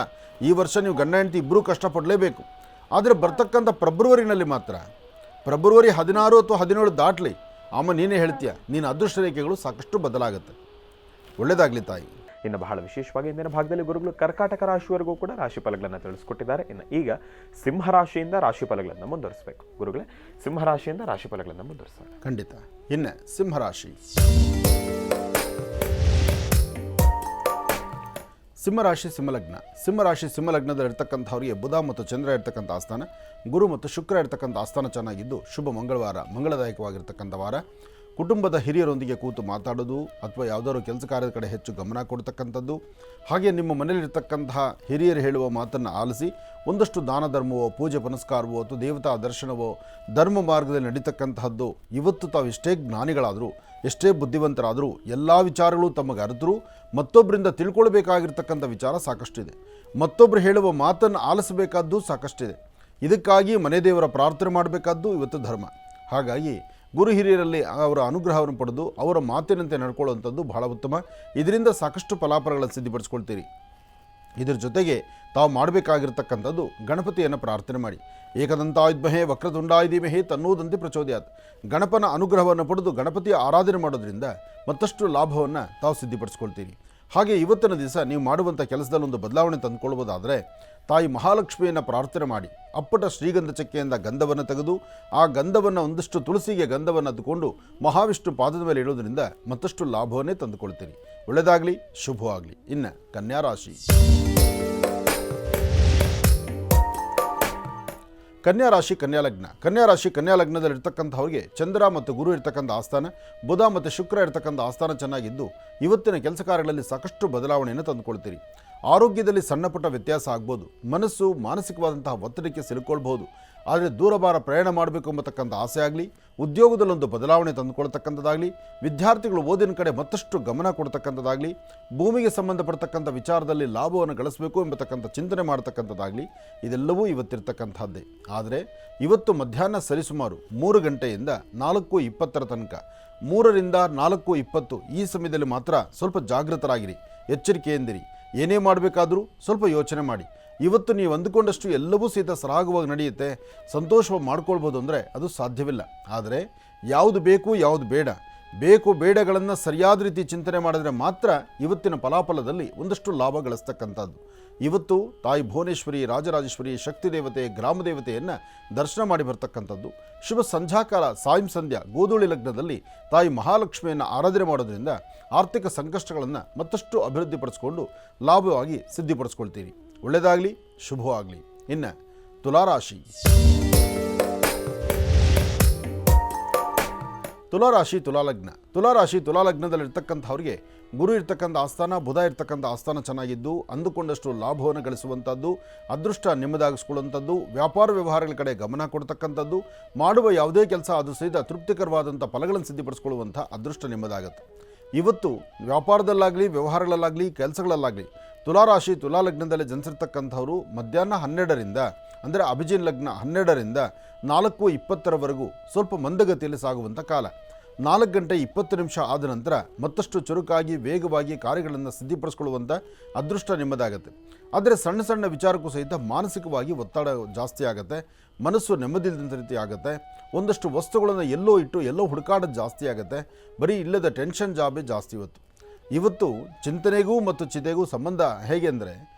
ಈ ವರ್ಷ ನೀವು ಗಂಡ ಹೆಂಡತಿ ಇಬ್ಬರೂ ಕಷ್ಟಪಡಲೇಬೇಕು. ಆದರೆ ಬರ್ತಕ್ಕಂಥ ಫೆಬ್ರವರಿನಲ್ಲಿ ಮಾತ್ರ, ಫೆಬ್ರವರಿ 16 ಅಥವಾ 17 ದಾಟಲಿ, ಆಮೇಲೆ ನೀನೇ ಹೇಳ್ತೀಯ, ನೀನು ಅದೃಷ್ಟ ರೇಖೆಗಳು ಸಾಕಷ್ಟು ಬದಲಾಗುತ್ತೆ. ಒಳ್ಳೆಯದಾಗಲಿ ತಾಯಿ. ಇನ್ನು ಬಹಳ ವಿಶೇಷವಾಗಿ ಇಂದಿನ ಭಾಗದಲ್ಲಿ ಗುರುಗಳು ಕರ್ಕಾಟಕ ರಾಶಿವರೆಗೂ ಕೂಡ ರಾಶಿ ಫಲಗಳನ್ನು ತಿಳಿಸ್ಕೊಟ್ಟಿದ್ದಾರೆ. ಇನ್ನು ಈಗ ಸಿಂಹರಾಶಿಯಿಂದ ರಾಶಿ ಫಲಗಳನ್ನು ಮುಂದುವರಿಸಬೇಕು. ಗುರುಗಳೇ, ಸಿಂಹರಾಶಿಯಿಂದ ರಾಶಿ ಫಲಗಳನ್ನು ಮುಂದುವರಿಸ್ತಾರೆ. ಖಂಡಿತ. ಇನ್ನು ಸಿಂಹರಾಶಿ. ಸಿಂಹರಾಶಿ ಸಿಂಹಲಗ್ನ. ಸಿಂಹರಾಶಿ ಸಿಂಹಲಗ್ನದಲ್ಲಿರ್ತಕ್ಕಂಥವ್ರಿಗೆ ಬುಧ ಮತ್ತು ಚಂದ್ರ ಇರ್ತಕ್ಕಂಥ ಆಸ್ಥಾನ, ಗುರು ಮತ್ತು ಶುಕ್ರ ಇರ್ತಕ್ಕಂಥ ಆಸ್ಥಾನ ಚೆನ್ನಾಗಿದ್ದು ಶುಭ ಮಂಗಳವಾರ, ಮಂಗಳದಾಯಕವಾಗಿರ್ತಕ್ಕಂಥ ವಾರ. ಕುಟುಂಬದ ಹಿರಿಯರೊಂದಿಗೆ ಕೂತು ಮಾತಾಡೋದು ಅಥವಾ ಯಾವುದಾದ್ರು ಕೆಲಸ ಕಾರ್ಯದ ಕಡೆ ಹೆಚ್ಚು ಗಮನ ಕೊಡ್ತಕ್ಕಂಥದ್ದು. ಹಾಗೆ ನಿಮ್ಮ ಮನೆಯಲ್ಲಿರ್ತಕ್ಕಂತಹ ಹಿರಿಯರು ಹೇಳುವ ಮಾತನ್ನು ಆಲಿಸಿ ಒಂದಷ್ಟು ದಾನ ಧರ್ಮವೋ, ಪೂಜೆ ಪುನಸ್ಕಾರವೋ ಅಥವಾ ದೇವತಾ ದರ್ಶನವೋ, ಧರ್ಮ ಮಾರ್ಗದಲ್ಲಿ ನಡೀತಕ್ಕಂತಹದ್ದು. ಇವತ್ತು ತಾವು ಎಷ್ಟೇ ಜ್ಞಾನಿಗಳಾದರೂ, ಎಷ್ಟೇ ಬುದ್ಧಿವಂತರಾದರೂ, ಎಲ್ಲ ವಿಚಾರಗಳು ತಮಗೆ ಅರಿತರೂ ಮತ್ತೊಬ್ಬರಿಂದ ತಿಳ್ಕೊಳ್ಬೇಕಾಗಿರ್ತಕ್ಕಂಥ ವಿಚಾರ ಸಾಕಷ್ಟಿದೆ. ಮತ್ತೊಬ್ಬರು ಹೇಳುವ ಮಾತನ್ನು ಆಲಿಸಬೇಕಾದ್ದು ಸಾಕಷ್ಟಿದೆ. ಇದಕ್ಕಾಗಿ ಮನೆ ದೇವರ ಪ್ರಾರ್ಥನೆ ಮಾಡಬೇಕಾದ್ದು ಇವತ್ತು ಧರ್ಮ. ಹಾಗಾಗಿ ಗುರು ಹಿರಿಯರಲ್ಲಿ ಅವರ ಅನುಗ್ರಹವನ್ನು ಪಡೆದು ಅವರ ಮಾತಿನಂತೆ ನಡ್ಕೊಳ್ಳುವಂಥದ್ದು ಬಹಳ ಉತ್ತಮ. ಇದರಿಂದ ಸಾಕಷ್ಟು ಫಲಾಫಲಗಳನ್ನು ಸಿದ್ಧಪಡಿಸ್ಕೊಳ್ತೀರಿ. ಇದರ ಜೊತೆಗೆ ತಾವು ಮಾಡಬೇಕಾಗಿರ್ತಕ್ಕಂಥದ್ದು ಗಣಪತಿಯನ್ನು ಪ್ರಾರ್ಥನೆ ಮಾಡಿ. ಏಕದಂತಾಯುಧ್ಮಹೇ ವಕ್ರತುಂಡಾಯುಧೀಮಹೇ ತನ್ನೂದಂತೆ ಪ್ರಚೋದಯಾತ್. ಗಣಪನ ಅನುಗ್ರಹವನ್ನು ಪಡೆದು ಗಣಪತಿಯ ಆರಾಧನೆ ಮಾಡೋದ್ರಿಂದ ಮತ್ತಷ್ಟು ಲಾಭವನ್ನು ತಾವು ಸಿದ್ಧಪಡಿಸ್ಕೊಳ್ತೀರಿ. ಹಾಗೆ ಇವತ್ತಿನ ದಿವಸ ನೀವು ಮಾಡುವಂಥ ಕೆಲಸದಲ್ಲಿ ಒಂದು ಬದಲಾವಣೆ ತಂದುಕೊಳ್ಳುವುದಾದರೆ ತಾಯಿ ಮಹಾಲಕ್ಷ್ಮಿಯನ್ನು ಪ್ರಾರ್ಥನೆ ಮಾಡಿ ಅಪ್ಪಟ ಶ್ರೀಗಂಧ ಚಕ್ಕೆಯಿಂದ ಗಂಧವನ್ನು ತೆಗೆದು ಆ ಗಂಧವನ್ನು ಒಂದಷ್ಟು ತುಳಸಿಗೆ ಗಂಧವನ್ನು ಅದ್ದುಕೊಂಡು ಮಹಾವಿಷ್ಣು ಪಾದದ ಮೇಲೆ ಇಡೋದ್ರಿಂದ ಮತ್ತಷ್ಟು ಲಾಭವನ್ನೇ ತಂದುಕೊಳ್ತೀರಿ. ಒಳ್ಳೆಯದಾಗಲಿ, ಶುಭವಾಗಲಿ. ಇನ್ನು ಕನ್ಯಾ ರಾಶಿ. ಕನ್ಯಾ ರಾಶಿ ಕನ್ಯಾಲಗ್ನ. ಕನ್ಯಾ ರಾಶಿ ಕನ್ಯಾಲಗ್ನದಲ್ಲಿರ್ತಕ್ಕಂಥವ್ರಿಗೆ ಚಂದ್ರ ಮತ್ತು ಗುರು ಇರ್ತಕ್ಕಂಥ ಆಸ್ಥಾನ, ಬುಧ ಮತ್ತು ಶುಕ್ರ ಇರ್ತಕ್ಕಂಥ ಆಸ್ಥಾನ ಚೆನ್ನಾಗಿದ್ದು ಇವತ್ತಿನ ಕೆಲಸ ಕಾರ್ಯಗಳಲ್ಲಿ ಸಾಕಷ್ಟು ಬದಲಾವಣೆಯನ್ನು ತಂದುಕೊಳ್ತೀರಿ. ಆರೋಗ್ಯದಲ್ಲಿ ಸಣ್ಣಪುಟ್ಟ ವ್ಯತ್ಯಾಸ ಆಗ್ಬೋದು. ಮನಸ್ಸು ಮಾನಸಿಕವಾದಂತಹ ಒತ್ತಡಕ್ಕೆ ಸಿಲುಕೊಳ್ಬಹುದು. ಆದರೆ ದೂರಭಾರ ಪ್ರಯಾಣ ಮಾಡಬೇಕು ಎಂಬತಕ್ಕಂಥ ಆಸೆ ಆಗಲಿ, ಉದ್ಯೋಗದಲ್ಲೊಂದು ಬದಲಾವಣೆ ತಂದುಕೊಳ್ತಕ್ಕಂಥದ್ದಾಗಲಿ, ವಿದ್ಯಾರ್ಥಿಗಳು ಓದಿನ ಕಡೆ ಮತ್ತಷ್ಟು ಗಮನ ಕೊಡ್ತಕ್ಕಂಥದ್ದಾಗಲಿ, ಭೂಮಿಗೆ ಸಂಬಂಧಪಡ್ತಕ್ಕಂಥ ವಿಚಾರದಲ್ಲಿ ಲಾಭವನ್ನು ಗಳಿಸಬೇಕು ಎಂಬತಕ್ಕಂಥ ಚಿಂತನೆ ಮಾಡ್ತಕ್ಕಂಥದ್ದಾಗಲಿ, ಇದೆಲ್ಲವೂ ಇವತ್ತಿರ್ತಕ್ಕಂಥದ್ದೇ. ಆದರೆ ಇವತ್ತು ಮಧ್ಯಾಹ್ನ ಸರಿಸುಮಾರು 3 ಗಂಟೆಯಿಂದ 4:20 ತನಕ, 3 ರಿಂದ 4:20 ಈ ಸಮಯದಲ್ಲಿ ಮಾತ್ರ ಸ್ವಲ್ಪ ಜಾಗೃತರಾಗಿರಿ, ಎಚ್ಚರಿಕೆಯಿಂದಿರಿ. ಏನೇ ಮಾಡಬೇಕಾದರೂ ಸ್ವಲ್ಪ ಯೋಚನೆ ಮಾಡಿ. ಇವತ್ತು ನೀವು ಅಂದುಕೊಂಡಷ್ಟು ಎಲ್ಲವೂ ಸಹಿತ ಸರಾಗವಾಗಿ ನಡೆಯುತ್ತೆ, ಸಂತೋಷವಾಗಿ ಮಾಡ್ಕೊಳ್ಬೋದು ಅಂದರೆ ಅದು ಸಾಧ್ಯವಿಲ್ಲ. ಆದರೆ ಯಾವುದು ಬೇಕು ಯಾವುದು ಬೇಡ, ಬೇಕು ಬೇಡಗಳನ್ನು ಸರಿಯಾದ ರೀತಿ ಚಿಂತನೆ ಮಾಡಿದ್ರೆ ಮಾತ್ರ ಇವತ್ತಿನ ಫಲಾಫಲದಲ್ಲಿ ಒಂದಷ್ಟು ಲಾಭ ಗಳಿಸ್ತಕ್ಕಂಥದ್ದು. ಇವತ್ತು ತಾಯಿ ಭುವನೇಶ್ವರಿ, ರಾಜರಾಜೇಶ್ವರಿ, ಶಕ್ತಿ ದೇವತೆ, ಗ್ರಾಮ ದೇವತೆಯನ್ನು ದರ್ಶನ ಮಾಡಿ ಬರ್ತಕ್ಕಂಥದ್ದು. ಶುಭ ಸಂಧ್ಯಾಕಾಲ ಸಾಯಂ ಸಂಧ್ಯಾ ಗೋಧೂಳಿ ಲಗ್ನದಲ್ಲಿ ತಾಯಿ ಮಹಾಲಕ್ಷ್ಮಿಯನ್ನು ಆರಾಧನೆ ಮಾಡೋದ್ರಿಂದ ಆರ್ಥಿಕ ಸಂಕಷ್ಟಗಳನ್ನು ಮತ್ತಷ್ಟು ಅಭಿವೃದ್ಧಿಪಡಿಸ್ಕೊಂಡು ಲಾಭವಾಗಿ ಸಿದ್ಧಿಪಡಿಸ್ಕೊಳ್ತೀರಿ. ಒಳ್ಳೆಯದಾಗಲಿ, ಶುಭವಾಗಲಿ. ಇನ್ನು ತುಲಾರಾಶಿ. ತುಲಾರಾಶಿ ತುಲಾಲಗ್ನದಲ್ಲಿರ್ತಕ್ಕಂಥವ್ರಿಗೆ ಗುರು ಇರ್ತಕ್ಕಂಥ ಆಸ್ಥಾನ, ಬುಧ ಇರ್ತಕ್ಕಂಥ ಆಸ್ಥಾನ ಚೆನ್ನಾಗಿದ್ದು ಅಂದುಕೊಂಡಷ್ಟು ಲಾಭವನ್ನು ಗಳಿಸುವಂಥದ್ದು, ಅದೃಷ್ಟ ನಿಮ್ಮದಾಗಿಸ್ಕೊಳ್ಳುವಂಥದ್ದು, ವ್ಯಾಪಾರ ವ್ಯವಹಾರಗಳ ಕಡೆ ಗಮನ ಕೊಡ್ತಕ್ಕಂಥದ್ದು, ಮಾಡುವ ಯಾವುದೇ ಕೆಲಸ ಅದು ಸಹಿತ ತೃಪ್ತಿಕರವಾದಂಥ ಫಲಗಳನ್ನು ಸಿದ್ಧಪಡಿಸ್ಕೊಳ್ಳುವಂಥ ಅದೃಷ್ಟ ನಿಮ್ಮದಾಗುತ್ತೆ. ಇವತ್ತು ವ್ಯಾಪಾರದಲ್ಲಾಗಲಿ, ವ್ಯವಹಾರಗಳಲ್ಲಾಗಲಿ, ಕೆಲಸಗಳಲ್ಲಾಗಲಿ ತುಲಾರಾಶಿ ತುಲಾಲಗ್ನದಲ್ಲಿ ಜನಿಸಿರ್ತಕ್ಕಂಥವರು ಮಧ್ಯಾಹ್ನ 12ರಿಂದ ಅಂದರೆ ಅಭಿಜಿನ್ ಲಗ್ನ 12ರಿಂದ 4:20 ಸ್ವಲ್ಪ ಮಂದಗತಿಯಲ್ಲಿ ಸಾಗುವಂಥ ಕಾಲ. 4:20 ಆದ ನಂತರ ಮತ್ತಷ್ಟು ಚುರುಕಾಗಿ ವೇಗವಾಗಿ ಕಾರ್ಯಗಳನ್ನು ಸಿದ್ಧಪಡಿಸ್ಕೊಳ್ಳುವಂಥ ಅದೃಷ್ಟ ನಿಮ್ಮದಾಗುತ್ತೆ. ಆದರೆ ಸಣ್ಣ ಸಣ್ಣ ವಿಚಾರಕ್ಕೂ ಸಹಿತ ಮಾನಸಿಕವಾಗಿ ಒತ್ತಡ ಜಾಸ್ತಿ ಆಗುತ್ತೆ, ಮನಸ್ಸು ನೆಮ್ಮದಿಲ್ಲದಂಥ ರೀತಿ ಆಗುತ್ತೆ. ಒಂದಷ್ಟು ವಸ್ತುಗಳನ್ನು ಎಲ್ಲೋ ಇಟ್ಟು ಎಲ್ಲೋ ಹುಡುಕಾಡೋದು ಜಾಸ್ತಿ ಆಗುತ್ತೆ. ಬರೀ ಇಲ್ಲದ ಟೆನ್ಷನ್ ಜಾಬೇ ಜಾಸ್ತಿ ಇವತ್ತು ಚಿಂತನೆಗೂ ಮತ್ತು ಚಿತೆಗೂ ಸಂಬಂಧ ಹೇಗೆ ಅಂದರೆ,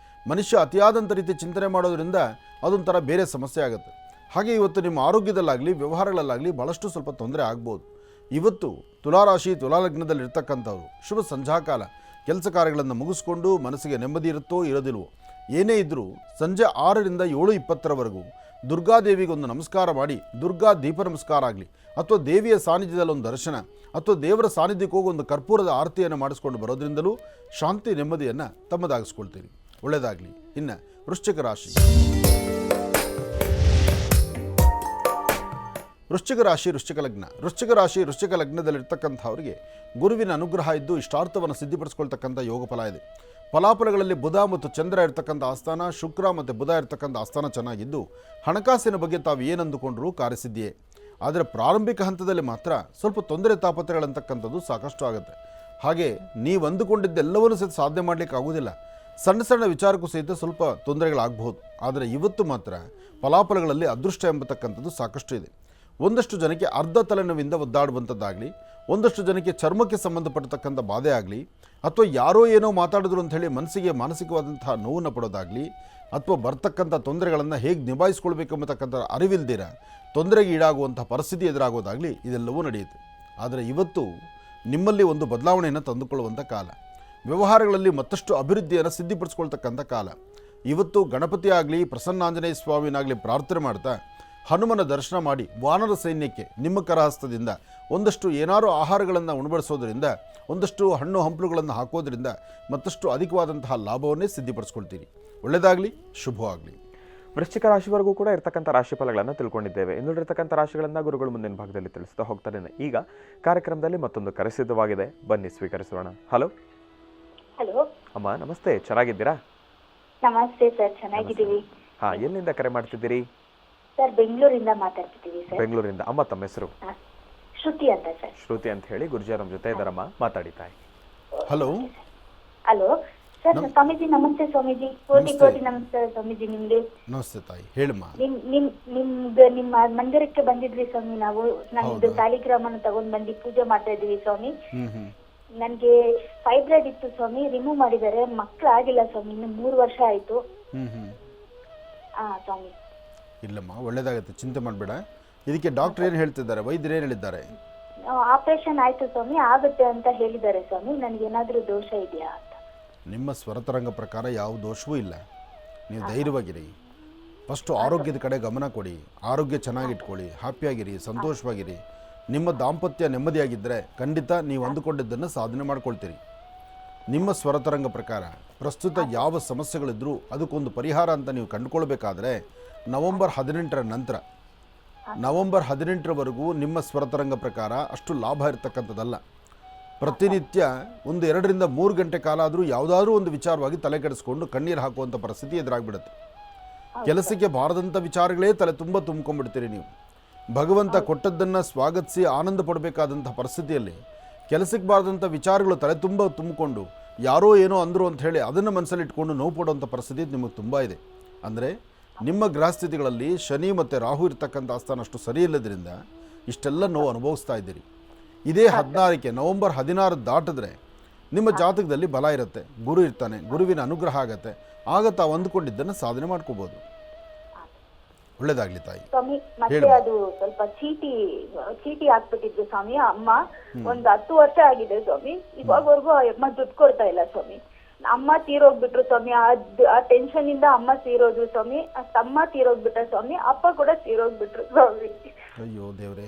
ಮನುಷ್ಯ ಅತಿಯಾದಂಥ ರೀತಿ ಚಿಂತನೆ ಮಾಡೋದ್ರಿಂದ ಅದೊಂಥರ ಬೇರೆ ಸಮಸ್ಯೆ ಆಗುತ್ತೆ. ಹಾಗೆ ಇವತ್ತು ನಿಮ್ಮ ಆರೋಗ್ಯದಲ್ಲಾಗಲಿ, ವ್ಯವಹಾರಗಳಲ್ಲಾಗಲಿ ಭಾಳಷ್ಟು ಸ್ವಲ್ಪ ತೊಂದರೆ ಆಗ್ಬೋದು. ಇವತ್ತು ತುಲಾರಾಶಿ ತುಲಾಲಗ್ನದಲ್ಲಿರ್ತಕ್ಕಂಥವ್ರು ಶುಭ ಸಂಧ್ಯಾಕಾಲ ಕೆಲಸ ಕಾರ್ಯಗಳನ್ನು ಮುಗಿಸ್ಕೊಂಡು ಮನಸ್ಸಿಗೆ ನೆಮ್ಮದಿ ಇರುತ್ತೋ ಇರೋದಿಲ್ವೋ ಏನೇ ಇದ್ದರೂ ಸಂಜೆ 6ರಿಂದ 7:20ರವರೆಗೂ ದುರ್ಗಾದೇವಿಗೊಂದು ನಮಸ್ಕಾರ ಮಾಡಿ, ದುರ್ಗಾ ದೀಪ ನಮಸ್ಕಾರ ಆಗಲಿ ಅಥವಾ ದೇವಿಯ ಸಾನ್ನಿಧ್ಯದಲ್ಲಿ ಒಂದು ದರ್ಶನ ಅಥವಾ ದೇವರ ಸಾನ್ನಿಧ್ಯಕ್ಕೆ ಹೋಗಿ ಒಂದು ಕರ್ಪೂರದ ಆರತಿಯನ್ನು ಮಾಡಿಸ್ಕೊಂಡು ಬರೋದ್ರಿಂದಲೂ ಶಾಂತಿ ನೆಮ್ಮದಿಯನ್ನು ತಮ್ಮದಾಗಿಸ್ಕೊಳ್ತೀರಿ. ಒಳ್ಳೆಯದಾಗಲಿ. ಇನ್ನು ವೃಶ್ಚಿಕ ರಾಶಿ. ವೃಶ್ಚಿಕ ರಾಶಿ ವೃಶ್ಚಿಕ ಲಗ್ನ. ವೃಶ್ಚಿಕ ಲಗ್ನದಲ್ಲಿರ್ತಕ್ಕಂಥವರಿಗೆ ಗುರುವಿನ ಅನುಗ್ರಹ ಇದ್ದು ಇಷ್ಟಾರ್ಥವನ್ನು ಸಿದ್ಧಿಪಡಿಸ್ಕೊಳ್ತಕ್ಕಂಥ ಯೋಗ ಫಲ ಇದೆ. ಫಲಾಫಲಗಳಲ್ಲಿ ಬುಧ ಮತ್ತು ಚಂದ್ರ ಇರ್ತಕ್ಕಂಥ ಆಸ್ಥಾನ, ಶುಕ್ರ ಮತ್ತು ಬುಧ ಇರ್ತಕ್ಕಂಥ ಆಸ್ಥಾನ ಚೆನ್ನಾಗಿದ್ದು ಹಣಕಾಸಿನ ಬಗ್ಗೆ ತಾವು ಏನಂದುಕೊಂಡ್ರೂ ಕಾರ್ಯಸಿದ್ಧಿಯೇ. ಆದರೆ ಪ್ರಾರಂಭಿಕ ಹಂತದಲ್ಲಿ ಮಾತ್ರ ಸ್ವಲ್ಪ ತೊಂದರೆ ತಾಪತ್ರೆಗಳಂತಕ್ಕಂಥದ್ದು ಸಾಕಷ್ಟು ಆಗುತ್ತೆ. ಹಾಗೆ ನೀವು ಅಂದುಕೊಂಡಿದ್ದೆಲ್ಲವನ್ನೂ ಸಹಿತ ಸಾಧನೆ ಮಾಡಲಿಕ್ಕೆ ಆಗೋದಿಲ್ಲ. ಸಣ್ಣ ಸಣ್ಣ ವಿಚಾರಕ್ಕೂ ಸಹಿತ ಸ್ವಲ್ಪ ತೊಂದರೆಗಳಾಗಬಹುದು. ಆದರೆ ಇವತ್ತು ಮಾತ್ರ ಫಲಾಫಲಗಳಲ್ಲಿ ಅದೃಷ್ಟ ಎಂಬತಕ್ಕಂಥದ್ದು ಸಾಕಷ್ಟು ಇದೆ. ಒಂದಷ್ಟು ಜನಕ್ಕೆ ಅರ್ಧ ತಲೆನೋವಿಂದ ಒದ್ದಾಡುವಂಥದ್ದಾಗಲಿ, ಒಂದಷ್ಟು ಜನಕ್ಕೆ ಚರ್ಮಕ್ಕೆ ಸಂಬಂಧಪಟ್ಟತಕ್ಕಂಥ ಬಾಧೆ ಆಗಲಿ, ಅಥವಾ ಯಾರೋ ಏನೋ ಮಾತಾಡಿದ್ರು ಅಂಥೇಳಿ ಮನಸ್ಸಿಗೆ ಮಾನಸಿಕವಾದಂತಹ ನೋವನ್ನು ಪಡೋದಾಗಲಿ, ಅಥವಾ ಬರ್ತಕ್ಕಂಥ ತೊಂದರೆಗಳನ್ನು ಹೇಗೆ ನಿಭಾಯಿಸ್ಕೊಳ್ಬೇಕು ಎಂಬತಕ್ಕಂಥ ಅರಿವಿಲ್ದಿರ ತೊಂದರೆಗೆ ಈಡಾಗುವಂಥ ಪರಿಸ್ಥಿತಿ ಎದುರಾಗೋದಾಗಲಿ ಇದೆಲ್ಲವೂ ನಡೆಯುತ್ತೆ. ಆದರೆ ಇವತ್ತು ನಿಮ್ಮಲ್ಲಿ ಒಂದು ಬದಲಾವಣೆಯನ್ನು ತಂದುಕೊಳ್ಳುವಂಥ ಕಾಲ, ವ್ಯವಹಾರಗಳಲ್ಲಿ ಮತ್ತಷ್ಟು ಅಭಿವೃದ್ಧಿಯನ್ನು ಸಿದ್ಧಿಪಡಿಸ್ಕೊಳ್ತಕ್ಕಂಥ ಕಾಲ. ಇವತ್ತು ಗಣಪತಿ ಆಗಲಿ, ಪ್ರಸನ್ನಾಂಜನೇಯ ಸ್ವಾಮಿನಾಗಲಿ ಪ್ರಾರ್ಥನೆ ಮಾಡ್ತಾ ಹನುಮನ ದರ್ಶನ ಮಾಡಿ ವಾನರ ಸೈನ್ಯಕ್ಕೆ ನಿಮ್ಮ ಕರಹಸ್ತದಿಂದ ಒಂದಷ್ಟು ಏನಾರು ಆಹಾರಗಳನ್ನು ಉಣಬಡಿಸೋದ್ರಿಂದ, ಒಂದಷ್ಟು ಹಣ್ಣು ಹಂಪಲುಗಳನ್ನು ಹಾಕೋದ್ರಿಂದ ಮತ್ತಷ್ಟು ಅಧಿಕವಾದಂತಹ ಲಾಭವನ್ನೇ ಸಿದ್ಧಿಪಡಿಸ್ಕೊಳ್ತೀರಿ. ಒಳ್ಳೆಯದಾಗಲಿ, ಶುಭವಾಗಲಿ. ವೃಶ್ಚಿಕ ರಾಶಿವರೆಗೂ ಕೂಡ ಇರ್ತಕ್ಕಂಥ ರಾಶಿ ಫಲಗಳನ್ನು ತಿಳ್ಕೊಂಡಿದ್ದೇವೆ. ಇನ್ನುಳಿರ್ತಕ್ಕಂಥ ರಾಶಿಗಳನ್ನು ಗುರುಗಳು ಮುಂದಿನ ಭಾಗದಲ್ಲಿ ತಿಳಿಸ್ತಾ ಹೋಗ್ತಾರೆ. ಈಗ ಕಾರ್ಯಕ್ರಮದಲ್ಲಿ ಮತ್ತೊಂದು ಕರೆ ಸಿದ್ಧವಾಗಿದೆ, ಬನ್ನಿ ಸ್ವೀಕರಿಸೋಣ. ಹಲೋ ಹಲೋ ಅಮ್ಮ, ನಮಸ್ತೆ. ಚೆನ್ನಾಗಿದ್ದೀರಾ? ನಮಸ್ತೆ ಸರ್, ಚೆನ್ನಾಗಿದ್ದೀವಿ. ಹಾಂ, ಎಲ್ಲಿಂದ ಕರೆ ಮಾಡ್ತಿದ್ದೀರಿ? ಸರ್, ಬೆಂಗಳೂರಿಂದ ಮಾತಾಡ್ತಿದ್ದೀವಿ ಸರ್. ಬೆಂಗಳೂರಿಂದ. ಅಮ್ಮ, ತಮ್ಮ ಹೆಸರು? ಶ್ರುತಿ ಅಂತ ಸರ್. ಶ್ರುತಿ ಅಂತ ಹೇಳಿ. ಗುರುಜಿ ನಮ್ಮ ಜೊತೆ ಇದ್ದಾರಮ್ಮ, ಮಾತಾಡಿ ತಾಯಿ. Hello hello sir. ಸ್ವಾಮೀಜಿ ನಮಸ್ತೆ. ಸ್ವಾಮೀಜಿ ಕೋಟಿ ನಮಸ್ತೆ ಸ್ವಾಮೀಜಿ. ನಿಮ್ಗೆ ನಮಸ್ತೆ ತಾಯಿ, ಹೇಳಮ್ಮ. ನಿಮ್ಮ ಮಂದಿರಕ್ಕೆ ಬಂದಿದ್ವಿ ಸ್ವಾಮಿ. ನಾವು ನಮ್ದು ಸಾಲಿಗ್ರಾಮನ ತಗೊಂಡ್ ಬಂದು ಪೂಜೆ ಮಾಡ್ತಾ ಇದೀವಿ ಸ್ವಾಮಿ. ನನ್ಗೆ ಫೈಬ್ರಾಯ್ಡ್ ಇತ್ತು ಸ್ವಾಮಿ, ರಿಮೂವ್ ಮಾಡಿದ್ದಾರೆ. ಮಕ್ಳು ಆಗಿಲ್ಲ ಸ್ವಾಮಿ, ಇನ್ನು 3 ವರ್ಷ ಆಯ್ತು. ಸ್ವಾಮಿ. ಇಲ್ಲಮ್ಮ, ಒಳ್ಳೇದಾಗುತ್ತೆ, ಚಿಂತೆ ಮಾಡಬೇಡ. ಇದಕ್ಕೆ ಡಾಕ್ಟರ್ ಏನು ಹೇಳ್ತಿದ್ದಾರೆ, ವೈದ್ಯರು ಏನು ಹೇಳಿದ್ದಾರೆ? ಆಪರೇಷನ್ ಆಯ್ತು ಸ್ವಾಮಿ, ಆಗುತ್ತೆ ಅಂತ ಹೇಳಿದ್ದಾರೆ ಸ್ವಾಮಿ. ನನಗೇನಾದ್ರೂ ದೋಷ ಇದೆಯಾ ಅಂತ? ನಿಮ್ಮ ಸ್ವರತರಂಗ ಪ್ರಕಾರ ಯಾವ ದೋಷವೂ ಇಲ್ಲ. ನೀವು ಧೈರ್ಯವಾಗಿರಿ. ಫಸ್ಟು ಆರೋಗ್ಯದ ಕಡೆ ಗಮನ ಕೊಡಿ. ಆರೋಗ್ಯ ಚೆನ್ನಾಗಿಟ್ಕೊಳ್ಳಿ, ಹ್ಯಾಪಿಯಾಗಿರಿ, ಸಂತೋಷವಾಗಿರಿ. ನಿಮ್ಮ ದಾಂಪತ್ಯ ನೆಮ್ಮದಿಯಾಗಿದ್ದರೆ ಖಂಡಿತ ನೀವು ಅಂದುಕೊಂಡಿದ್ದನ್ನು ಸಾಧನೆ ಮಾಡ್ಕೊಳ್ತೀರಿ. ನಿಮ್ಮ ಸ್ವರತರಂಗ ಪ್ರಕಾರ ಪ್ರಸ್ತುತ ಯಾವ ಸಮಸ್ಯೆಗಳಿದ್ರೂ ಅದಕ್ಕೊಂದು ಪರಿಹಾರ ಅಂತ ನೀವು ಕಂಡುಕೊಳ್ಬೇಕಾದ್ರೆ ನವೆಂಬರ್ 18ರ ನಂತರ, ನವೆಂಬರ್ 18ರವರೆಗೂ ನಿಮ್ಮ ಸ್ವರತರಂಗ ಪ್ರಕಾರ ಅಷ್ಟು ಲಾಭ ಇರತಕ್ಕಂಥದ್ದಲ್ಲ. ಪ್ರತಿನಿತ್ಯ ಒಂದು 2ರಿಂದ 3 ಗಂಟೆ ಕಾಲ ಆದರೂ ಯಾವುದಾದ್ರೂ ಒಂದು ವಿಚಾರವಾಗಿ ತಲೆ ಕೆಡಿಸ್ಕೊಂಡು ಕಣ್ಣೀರು ಹಾಕುವಂಥ ಪರಿಸ್ಥಿತಿ ಎದುರಾಗ್ಬಿಡುತ್ತೆ. ಕೆಲಸಕ್ಕೆ ಬಾರದಂಥ ವಿಚಾರಗಳೇ ತಲೆ ತುಂಬ ತುಂಬ್ಕೊಂಡ್ಬಿಡ್ತೀರಿ ನೀವು. ಭಗವಂತ ಕೊಟ್ಟದ್ದನ್ನು ಸ್ವಾಗತಿಸಿ ಆನಂದ ಪಡಬೇಕಾದಂಥ ಪರಿಸ್ಥಿತಿಯಲ್ಲಿ ಕೆಲಸಕ್ಕೆ ಬಾರದಂಥ ವಿಚಾರಗಳು ತಲೆ ತುಂಬ ತುಂಬಿಕೊಂಡು ಯಾರೋ ಏನೋ ಅಂದರು ಅಂತ ಹೇಳಿ ಅದನ್ನು ಮನಸ್ಸಲ್ಲಿ ಇಟ್ಕೊಂಡು ನೋವು ಪಡುವಂಥ ಪರಿಸ್ಥಿತಿ ನಿಮಗೆ ತುಂಬ ಇದೆ. ಅಂದರೆ ನಿಮ್ಮ ಗ್ರಹಸ್ಥಿತಿಗಳಲ್ಲಿ ಶನಿ ಮತ್ತು ರಾಹು ಇರ್ತಕ್ಕಂಥ ಆಸ್ಥಾನ ಅಷ್ಟು ಸರಿ ಇಲ್ಲದ್ರಿಂದ ಇಷ್ಟೆಲ್ಲ ನೋವು ಅನುಭವಿಸ್ತಾ ಇದ್ದೀರಿ. ಇದೇ 14ಕ್ಕೆ ನವೆಂಬರ್ 16 ದಾಟಿದ್ರೆ ನಿಮ್ಮ ಜಾತಕದಲ್ಲಿ ಬಲ ಇರುತ್ತೆ, ಗುರು ಇರ್ತಾನೆ, ಗುರುವಿನ ಅನುಗ್ರಹ ಆಗತ್ತೆ. ಆಗ ತಾವು ಅಂದುಕೊಂಡಿದ್ದನ್ನು ಸಾಧನೆ ಮಾಡ್ಕೋಬೋದು. ಒಳ್ಳೇದಾಗ್ಲಿ ತಾಯಿ. ಸ್ವಾಮಿ, ಮತ್ತೆ ಅದು ಸ್ವಲ್ಪ ಚೀಟಿ ಹಾಕ್ಬಿಟ್ಟಿದ್ರು ಸ್ವಾಮಿ. ಅಮ್ಮ ಒಂದು 10 ವರ್ಷ ಆಗಿದೆ ಸ್ವಾಮಿ, ಇವಾಗವರೆಗೂ ಅಮ್ಮ ದುಡ್ಡು ಕೊಡ್ತಾ ಇಲ್ಲ ಸ್ವಾಮಿ. ಅಮ್ಮ ತೀರೋಗ್ಬಿಟ್ರು ಸ್ವಾಮಿ. ಆ ಟೆನ್ಷನ್ ಇಂದ ಅಮ್ಮ ತೀರೋದ್ರು ಸ್ವಾಮಿ. ತಮ್ಮ ತೀರೋಗ್ಬಿಟ್ಟ ಸ್ವಾಮಿ. ಅಪ್ಪ ಕೂಡ ತೀರೋಗ್ಬಿಟ್ರು ಸ್ವಾಮಿ. ಅಯ್ಯೋ ದೇವ್ರೆ.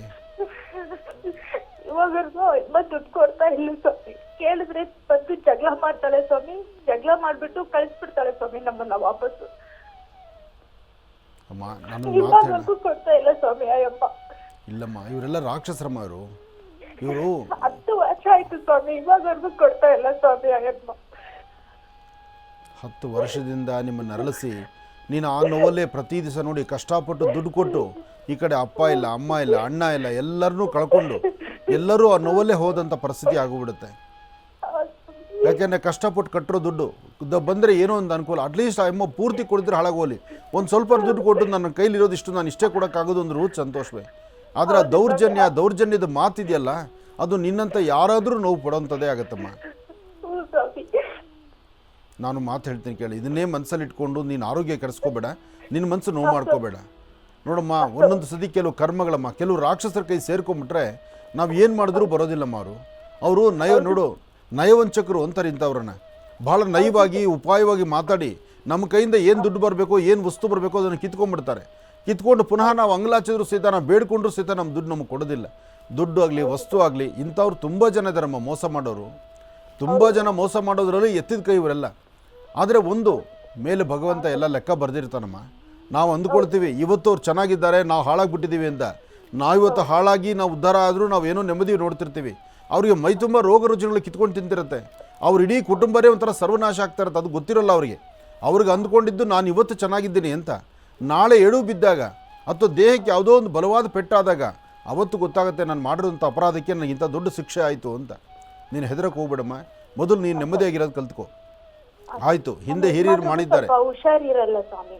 ಇವಾಗವರೆಗೂ ಅಮ್ಮ ದುಡ್ಡು ಕೊಡ್ತಾ ಇಲ್ಲ ಸ್ವಾಮಿ. ಕೇಳಿದ್ರೆ ಬಂದು ಜಗಳ ಮಾಡ್ತಾಳೆ ಸ್ವಾಮಿ. ಜಗಳ ಮಾಡ್ಬಿಟ್ಟು ಕಳಿಸ್ಬಿಡ್ತಾಳೆ ಸ್ವಾಮಿ ನಮ್ಮನ್ನ ವಾಪಸ್ಸು. ಇವಾಗವರೆಗೂ ಕೊಡ್ತಾ ಇಲ್ಲ ಸ್ವಾಮಿ ಅಯ್ಯಪ್ಪ. ಇಲ್ಲಮ್ಮ, ಇವರೆಲ್ಲ ರಾಕ್ಷಸರಮ್ಮ. ಇವರು 10 ವರ್ಷ ಆಯ್ತು ಸ್ವಾಮಿ, ಇವಾಗವರೆಗೂ ಕೊಡ್ತಾ ಇಲ್ಲ ಸ್ವಾಮಿ ಅಯ್ಯಪ್ಪ. 10 ವರ್ಷದಿಂದ ನಿಮ್ಮನ್ನು ಅರಳಿಸಿ ನೀನು ಆ ನೋವಲ್ಲೇ ಪ್ರತಿ ದಿವಸ ನೋಡಿ ಕಷ್ಟಪಟ್ಟು ದುಡ್ಡು ಕೊಟ್ಟು ಈ ಕಡೆ ಅಪ್ಪ ಇಲ್ಲ, ಅಮ್ಮ ಇಲ್ಲ, ಅಣ್ಣ ಇಲ್ಲ, ಎಲ್ಲರನ್ನೂ ಕಳ್ಕೊಂಡು ಎಲ್ಲರೂ ಆ ನೋವಲ್ಲೇ ಹೋದಂಥ ಪರಿಸ್ಥಿತಿ ಆಗೋಗ್ಬಿಡುತ್ತೆ. ಯಾಕೆಂದರೆ ಕಷ್ಟಪಟ್ಟು ಕಟ್ಟಿರೋ ದುಡ್ಡು ಬಂದರೆ ಏನೋ ಒಂದು ಅನುಕೂಲ. ಅಟ್ಲೀಸ್ಟ್ ಆ ಅಮ್ಮ ಪೂರ್ತಿ ಕೊಡಿದ್ರೆ ಹಾಳಾಗೋಲಿ, ಒಂದು ಸ್ವಲ್ಪ ದುಡ್ಡು ಕೊಟ್ಟು ನನ್ನ ಕೈಲಿರೋದು ಇಷ್ಟು, ನಾನು ಇಷ್ಟೇ ಕೊಡೋಕ್ಕಾಗೋದು ಒಂದು ರೂಟ್ ಸಂತೋಷವೇ. ಆದರೆ ಆ ದೌರ್ಜನ್ಯದ ಮಾತಿದೆಯಲ್ಲ, ಅದು ನಿನ್ನಂತ ಯಾರಾದರೂ ನೋವು ಪಡೋಂಥದ್ದೇ ಆಗತ್ತಮ್ಮ. ನಾನು ಮಾತು ಹೇಳ್ತೀನಿ ಕೇಳಿ, ಇದನ್ನೇ ಮನಸ್ಸಲ್ಲಿ ಇಟ್ಕೊಂಡು ನೀನು ಆರೋಗ್ಯ ಕೆಡಿಸ್ಕೋಬೇಡ, ನಿನ್ನ ಮನಸ್ಸು ನೋವು ಮಾಡ್ಕೋಬೇಡ. ನೋಡಮ್ಮ, ಒಂದೊಂದು ಸತಿ ಕೆಲವು ಕರ್ಮಗಳಮ್ಮ, ಕೆಲವು ರಾಕ್ಷಸರ ಕೈ ಸೇರ್ಕೊಂಡ್ಬಿಟ್ರೆ ನಾವು ಏನು ಮಾಡಿದ್ರೂ ಬರೋದಿಲ್ಲಮ್ಮ. ಅವರು ನಯವಂಚಕರು ಅಂತಾರೆ ಇಂಥವ್ರನ್ನ. ಭಾಳ ನಯವಾಗಿ ಉಪಾಯವಾಗಿ ಮಾತಾಡಿ ನಮ್ಮ ಕೈಯಿಂದ ಏನು ದುಡ್ಡು ಬರಬೇಕು, ಏನು ವಸ್ತು ಬರಬೇಕು ಅದನ್ನು ಕಿತ್ಕೊಂಡ್ಬಿಡ್ತಾರೆ. ಕಿತ್ಕೊಂಡು ಪುನಃ ನಾವು ಅಂಗಲಾಚಿದ್ರು ಸಹಿತ, ನಾವು ಬೇಡ್ಕೊಂಡ್ರು ಸಹಿತ ನಮ್ಮ ದುಡ್ಡು ನಮಗೆ ಕೊಡೋದಿಲ್ಲ. ದುಡ್ಡು ಆಗಲಿ ವಸ್ತು ಆಗಲಿ ಇಂಥವ್ರು ತುಂಬ ಜನ ಇದ್ದಾರಮ್ಮ ಮೋಸ ಮಾಡೋರು. ತುಂಬ ಜನ ಮೋಸ ಮಾಡೋದ್ರಲ್ಲಿ ಎತ್ತಿದ ಕೈ ಇವರೆಲ್ಲ. ಆದರೆ ಒಂದು ಮೇಲೆ ಭಗವಂತ ಎಲ್ಲ ಲೆಕ್ಕ ಬರೆದಿರ್ತಾನಮ್ಮ. ನಾವು ಅಂದ್ಕೊಳ್ತೀವಿ ಇವತ್ತು ಅವ್ರು ಚೆನ್ನಾಗಿದ್ದಾರೆ, ನಾವು ಹಾಳಾಗಿಬಿಟ್ಟಿದ್ದೀವಿ ಅಂತ. ನಾವಿವತ್ತು ಹಾಳಾಗಿ ನಾವು ಉದ್ಧಾರ ಆದರೂ ನಾವು ಏನೋ ನೆಮ್ಮದಿ ನೋಡ್ತಿರ್ತೀವಿ. ಅವರಿಗೆ ಮೈ ತುಂಬ ರೋಗ ರುಜಿನಗಳು ಕಿತ್ಕೊಂಡು ತಿಂತಿರುತ್ತೆ. ಅವ್ರ ಇಡೀ ಕುಟುಂಬರೇ ಒಂಥರ ಸರ್ವನಾಶ ಆಗ್ತಾ ಇರುತ್ತೆ. ಅದು ಗೊತ್ತಿರೋಲ್ಲ ಅವರಿಗೆ. ಅವ್ರಿಗೆ ಅಂದ್ಕೊಂಡಿದ್ದು ನಾನು ಇವತ್ತು ಚೆನ್ನಾಗಿದ್ದೀನಿ ಅಂತ. ನಾಳೆ ಎಡು ಬಿದ್ದಾಗ ಅಥವಾ ದೇಹಕ್ಕೆ ಯಾವುದೋ ಒಂದು ಬಲವಾದ ಪೆಟ್ಟಾದಾಗ ಅವತ್ತು ಗೊತ್ತಾಗುತ್ತೆ ನಾನು ಮಾಡಿರೋಂಥ ಅಪರಾಧಕ್ಕೆ ನನಗೆ ಇಂಥ ದೊಡ್ಡ ಶಿಕ್ಷೆ ಆಯಿತು ಅಂತ. ನೀನು ಹೆದರಕ್ಕೆ ಹೋಗ್ಬೇಡಮ್ಮ. ಮೊದಲು ನೀನು ನೆಮ್ಮದಿಯಾಗಿರೋದು ಕಲ್ತ್ಕೋ. ಆಯಿತು, ಹಿಂದೆ ಹಿರಿಯರು ಮಾಡಿದ್ದಾರೆ. ಹುಷಾರಿರಲ್ಲ ಸ್ವಾಮಿ.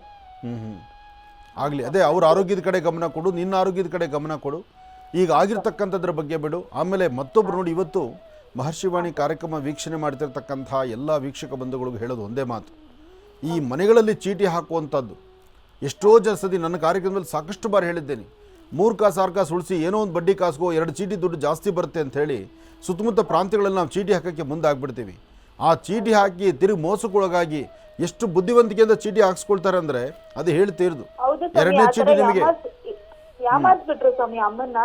ಆಗಲಿ, ಅದೇ ಅವ್ರ ಆರೋಗ್ಯದ ಕಡೆ ಗಮನ ಕೊಡು, ನಿನ್ನ ಆರೋಗ್ಯದ ಕಡೆ ಗಮನ ಕೊಡು. ಈಗ ಆಗಿರ್ತಕ್ಕಂಥದ್ರ ಬಗ್ಗೆ ಬಿಡು. ಆಮೇಲೆ ಮತ್ತೊಬ್ರು ನೋಡಿ, ಇವತ್ತು ಮಹರ್ಷಿವಾಣಿ ಕಾರ್ಯಕ್ರಮ ವೀಕ್ಷಣೆ ಮಾಡ್ತಿರ್ತಕ್ಕಂಥ ಎಲ್ಲ ವೀಕ್ಷಕ ಬಂಧುಗಳಿಗೂ ಹೇಳೋದು ಒಂದೇ ಮಾತು. ಈ ಮನೆಗಳಲ್ಲಿ ಚೀಟಿ ಹಾಕುವಂಥದ್ದು ಎಷ್ಟೋ ಸತಿ ನನ್ನ ಕಾರ್ಯಕ್ರಮದಲ್ಲಿ ಸಾಕಷ್ಟು ಬಾರಿ ಹೇಳಿದ್ದೇನೆ. 3 ಕಾಸು 6 ಕಾಸು ಉಳಿಸಿ ಏನೋ ಒಂದು ಬಡ್ಡಿ ಕಾಸ್ಗೋ 2 ಚೀಟಿ ದುಡ್ಡು ಜಾಸ್ತಿ ಬರುತ್ತೆ ಅಂಥೇಳಿ ಸುತ್ತಮುತ್ತ ಪ್ರಾಂತ್ಯಗಳಲ್ಲಿ ನಾವು ಚೀಟಿ ಹಾಕೋಕ್ಕೆ ಮುಂದೆ ಆಗ್ಬಿಡ್ತೀವಿ. ಆ ಚೀಟಿ ಹಾಕಿ ತಿರುಗಿ ಮೋಸಕ್ಕೊಳಗಾಗಿ ಎಷ್ಟು ಬುದ್ಧಿವಂತಿಕೆಯಿಂದ ಚೀಟಿ ಹಾಕ್ಸ್ಕೊಳ್ತಾರೆ ಅಂದರೆ ಅದು ಹೇಳ್ತೀರ್ದು. ಎರಡನೇ ಚೀಟಿ ನಿಮಗೆ ಯಾಮಾರ್ಸ್ಬಿಟ್ರು ಸ್ವಾಮಿ ಅಮ್ಮನ್ನ.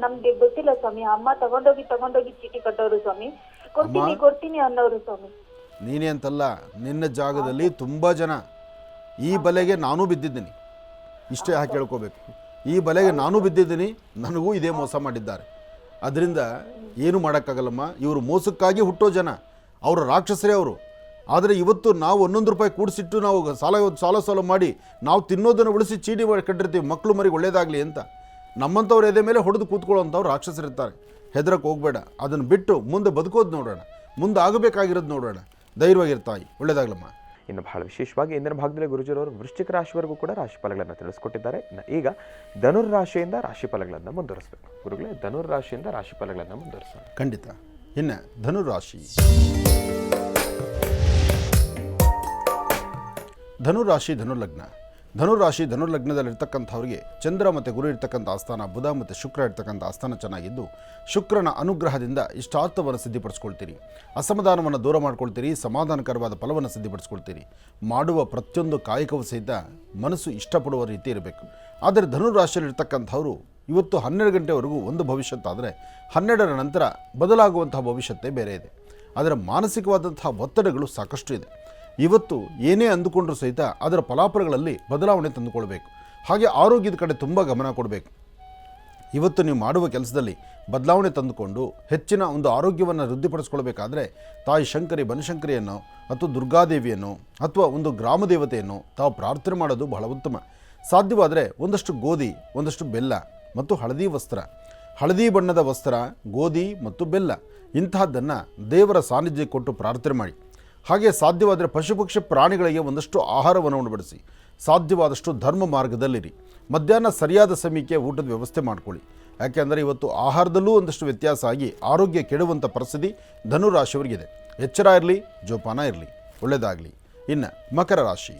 ನಮ್ಗೆ ಗೊತ್ತಿಲ್ಲ ಸ್ವಾಮಿ. ಅಮ್ಮ ತಗೊಂಡೋಗಿ ಚೀಟಿ ಕಟ್ಟೋರು ಸ್ವಾಮಿ. ಕೊಡ್ತೀನಿ ಅನ್ನೋರು ಸ್ವಾಮಿ. ನೀನೇ ಅಂತಲ್ಲ, ನಿನ್ನ ಜಾಗದಲ್ಲಿ ತುಂಬ ಜನ ಈ ಬಲೆಗೆ ನಾನೂ ಬಿದ್ದಿದ್ದೀನಿ. ಇಷ್ಟೇ ಹಾಕಿ ಹೇಳ್ಕೋಬೇಕು. ಈ ಬಲೆಗೆ ನಾನೂ ಬಿದ್ದಿದ್ದೀನಿ, ನನಗೂ ಇದೇ ಮೋಸ ಮಾಡಿದ್ದಾರೆ. ಅದರಿಂದ ಏನು ಮಾಡೋಕ್ಕಾಗಲ್ಲಮ್ಮ. ಇವರು ಮೋಸಕ್ಕಾಗಿ ಹುಟ್ಟೋ ಜನ, ಅವರು ರಾಕ್ಷಸರೇ ಅವರು. ಆದರೆ ಇವತ್ತು ನಾವು 11 ರೂಪಾಯಿ ಕೂಡಿಸಿಟ್ಟು ನಾವು ಸಾಲ ಮಾಡಿ ನಾವು ತಿನ್ನೋದನ್ನು ಉಳಿಸಿ ಚೀಟಿ ಕಟ್ಟಿರ್ತೀವಿ ಮಕ್ಕಳು ಮರಿಗೆ ಒಳ್ಳೇದಾಗಲಿ ಅಂತ. ನಮ್ಮಂಥವ್ರು ಎದೆ ಮೇಲೆ ಹೊಡೆದು ಕೂತ್ಕೊಳ್ಳೋಂಥವ್ರು ರಾಕ್ಷಸರಿರ್ತಾರೆ. ಹೆದರಕ್ಕೆ ಹೋಗಬೇಡ. ಅದನ್ನು ಬಿಟ್ಟು ಮುಂದೆ ಬದುಕೋದು ನೋಡೋಣ, ಮುಂದೆ ಆಗಬೇಕಾಗಿರೋದು ನೋಡೋಣ. ಧೈರ್ಯವಾಗಿರ್ತಾಯಿ. ಒಳ್ಳೇದಾಗ್ಲಮ್ಮ. ಇನ್ನು ಬಹಳ ವಿಶೇಷವಾಗಿ ಇಂದಿನ ಭಾಗದಲ್ಲಿ ಗುರುಜಿರವರು ವೃಶ್ಚಿಕ ರಾಶಿವರೆಗೂ ಕೂಡ ರಾಶಿಫಲಗಳನ್ನು ತಿಳಿಸ್ಕೊಟ್ಟಿದ್ದಾರೆ. ಈಗ ಧನುರ್ ರಾಶಿಯಿಂದ ರಾಶಿಫಲಗಳನ್ನು ಮುಂದುವರಿಸಬೇಕು. ಗುರುಗಳೇ, ಧನುರ್ ರಾಶಿಯಿಂದ ರಾಶಿಫಲಗಳನ್ನು ಮುಂದುವರಿಸೋಣ. ಖಂಡಿತ. ಇನ್ನು ಧನುರಾಶಿ. ಧನುರಾಶಿ ಧನುರ್ಲಗ್ನ. ಧನುರ್ಲಗ್ನದಲ್ಲಿರ್ತಕ್ಕಂಥವ್ರಿಗೆ ಚಂದ್ರ ಮತ್ತು ಗುರು ಇರ್ತಕ್ಕಂಥ ಆಸ್ಥಾನ, ಬುಧ ಮತ್ತು ಶುಕ್ರ ಇರ್ತಕ್ಕಂಥ ಆಸ್ಥಾನ ಚೆನ್ನಾಗಿದ್ದು ಶುಕ್ರನ ಅನುಗ್ರಹದಿಂದ ಇಷ್ಟಾರ್ಥವನ್ನು ಸಿದ್ಧಿಪಡಿಸ್ಕೊಳ್ತೀರಿ. ಅಸಮಾಧಾನವನ್ನು ದೂರ ಮಾಡ್ಕೊಳ್ತೀರಿ. ಸಮಾಧಾನಕರವಾದ ಫಲವನ್ನು ಸಿದ್ಧಿಪಡಿಸ್ಕೊಳ್ತೀರಿ. ಮಾಡುವ ಪ್ರತಿಯೊಂದು ಕಾಯಕವೂ ಸಹಿತ ಮನಸ್ಸು ಇಷ್ಟಪಡುವ ರೀತಿ ಇರಬೇಕು. ಆದರೆ ಧನುರಾಶಿಯಲ್ಲಿರ್ತಕ್ಕಂಥವರು ಇವತ್ತು 12 ಗಂಟೆವರೆಗೂ ಒಂದು ಭವಿಷ್ಯತ್ತಾದರೆ 12ರ ನಂತರ ಬದಲಾಗುವಂತಹ ಭವಿಷ್ಯತ್ತೇ ಬೇರೆ ಇದೆ. ಅದರ ಮಾನಸಿಕವಾದಂತಹ ಒತ್ತಡಗಳು ಸಾಕಷ್ಟು ಇದೆ. ಇವತ್ತು ಏನೇ ಅಂದುಕೊಂಡ್ರೂ ಸಹಿತ ಅದರ ಫಲಾಫಲಗಳಲ್ಲಿ ಬದಲಾವಣೆ ತಂದುಕೊಳ್ಬೇಕು. ಹಾಗೆ ಆರೋಗ್ಯದ ಕಡೆ ತುಂಬ ಗಮನ ಕೊಡಬೇಕು. ಇವತ್ತು ನೀವು ಮಾಡುವ ಕೆಲಸದಲ್ಲಿ ಬದಲಾವಣೆ ತಂದುಕೊಂಡು ಹೆಚ್ಚಿನ ಒಂದು ಆರೋಗ್ಯವನ್ನು ವೃದ್ಧಿಪಡಿಸ್ಕೊಳ್ಬೇಕಾದ್ರೆ ತಾಯಿ ಶಂಕರಿ ಬನಶಂಕರಿಯನ್ನು ಅಥವಾ ದುರ್ಗಾದೇವಿಯನ್ನು ಅಥವಾ ಒಂದು ಗ್ರಾಮ ದೇವತೆಯನ್ನು ತಾವು ಪ್ರಾರ್ಥನೆ ಮಾಡೋದು ಬಹಳ ಉತ್ತಮ. ಸಾಧ್ಯವಾದರೆ ಒಂದಷ್ಟು ಗೋಧಿ, ಒಂದಷ್ಟು ಬೆಲ್ಲ ಮತ್ತು ಹಳದಿ ಬಣ್ಣದ ವಸ್ತ್ರ, ಗೋಧಿ ಮತ್ತು ಬೆಲ್ಲ ಇಂತಹದ್ದನ್ನು ದೇವರ ಸಾನ್ನಿಧ್ಯ ಕೊಟ್ಟು ಪ್ರಾರ್ಥನೆ ಮಾಡಿ. ಹಾಗೆ ಸಾಧ್ಯವಾದರೆ ಪಶುಪಕ್ಷಿ ಪ್ರಾಣಿಗಳಿಗೆ ಒಂದಷ್ಟು ಆಹಾರವನ್ನು ಉಣಬಡಿಸಿ. ಸಾಧ್ಯವಾದಷ್ಟು ಧರ್ಮ ಮಾರ್ಗದಲ್ಲಿರಿ. ಮಧ್ಯಾಹ್ನ ಸರಿಯಾದ ಸಮಯಕ್ಕೆ ಊಟದ ವ್ಯವಸ್ಥೆ ಮಾಡಿಕೊಳ್ಳಿ. ಯಾಕೆಂದರೆ ಇವತ್ತು ಆಹಾರದಲ್ಲೂ ಒಂದಷ್ಟು ವ್ಯತ್ಯಾಸ ಆಗಿ ಆರೋಗ್ಯ ಕೆಡುವಂಥ ಪರಿಸ್ಥಿತಿ ಧನುರಾಶಿಯವರಿಗಿದೆ. ಎಚ್ಚರ ಇರಲಿ, ಜೋಪಾನ ಇರಲಿ. ಒಳ್ಳೆಯದಾಗಲಿ. ಇನ್ನು ಮಕರ ರಾಶಿ.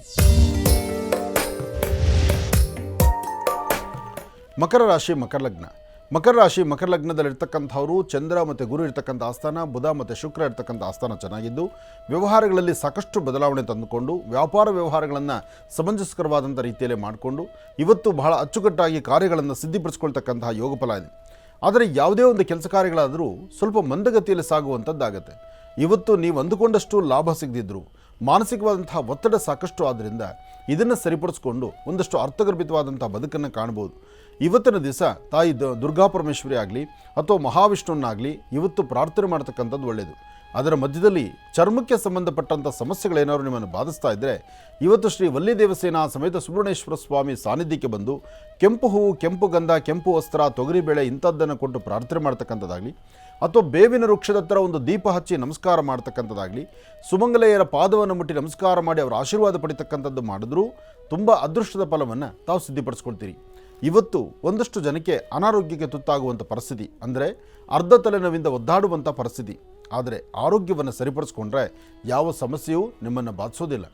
ಮಕರ ರಾಶಿ ಮಕರ ಲಗ್ನದಲ್ಲಿರ್ತಕ್ಕಂಥವರು ಚಂದ್ರ ಮತ್ತು ಗುರು ಇರ್ತಕ್ಕಂಥ ಆಸ್ಥಾನ, ಬುಧ ಮತ್ತು ಶುಕ್ರ ಇರ್ತಕ್ಕಂಥ ಆಸ್ಥಾನ ಚೆನ್ನಾಗಿದ್ದು ವ್ಯವಹಾರಗಳಲ್ಲಿ ಸಾಕಷ್ಟು ಬದಲಾವಣೆ ತಂದುಕೊಂಡು ವ್ಯಾಪಾರ ವ್ಯವಹಾರಗಳನ್ನು ಸಮಂಜಸಕರವಾದಂಥ ರೀತಿಯಲ್ಲೇ ಮಾಡಿಕೊಂಡು ಇವತ್ತು ಬಹಳ ಅಚ್ಚುಕಟ್ಟಾಗಿ ಕಾರ್ಯಗಳನ್ನು ಸಿದ್ಧಿಪಡಿಸ್ಕೊಳ್ತಕ್ಕಂತಹ ಯೋಗ ಫಲ ಇದೆ. ಆದರೆ ಯಾವುದೇ ಒಂದು ಕೆಲಸ ಕಾರ್ಯಗಳಾದರೂ ಸ್ವಲ್ಪ ಮಂದಗತಿಯಲ್ಲಿ ಸಾಗುವಂಥದ್ದಾಗತ್ತೆ. ಇವತ್ತು ನೀವು ಅಂದುಕೊಂಡಷ್ಟು ಲಾಭ ಸಿಗದಿದ್ದರೂ ಮಾನಸಿಕವಾದಂತಹ ಒತ್ತಡ ಸಾಕಷ್ಟು ಆದ್ದರಿಂದ ಇದನ್ನು ಸರಿಪಡಿಸ್ಕೊಂಡು ಒಂದಷ್ಟು ಅರ್ಥಗರ್ಭಿತವಾದಂಥ ಬದುಕನ್ನು ಕಾಣ್ಬೋದು. ಇವತ್ತಿನ ದಿವಸ ತಾಯಿ ದುರ್ಗಾ ಪರಮೇಶ್ವರಿ ಆಗಲಿ ಅಥವಾ ಮಹಾವಿಷ್ಣುವನ್ನಾಗಲಿ ಇವತ್ತು ಪ್ರಾರ್ಥನೆ ಮಾಡ್ತಕ್ಕಂಥದ್ದು ಒಳ್ಳೆಯದು. ಅದರ ಮಧ್ಯದಲ್ಲಿ ಚರ್ಮಕ್ಕೆ ಸಂಬಂಧಪಟ್ಟಂಥ ಸಮಸ್ಯೆಗಳೇನಾದ್ರು ನಿಮ್ಮನ್ನು ಬಾಧಿಸ್ತಾ ಇದ್ದರೆ ಇವತ್ತು ಶ್ರೀ ವಲ್ಲಿ ದೇವಸೇನಾ ಸಮೇತ ಸುಬ್ರಹ್ಮಣ್ಯೇಶ್ವರ ಸ್ವಾಮಿ ಸಾನ್ನಿಧ್ಯಕ್ಕೆ ಬಂದು ಕೆಂಪು ಹೂವು, ಕೆಂಪು ಗಂಧ, ಕೆಂಪು ವಸ್ತ್ರ, ತೊಗರಿಬೇಳೆ ಇಂಥದ್ದನ್ನು ಕೊಟ್ಟು ಪ್ರಾರ್ಥನೆ ಮಾಡ್ತಕ್ಕಂಥದ್ದಾಗಲಿ ಅಥವಾ ಬೇವಿನ ವೃಕ್ಷದ ಹತ್ರ ಒಂದು ದೀಪ ಹಚ್ಚಿ ನಮಸ್ಕಾರ ಮಾಡ್ತಕ್ಕಂಥದ್ದಾಗಲಿ, ಸುಮಂಗಲೆಯರ ಪಾದವನ್ನು ಮುಟ್ಟಿ ನಮಸ್ಕಾರ ಮಾಡಿ ಅವರ ಆಶೀರ್ವಾದ ಪಡಿತಕ್ಕಂಥದ್ದು ಮಾಡಿದ್ರೂ ತುಂಬ ಅದೃಷ್ಟದ ಫಲವನ್ನು ತಾವು ಸಿದ್ಧಿಪಡಿಸ್ಕೊಳ್ತೀರಿ. ಇವತ್ತು ಒಂದಷ್ಟು ಜನಕ್ಕೆ ಅನಾರೋಗ್ಯಕ್ಕೆ ತುತ್ತಾಗುವಂಥ ಪರಿಸ್ಥಿತಿ, ಅಂದರೆ ಅರ್ಧ ತಲೆನೋವಿಂದ ಒದ್ದಾಡುವಂಥ ಪರಿಸ್ಥಿತಿ. ಆದರೆ ಆರೋಗ್ಯವನ್ನು ಸರಿಪಡಿಸ್ಕೊಂಡ್ರೆ ಯಾವ ಸಮಸ್ಯೆಯೂ ನಿಮ್ಮನ್ನು ಬಾಧಿಸೋದಿಲ್ಲ.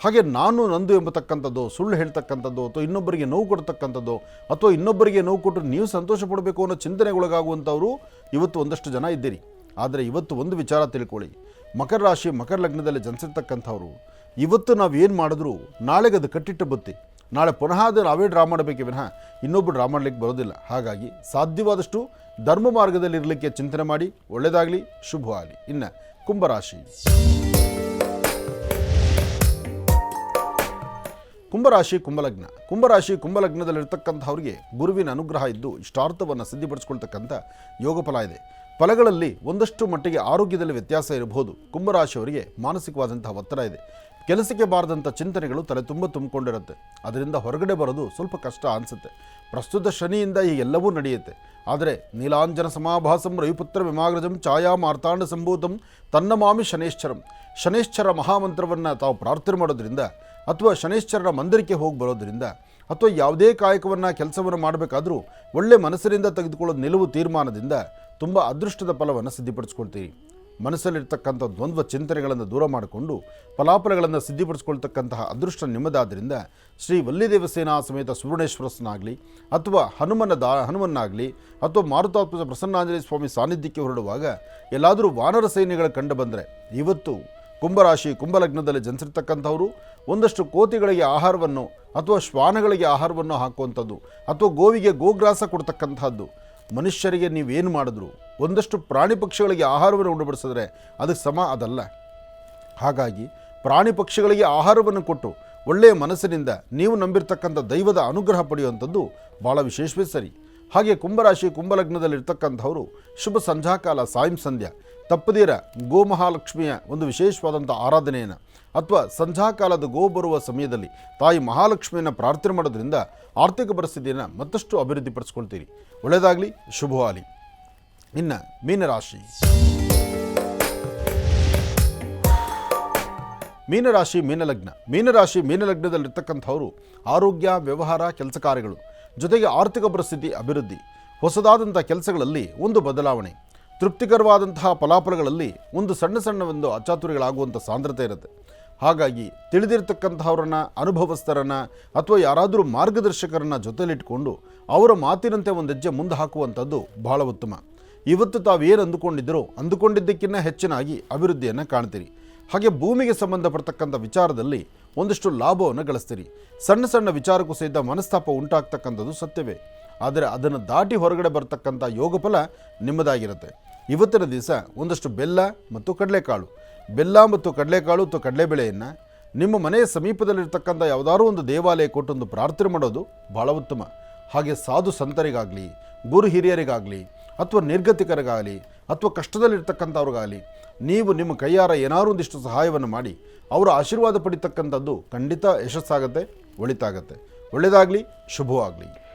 ಹಾಗೆ ನಾನು ನಂದು ಎಂಬತಕ್ಕಂಥದ್ದು, ಸುಳ್ಳು ಹೇಳ್ತಕ್ಕಂಥದ್ದು ಅಥವಾ ಇನ್ನೊಬ್ಬರಿಗೆ ನೋವು ಕೊಡ್ತಕ್ಕಂಥದ್ದು ಅಥವಾ ಇನ್ನೊಬ್ಬರಿಗೆ ನೋವು ಕೊಟ್ಟು ನೀವು ಸಂತೋಷ ಪಡಬೇಕು ಅನ್ನೋ ಚಿಂತನೆಗೊಳಗಾಗುವಂಥವರು ಇವತ್ತು ಒಂದಷ್ಟು ಜನ ಇದ್ದೀರಿ. ಆದರೆ ಇವತ್ತು ಒಂದು ವಿಚಾರ ತಿಳ್ಕೊಳ್ಳಿ, ಮಕರ ರಾಶಿ ಮಕರ ಲಗ್ನದಲ್ಲಿ ಜನಿಸಿರ್ತಕ್ಕಂಥವ್ರು ಇವತ್ತು ನಾವು ಏನು ಮಾಡಿದ್ರೂ ನಾಳೆಗೆ ಅದು ಕಟ್ಟಿಟ್ಟ ಬುತ್ತಿ. ನಾಳೆ ಪುನಃ ಅದು ನಾವೇ ಡ್ರಾ ಮಾಡಬೇಕೇ ವಿನಃ ಇನ್ನೊಬ್ಬರು ಡ್ರಾ ಮಾಡಲಿಕ್ಕೆ ಬರೋದಿಲ್ಲ. ಹಾಗಾಗಿ ಸಾಧ್ಯವಾದಷ್ಟು ಧರ್ಮ ಮಾರ್ಗದಲ್ಲಿರಲಿಕ್ಕೆ ಚಿಂತನೆ ಮಾಡಿ. ಒಳ್ಳೆಯದಾಗಲಿ, ಶುಭವಾಗಲಿ. ಇನ್ನು ಕುಂಭರಾಶಿ. ಕುಂಭರಾಶಿ ಕುಂಭಲಗ್ನ. ಕುಂಭಲಗ್ನದಲ್ಲಿರ್ತಕ್ಕಂಥವ್ರಿಗೆ ಗುರುವಿನ ಅನುಗ್ರಹ ಇದ್ದು ಇಷ್ಟಾರ್ಥವನ್ನು ಸಿದ್ಧಿಪಡಿಸ್ಕೊಳ್ತಕ್ಕಂಥ ಯೋಗ ಫಲ ಇದೆ. ಫಲಗಳಲ್ಲಿ ಒಂದಷ್ಟು ಮಟ್ಟಿಗೆ ಆರೋಗ್ಯದಲ್ಲಿ ವ್ಯತ್ಯಾಸ ಇರಬಹುದು. ಕುಂಭರಾಶಿಯವರಿಗೆ ಮಾನಸಿಕವಾದಂತಹ ಒತ್ತಡ ಇದೆ. ಕೆಲಸಕ್ಕೆ ಬಾರದಂಥ ಚಿಂತನೆಗಳು ತಲೆ ತುಂಬಿಕೊಂಡಿರುತ್ತೆ. ಅದರಿಂದ ಹೊರಗಡೆ ಬರೋದು ಸ್ವಲ್ಪ ಕಷ್ಟ ಅನಿಸುತ್ತೆ. ಪ್ರಸ್ತುತ ಶನಿಯಿಂದ ಈ ಎಲ್ಲವೂ ನಡೆಯುತ್ತೆ. ಆದರೆ ನೀಲಾಂಜನ ಸಮಾಭಾಸಂ ರವಿಪುತ್ರ ವಿಮಾಗ್ರಜಂ ಛಾಯಾ ಮಾರ್ತಾಂಡ ಸಂಭೂತಂ ತನ್ನಮಾಮಿ ಶನೇಶ್ಚರ ಮಹಾಮಂತ್ರವನ್ನು ತಾವು ಪ್ರಾರ್ಥನೆ ಮಾಡೋದ್ರಿಂದ ಅಥವಾ ಶನೇಶ್ಚರನ ಮಂದಿರಕ್ಕೆ ಹೋಗಿ ಬರೋದ್ರಿಂದ ಅಥವಾ ಯಾವುದೇ ಕಾಯಕವನ್ನು ಕೆಲಸವನ್ನು ಮಾಡಬೇಕಾದ್ರೂ ಒಳ್ಳೆ ಮನಸ್ಸಿನಿಂದ ತೆಗೆದುಕೊಳ್ಳೋದು ನಿಲುವು ತೀರ್ಮಾನದಿಂದ ತುಂಬ ಅದೃಷ್ಟದ ಫಲವನ್ನು ಸಿದ್ಧಿಪಡಿಸ್ಕೊಳ್ತೀರಿ. ಮನಸ್ಸಲ್ಲಿರ್ತಕ್ಕಂಥ ದ್ವಂದ್ವ ಚಿಂತನೆಗಳನ್ನು ದೂರ ಮಾಡಿಕೊಂಡು ಫಲಾಫಲಗಳನ್ನು ಸಿದ್ಧಿಪಡಿಸ್ಕೊಳ್ತಕ್ಕಂತಹ ಅದೃಷ್ಟ ನಿಮ್ಮದಾದ್ದರಿಂದ ಶ್ರೀ ವಲ್ಲಿದೇವಸೇನಾ ಸಮೇತ ಸುವರ್ಣೇಶ್ವರಸ್ನಾಗಲಿ ಅಥವಾ ಹನುಮನ್ನಾಗಲಿ ಅಥವಾ ಮಾರುತಾತ್ಮಜ ಪ್ರಸನ್ನಾಂಜನೇಯ ಸ್ವಾಮಿ ಸಾನ್ನಿಧ್ಯಕ್ಕೆ ಹೊರಡುವಾಗ ಎಲ್ಲಾದರೂ ವಾನರ ಸೈನ್ಯಗಳು ಕಂಡು ಬಂದರೆ ಇವತ್ತು ಕುಂಭರಾಶಿ ಕುಂಭಲಗ್ನದಲ್ಲಿ ಜನಿಸಿರ್ತಕ್ಕಂಥವರು ಒಂದಷ್ಟು ಕೋತಿಗಳಿಗೆ ಆಹಾರವನ್ನು ಅಥವಾ ಶ್ವಾನಗಳಿಗೆ ಆಹಾರವನ್ನು ಹಾಕುವಂಥದ್ದು ಅಥವಾ ಗೋವಿಗೆ ಗೋಗ್ರಾಸ ಕೊಡ್ತಕ್ಕಂಥದ್ದು. ಮನುಷ್ಯರಿಗೆ ನೀವೇನು ಮಾಡಿದ್ರು ಒಂದಷ್ಟು ಪ್ರಾಣಿ ಪಕ್ಷಿಗಳಿಗೆ ಆಹಾರವನ್ನು ಉಂಡುಬಡಿಸಿದ್ರೆ ಅದಕ್ಕೆ ಸಮ ಅದಲ್ಲ. ಹಾಗಾಗಿ ಪ್ರಾಣಿ ಪಕ್ಷಿಗಳಿಗೆ ಆಹಾರವನ್ನು ಕೊಟ್ಟು ಒಳ್ಳೆಯ ಮನಸ್ಸಿನಿಂದ ನೀವು ನಂಬಿರ್ತಕ್ಕಂಥ ದೈವದ ಅನುಗ್ರಹ ಪಡೆಯುವಂಥದ್ದು ಭಾಳ ವಿಶೇಷವೇ ಸರಿ. ಹಾಗೆ ಕುಂಭರಾಶಿ ಕುಂಭಲಗ್ನದಲ್ಲಿರ್ತಕ್ಕಂಥವರು ಶುಭ ಸಂಧ್ಯಾಕಾಲ ಸಾಯಂ ಸಂಧ್ಯಾ ತಪ್ಪದಿರ ಗೋಮಹಾಲಕ್ಷ್ಮಿಯ ಒಂದು ವಿಶೇಷವಾದಂಥ ಆರಾಧನೆಯನ್ನು ಅಥವಾ ಸಂಧ್ಯಾಕಾಲದ ಗೋ ಬರುವ ಸಮಯದಲ್ಲಿ ತಾಯಿ ಮಹಾಲಕ್ಷ್ಮಿಯನ್ನು ಪ್ರಾರ್ಥನೆ ಮಾಡೋದ್ರಿಂದ ಆರ್ಥಿಕ ಪರಿಸ್ಥಿತಿಯನ್ನು ಮತ್ತಷ್ಟು ಅಭಿವೃದ್ಧಿಪಡಿಸ್ಕೊಳ್ತೀರಿ. ಒಳ್ಳೆಯದಾಗಲಿ, ಶುಭವಾಗಲಿ. ಇನ್ನು ಮೀನರಾಶಿ. ಮೀನಲಗ್ನದಲ್ಲಿರ್ತಕ್ಕಂಥವರು ಆರೋಗ್ಯ, ವ್ಯವಹಾರ, ಕೆಲಸ ಕಾರ್ಯಗಳು ಜೊತೆಗೆ ಆರ್ಥಿಕ ಪರಿಸ್ಥಿತಿ ಅಭಿವೃದ್ಧಿ, ಹೊಸದಾದಂಥ ಕೆಲಸಗಳಲ್ಲಿ ಒಂದು ಬದಲಾವಣೆ, ತೃಪ್ತಿಕರವಾದಂತಹ ಫಲಾಫಲಗಳಲ್ಲಿ ಒಂದು ಸಣ್ಣ ಒಂದು ಅಚಾತುರ್ಯಗಳಾಗುವಂಥ ಸಾಂದ್ರತೆ ಇರುತ್ತೆ. ಹಾಗಾಗಿ ತಿಳಿದಿರ್ತಕ್ಕಂಥವ್ರನ್ನ, ಅನುಭವಸ್ಥರನ್ನು ಅಥವಾ ಯಾರಾದರೂ ಮಾರ್ಗದರ್ಶಕರನ್ನು ಜೊತೆಲಿಟ್ಕೊಂಡು ಅವರ ಮಾತಿನಂತೆ ಒಂದು ಹೆಜ್ಜೆ ಮುಂದೆ ಹಾಕುವಂಥದ್ದು ಬಹಳ ಉತ್ತಮ. ಇವತ್ತು ತಾವೇನು ಅಂದುಕೊಂಡಿದ್ದಕ್ಕಿಂತ ಹೆಚ್ಚಿನಾಗಿ ಅಭಿವೃದ್ಧಿಯನ್ನು ಕಾಣ್ತೀರಿ. ಹಾಗೆ ಭೂಮಿಗೆ ಸಂಬಂಧಪಡ್ತಕ್ಕಂಥ ವಿಚಾರದಲ್ಲಿ ಒಂದಿಷ್ಟು ಲಾಭವನ್ನು ಗಳಿಸ್ತೀರಿ. ಸಣ್ಣ ವಿಚಾರಕ್ಕೂ ಸಹಿತ ಮನಸ್ತಾಪ ಉಂಟಾಗ್ತಕ್ಕಂಥದ್ದು ಸತ್ಯವೇ. ಆದರೆ ಅದನ್ನು ದಾಟಿ ಹೊರಗಡೆ ಬರ್ತಕ್ಕಂಥ ಯೋಗ ಫಲ ನಿಮ್ಮದಾಗಿರುತ್ತೆ. ಇವತ್ತಿನ ದಿವಸ ಒಂದಷ್ಟು ಬೆಲ್ಲ ಮತ್ತು ಕಡಲೆಕಾಳು ಅಥವಾ ಕಡಲೆಬೇಳೆಯನ್ನು ನಿಮ್ಮ ಮನೆಯ ಸಮೀಪದಲ್ಲಿರ್ತಕ್ಕಂಥ ಯಾವುದಾದ್ರೂ ಒಂದು ದೇವಾಲಯ ಕೊಟ್ಟೊಂದು ಪ್ರಾರ್ಥನೆ ಮಾಡೋದು ಭಾಳ ಉತ್ತಮ. ಹಾಗೆ ಸಾಧು ಸಂತರಿಗಾಗಲಿ, ಗುರು ಹಿರಿಯರಿಗಾಗಲಿ ಅಥವಾ ನಿರ್ಗತಿಕರಿಗಾಗಲಿ ಅಥವಾ ಕಷ್ಟದಲ್ಲಿರ್ತಕ್ಕಂಥವ್ರಿಗಾಗಲಿ ನೀವು ನಿಮ್ಮ ಕೈಯಾರ ಏನಾದರೂ ಒಂದಿಷ್ಟು ಸಹಾಯವನ್ನು ಮಾಡಿ ಅವರ ಆಶೀರ್ವಾದ ಪಡಿತಕ್ಕಂಥದ್ದು ಖಂಡಿತ ಯಶಸ್ಸಾಗುತ್ತೆ, ಒಳಿತಾಗತ್ತೆ. ಒಳ್ಳೆಯದಾಗಲಿ, ಶುಭವಾಗಲಿ.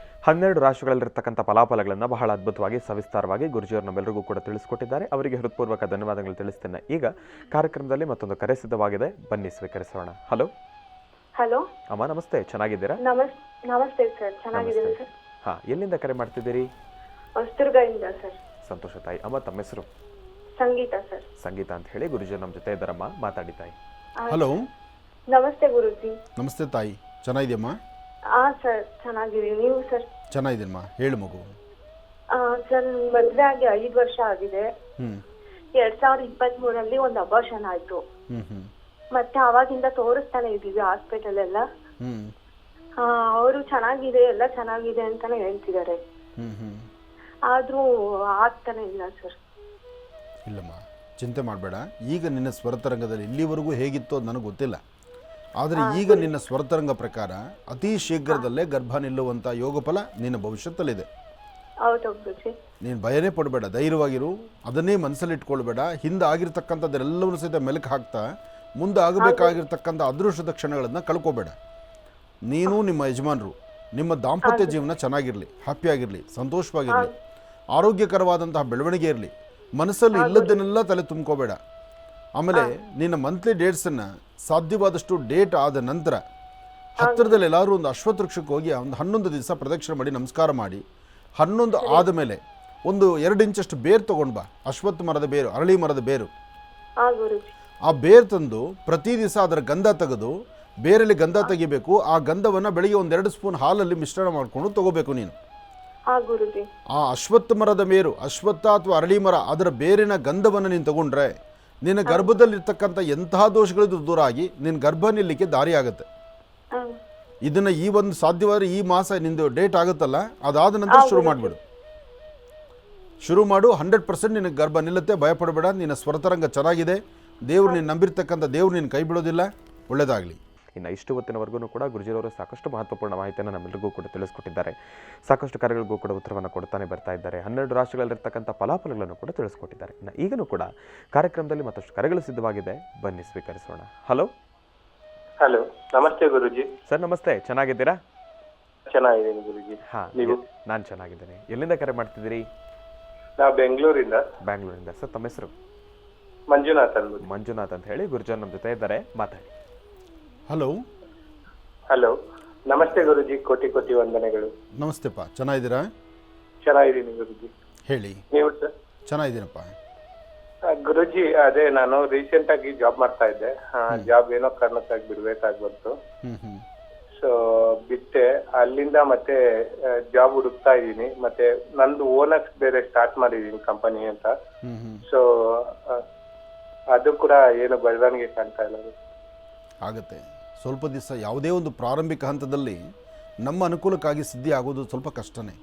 12 ರಾಶಿಗಳಲ್ಲಿರ್ತಕ್ಕಂಥ ಫಲಾಫಲಗಳನ್ನು ಬಹಳ ಅದ್ಭುತವಾಗಿ ಸವಿಸ್ತಾರವಾಗಿ ಗುರುಜಿಯವರು ನಮ್ಮೆಲ್ಲರಿಗೂ ಕೂಡ ತಿಳಿಸ್ಕೊಟ್ಟಿದ್ದಾರೆ. ಅವರಿಗೆ ಹೃತ್ಪೂರ್ವಕ ಧನ್ಯವಾದಗಳು ತಿಳಿಸ್ತೇನೆ. ಈಗ ಕಾರ್ಯಕ್ರಮದಲ್ಲಿ ಮತ್ತೊಂದು ಕರೆ ಸಿದ್ಧವಾಗಿದೆ, ಬನ್ನಿ ಸ್ವೀಕರಿಸೋಣ. ಹಲೋ ಹಲೋ ಅಮ್ಮ, ನಮಸ್ತೆ, ಚೆನ್ನಾಗಿದ್ದೀರಾ? ನಮಸ್ತೆ ಸರ್, ಚೆನ್ನಾಗಿದ್ದೀನಿ ಸರ್. ಹಾಂ, ಎಲ್ಲಿಂದ ಕರೆ ಮಾಡ್ತಿದ್ದೀರಿ? ಹೊಸದುರ್ಗದಿಂದ ಸರ್. ಸಂತೋಷ ತಾಯಿ. ಅಮ್ಮ, ತಮ್ಮ ಹೆಸರು? ಸಂಗೀತ ಸರ್. ಸಂಗೀತ ಅಂತ ಹೇಳಿ. ಗುರುಜಿ ನಮ್ಮ ಜೊತೆ ಇದ್ದಾರಮ್ಮ, ಮಾತಾಡಿ ತಾಯಿ. ಹಲೋ, ನಮಸ್ತೆ ಗುರುಜಿ. ನಮಸ್ತೆ ತಾಯಿ, ಚೆನ್ನಾಗಿದೆಯಮ್ಮ? ಸರ್ ಚೆನ್ನಾಗಿದ್ದೀನಿ, ನೀವು ಸರ್? ಚೆನ್ನಾಗಿದ್ದೀನಮ್ಮ, ಹೇಳು ಮಗು. ಸರ್, ಮದುವೆ ಆಗಿ 5 ವರ್ಷ ಆಗಿದೆ. 2023 ಒಂದು ಅಬಾರ್ಷನ್ ಆಯ್ತು. ಮತ್ತೆ ಅವಾಗಿಂದ ತೋರಿಸ್ತಾನೆ ಇದೀವಿ ಹಾಸ್ಪಿಟಲ್ ಎಲ್ಲ. ಅವರು ಚೆನ್ನಾಗಿದೆ, ಎಲ್ಲ ಚೆನ್ನಾಗಿದೆ ಅಂತಾನೆ ಹೇಳ್ತಿದ್ದಾರೆ. ಆದ್ರೂ ಆಗ್ತಾನೆ ಇಲ್ಲ ಸರ್. ಇಲ್ಲಮ್ಮ, ಚಿಂತೆ ಮಾಡಬೇಡ. ಈಗ ನಿನ್ನ ಸ್ವರತರಂಗದಲ್ಲಿ ಇಲ್ಲಿವರೆಗೂ ಹೇಗಿತ್ತು ಅದು ನನಗೆ ಗೊತ್ತಿಲ್ಲ. ಆದರೆ ಈಗ ನಿನ್ನ ಸ್ವರತರಂಗ ಪ್ರಕಾರ ಅತಿ ಶೀಘ್ರದಲ್ಲೇ ಗರ್ಭ ನಿಲ್ಲುವಂಥ ಯೋಗ ಫಲ ನಿನ್ನ ಭವಿಷ್ಯತ್ತಲ್ಲಿದೆ. ನೀನು ಭಯನೇ ಪಡಬೇಡ, ಧೈರ್ಯವಾಗಿರು. ಅದನ್ನೇ ಮನಸ್ಸಲ್ಲಿಟ್ಕೊಳ್ಬೇಡ. ಹಿಂದೆ ಆಗಿರ್ತಕ್ಕಂಥದ್ದೆಲ್ಲವನ್ನೂ ಸಹಿತ ಮೆಲುಕು ಹಾಕ್ತಾ ಮುಂದೆ ಆಗಬೇಕಾಗಿರ್ತಕ್ಕಂಥ ಅದೃಷ್ಟದ ಕ್ಷಣಗಳನ್ನು ಕಳ್ಕೋಬೇಡ. ನೀನು, ನಿಮ್ಮ ಯಜಮಾನರು, ನಿಮ್ಮ ದಾಂಪತ್ಯ ಜೀವನ ಚೆನ್ನಾಗಿರಲಿ, ಹ್ಯಾಪಿಯಾಗಿರಲಿ, ಸಂತೋಷವಾಗಿರಲಿ, ಆರೋಗ್ಯಕರವಾದಂತಹ ಬೆಳವಣಿಗೆ ಇರಲಿ. ಮನಸ್ಸಲ್ಲಿ ಇಲ್ಲದನ್ನೆಲ್ಲ ತಲೆ ತುಂಬ್ಕೋಬೇಡ. ಆಮೇಲೆ ನಿನ್ನ ಮಂತ್ಲಿ ಡೇಟ್ಸನ್ನು ಸಾಧ್ಯವಾದಷ್ಟು ಡೇಟ್ ಆದ ನಂತರ ಹತ್ತಿರದಲ್ಲಿ ಎಲ್ಲರೂ ಒಂದು ಅಶ್ವತ್ಥ ವೃಕ್ಷಕ್ಕೆ ಹೋಗಿ ಒಂದು 11 ದಿವಸ ಪ್ರದಕ್ಷಿಣೆ ಮಾಡಿ ನಮಸ್ಕಾರ ಮಾಡಿ 11 ಆದಮೇಲೆ ಒಂದು 2 ಇಂಚಷ್ಟು ಬೇರು ತೊಗೊಂಡು ಬಾ. ಅಶ್ವತ್ಥ ಮರದ ಬೇರು, ಅರಳಿ ಮರದ ಬೇರು. ಆ ಬೇರು ತಂದು ಪ್ರತಿ ದಿವಸ ಅದರ ಗಂಧ ತೆಗೆದು ಬೇರಲ್ಲಿ ಗಂಧ ತೆಗಿಬೇಕು. ಆ ಗಂಧವನ್ನು ಬೆಳಿಗ್ಗೆ 1-2 ಸ್ಪೂನ್ ಹಾಲಲ್ಲಿ ಮಿಶ್ರಣ ಮಾಡಿಕೊಂಡು ತಗೋಬೇಕು ನೀನು. ಆ ಅಶ್ವತ್ಥ ಮರದ ಬೇರು, ಅಶ್ವತ್ಥ ಅಥವಾ ಅರಳಿ ಮರ, ಅದರ ಬೇರಿನ ಗಂಧವನ್ನು ನೀನು ತಗೊಂಡ್ರೆ ನಿನ್ನ ಗರ್ಭದಲ್ಲಿರ್ತಕ್ಕಂಥ ಎಂತಹ ದೋಷಗಳಿದ್ದು ದೂರ ಆಗಿ ನಿನ್ನ ಗರ್ಭ ನಿಲ್ಲಕ್ಕೆ ದಾರಿ ಆಗುತ್ತೆ. ಹ್ಮ್. ಇದನ್ನು ಈ ಒಂದು ಸಾಧ್ಯವಾದರೆ ಈ ಮಾಸ ನಿಂದು ಡೇಟ್ ಆಗುತ್ತಲ್ಲ, ಅದಾದ ನಂತರ ಶುರು ಮಾಡಿಬಿಡು. ಶುರು ಮಾಡು, 100% ನಿನಗೆ ಗರ್ಭ ನಿಲ್ಲುತ್ತೆ, ಭಯಪಡಬೇಡ. ನಿನ್ನ ಸ್ವರತರಂಗ ಚೆನ್ನಾಗಿದೆ, ದೇವ್ರು ನೀನು ನಂಬಿರ್ತಕ್ಕಂಥ ದೇವ್ರು ನಿನ್ನ ಕೈ ಬಿಡೋದಿಲ್ಲ. ಒಳ್ಳೆಯದಾಗಲಿ. ಇನ್ನು ಇಷ್ಟು ಹೊತ್ತಿನವರೆಗೂ ಕೂಡ ಗುರುಜಿಯವರು ಸಾಕಷ್ಟು ಮಹತ್ವಪೂರ್ಣ ಮಾಹಿತಿಯನ್ನು ನಮ್ಮೆಲ್ಲರಿಗೂ ಕೂಡ ತಿಳಿಸ್ಕೊಟ್ಟಿದ್ದಾರೆ. ಸಾಕಷ್ಟು ಕಾರ್ಯಗಳಿಗೂ ಕೂಡ ಉತ್ತರವನ್ನು ಕೊಡ್ತಾನೆ ಬರ್ತಾ ಇದ್ದಾರೆ. 12 ರಾಷ್ಟ್ರಗಳಲ್ಲಿರ್ತಕ್ಕಂಥ ಫಲಾಫಲಗಳನ್ನು ಕೂಡ ತಿಳಿಸ್ಕೊಟ್ಟಿದ್ದಾರೆ. ಇನ್ನು ಈಗಲೂ ಕೂಡ ಕಾರ್ಯಕ್ರಮದಲ್ಲಿ ಮತ್ತಷ್ಟು ಕರೆಗಳು ಸಿದ್ಧವಾಗಿದೆ, ಬನ್ನಿ ಸ್ವೀಕರಿಸೋಣ. ಹಲೋ ಹಲೋ, ನಮಸ್ತೆ ಗುರುಜಿ. ಸರ್ ನಮಸ್ತೆ, ಚೆನ್ನಾಗಿದ್ದೀರಾ? ಚೆನ್ನಾಗಿದ್ದೀನಿ ಗುರುಜಿ. ಹಾಂ, ನೀವು? ನಾನು ಚೆನ್ನಾಗಿದ್ದೀನಿ. ಎಲ್ಲಿಂದ ಕರೆ ಮಾಡ್ತಿದ್ದೀರಿ? ನಾವು ಬೆಂಗಳೂರಿಂದ. ಬ್ಯಾಂಗ್ಳೂರಿಂದ. ಸರ್ ತಮ್ಮ ಹೆಸರು? ಮಂಜುನಾಥ್ ಅಂದ್ಬಿಟ್ಟು. ಮಂಜುನಾಥ್ ಅಂತ ಹೇಳಿ. ಗುರುಜನ್ ನಮ್ಮ ಜೊತೆ ಇದ್ದಾರೆ, ಮಾತಾಡಿ. ಹಲೋ. ಹಲೋ, ನಮಸ್ತೆ ಗುರುಜಿ. ಕೋಟಿ ಕೋಟಿ ವಂದನೆಗಳು. ನಮಸ್ತೆಪ್ಪ, ಚೆನ್ನಾಗಿದ್ದೀರಾ? ಚೆನ್ನಾಗಿದ್ದೀನಿ ಗುರುಜಿ. ಹೇಳಿ. ನೀವು ಸರ್? ಚೆನ್ನಾಗಿದ್ದೀನಪ್ಪ. ಗುರುಜಿ, ಅದೇ ನಾನು ರೀಸೆಂಟ್ ಆಗಿ ಜಾಬ್ ಮಾಡ್ತಾ ಇದ್ದೆ. ಜಾಬ್ ಏನೋ ಕಾರಣಕ್ಕಾಗಿ ಬಿಡ್ಬೇಕಾಗಿ ಬಂತು. ಸೊ ಬಿಟ್ಟೆ. ಅಲ್ಲಿಂದ ಮತ್ತೆ ಜಾಬ್ ಹುಡುಕ್ತಾ ಇದ್ದೀನಿ. ಮತ್ತೆ ನಂದು ಓನರ್ಸ್ ಬೇರೆ ಸ್ಟಾರ್ಟ್ ಮಾಡಿದೀನಿ ಕಂಪನಿ ಅಂತ. ಸೊ ಅದು ಕೂಡ ಏನು ಬೆಳವಣಿಗೆ ಕಾಣ್ತಾ ಇಲ್ಲ. ಆಗುತ್ತೆ. ಸ್ವಲ್ಪ ದಿವಸ ಯಾವುದೇ ಒಂದು ಪ್ರಾರಂಭಿಕ ಹಂತದಲ್ಲಿ ನಮ್ಮ ಅನುಕೂಲಕ್ಕಾಗಿ ಸಿದ್ಧಿ ಆಗೋದು ಸ್ವಲ್ಪ ಕಷ್ಟನೇ.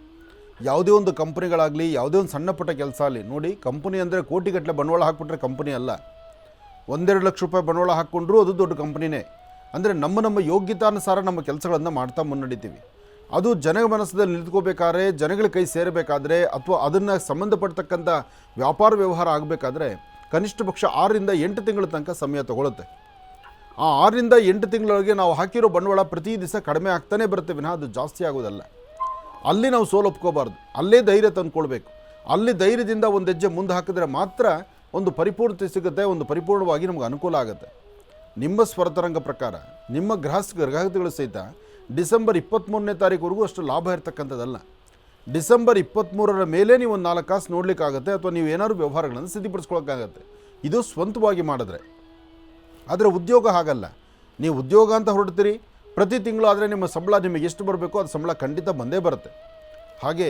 ಯಾವುದೇ ಒಂದು ಕಂಪ್ನಿಗಳಾಗಲಿ, ಯಾವುದೇ ಒಂದು ಸಣ್ಣ ಪುಟ್ಟ ಕೆಲಸ ಆಗಲಿ ನೋಡಿ, ಕಂಪನಿ ಅಂದರೆ ಕೋಟಿಗಟ್ಟಲೆ ಬಂಡವಾಳ ಹಾಕ್ಬಿಟ್ರೆ ಕಂಪನಿ ಅಲ್ಲ. 1-2 ಲಕ್ಷ ರೂಪಾಯಿ ಬಂಡವಾಳ ಹಾಕ್ಕೊಂಡ್ರೂ ಅದು ದೊಡ್ಡ ಕಂಪ್ನಿನೇ. ಅಂದರೆ ನಮ್ಮ ಯೋಗ್ಯತಾನುಸಾರ ನಮ್ಮ ಕೆಲಸಗಳನ್ನು ಮಾಡ್ತಾ ಮುನ್ನಡಿತೀವಿ. ಅದು ಜನ ಮನಸ್ಸಲ್ಲಿ ನಿಂತ್ಕೋಬೇಕಾದ್ರೆ, ಜನಗಳ ಕೈ ಸೇರಬೇಕಾದ್ರೆ, ಅಥವಾ ಅದನ್ನು ಸಂಬಂಧಪಡ್ತಕ್ಕಂಥ ವ್ಯಾಪಾರ ವ್ಯವಹಾರ ಆಗಬೇಕಾದ್ರೆ ಕನಿಷ್ಠ ಪಕ್ಷ 6ರಿಂದ 8 ತಿಂಗಳ ತನಕ ಸಮಯ ತಗೊಳುತ್ತೆ. ಆ 6ರಿಂದ 8 ತಿಂಗಳೊಳಗೆ ನಾವು ಹಾಕಿರೋ ಬಂಡವಾಳ ಪ್ರತಿ ದಿವಸ ಕಡಿಮೆ ಆಗ್ತಾನೆ ಬರುತ್ತೆ ವಿನಃ ಅದು ಜಾಸ್ತಿ ಆಗೋದಲ್ಲ. ಅಲ್ಲಿ ನಾವು ಸೋಲು ಒಪ್ಕೋಬಾರ್ದು, ಅಲ್ಲೇ ಧೈರ್ಯ ತಂದುಕೊಳ್ಬೇಕು. ಅಲ್ಲಿ ಧೈರ್ಯದಿಂದ ಒಂದು ಹೆಜ್ಜೆ ಮುಂದೆ ಹಾಕಿದ್ರೆ ಮಾತ್ರ ಒಂದು ಪರಿಪೂರ್ಣತೆ ಸಿಗುತ್ತೆ, ಒಂದು ಪರಿಪೂರ್ಣವಾಗಿ ನಮ್ಗೆ ಅನುಕೂಲ ಆಗುತ್ತೆ. ನಿಮ್ಮ ಸ್ವರತರಂಗ ಪ್ರಕಾರ ನಿಮ್ಮ ಗ್ರಹಗಳು ಸಹಿತ ಡಿಸೆಂಬರ್ 23ನೇ ತಾರೀಕುವರೆಗೂ ಅಷ್ಟು ಲಾಭ ಇರತಕ್ಕಂಥದ್ದಲ್ಲ. ಡಿಸೆಂಬರ್ 23ರ ಮೇಲೆ ನೀವು ಒಂದು 4 ಕಾಸು ನೋಡಲಿಕ್ಕಾಗತ್ತೆ, ಅಥವಾ ನೀವು ಏನಾದ್ರು ವ್ಯವಹಾರಗಳನ್ನು ಸಿದ್ಧಪಡಿಸ್ಕೊಳ್ಳೋಕ್ಕಾಗತ್ತೆ, ಇದು ಸ್ವಂತವಾಗಿ ಮಾಡಿದ್ರೆ. ಆದರೆ ಉದ್ಯೋಗ ಹಾಗಲ್ಲ. ನೀವು ಉದ್ಯೋಗ ಅಂತ ಹೊರಡ್ತೀರಿ, ಪ್ರತಿ ತಿಂಗಳು ಆದರೆ ನಿಮ್ಮ ಸಂಬಳ ನಿಮಗೆ ಎಷ್ಟು ಬರಬೇಕೋ ಅದು ಸಂಬಳ ಖಂಡಿತ ಬಂದೇ ಬರುತ್ತೆ. ಹಾಗೆ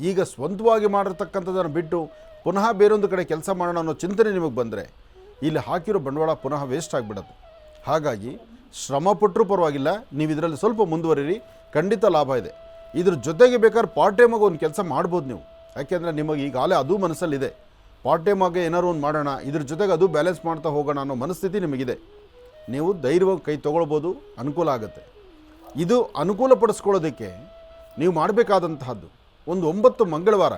ಈಗ ಸ್ವಂತವಾಗಿ ಮಾಡಿರ್ತಕ್ಕಂಥದ್ದನ್ನು ಬಿಟ್ಟು ಪುನಃ ಬೇರೊಂದು ಕಡೆ ಕೆಲಸ ಮಾಡೋಣ ಅನ್ನೋ ಚಿಂತನೆ ನಿಮಗೆ ಬಂದರೆ ಇಲ್ಲಿ ಹಾಕಿರೋ ಬಂಡವಾಳ ಪುನಃ ವೇಸ್ಟ್ ಆಗಿಬಿಡುತ್ತೆ. ಹಾಗಾಗಿ ಶ್ರಮ ಪಟ್ಟರೂ ಪರವಾಗಿಲ್ಲ, ನೀವು ಇದರಲ್ಲಿ ಸ್ವಲ್ಪ ಮುಂದುವರಿರಿ, ಖಂಡಿತ ಲಾಭ ಇದೆ. ಇದ್ರ ಜೊತೆಗೆ ಬೇಕಾದ್ರೆ ಪಾರ್ಟ್ ಟೈಮಾಗಿ ಒಂದು ಕೆಲಸ ಮಾಡ್ಬೋದು ನೀವು. ಯಾಕೆಂದರೆ ನಿಮಗೆ ಈಗಾಗಲೇ ಅದು ಮನಸ್ಸಲ್ಲಿದೆ, ಪಾರ್ಟ್ ಟೈಮಾಗಿ ಏನಾದ್ರು ಒಂದು ಮಾಡೋಣ, ಇದ್ರ ಜೊತೆಗೆ ಅದು ಬ್ಯಾಲೆನ್ಸ್ ಮಾಡ್ತಾ ಹೋಗೋಣ ಅನ್ನೋ ಮನಸ್ಥಿತಿ ನಿಮಗಿದೆ. ನೀವು ಧೈರ್ಯವಾಗಿ ಕೈ ತೊಗೊಳ್ಬೋದು, ಅನುಕೂಲ ಆಗುತ್ತೆ. ಇದು ಅನುಕೂಲಪಡಿಸ್ಕೊಳ್ಳೋದಕ್ಕೆ ನೀವು ಮಾಡಬೇಕಾದಂತಹದ್ದು ಒಂದು 9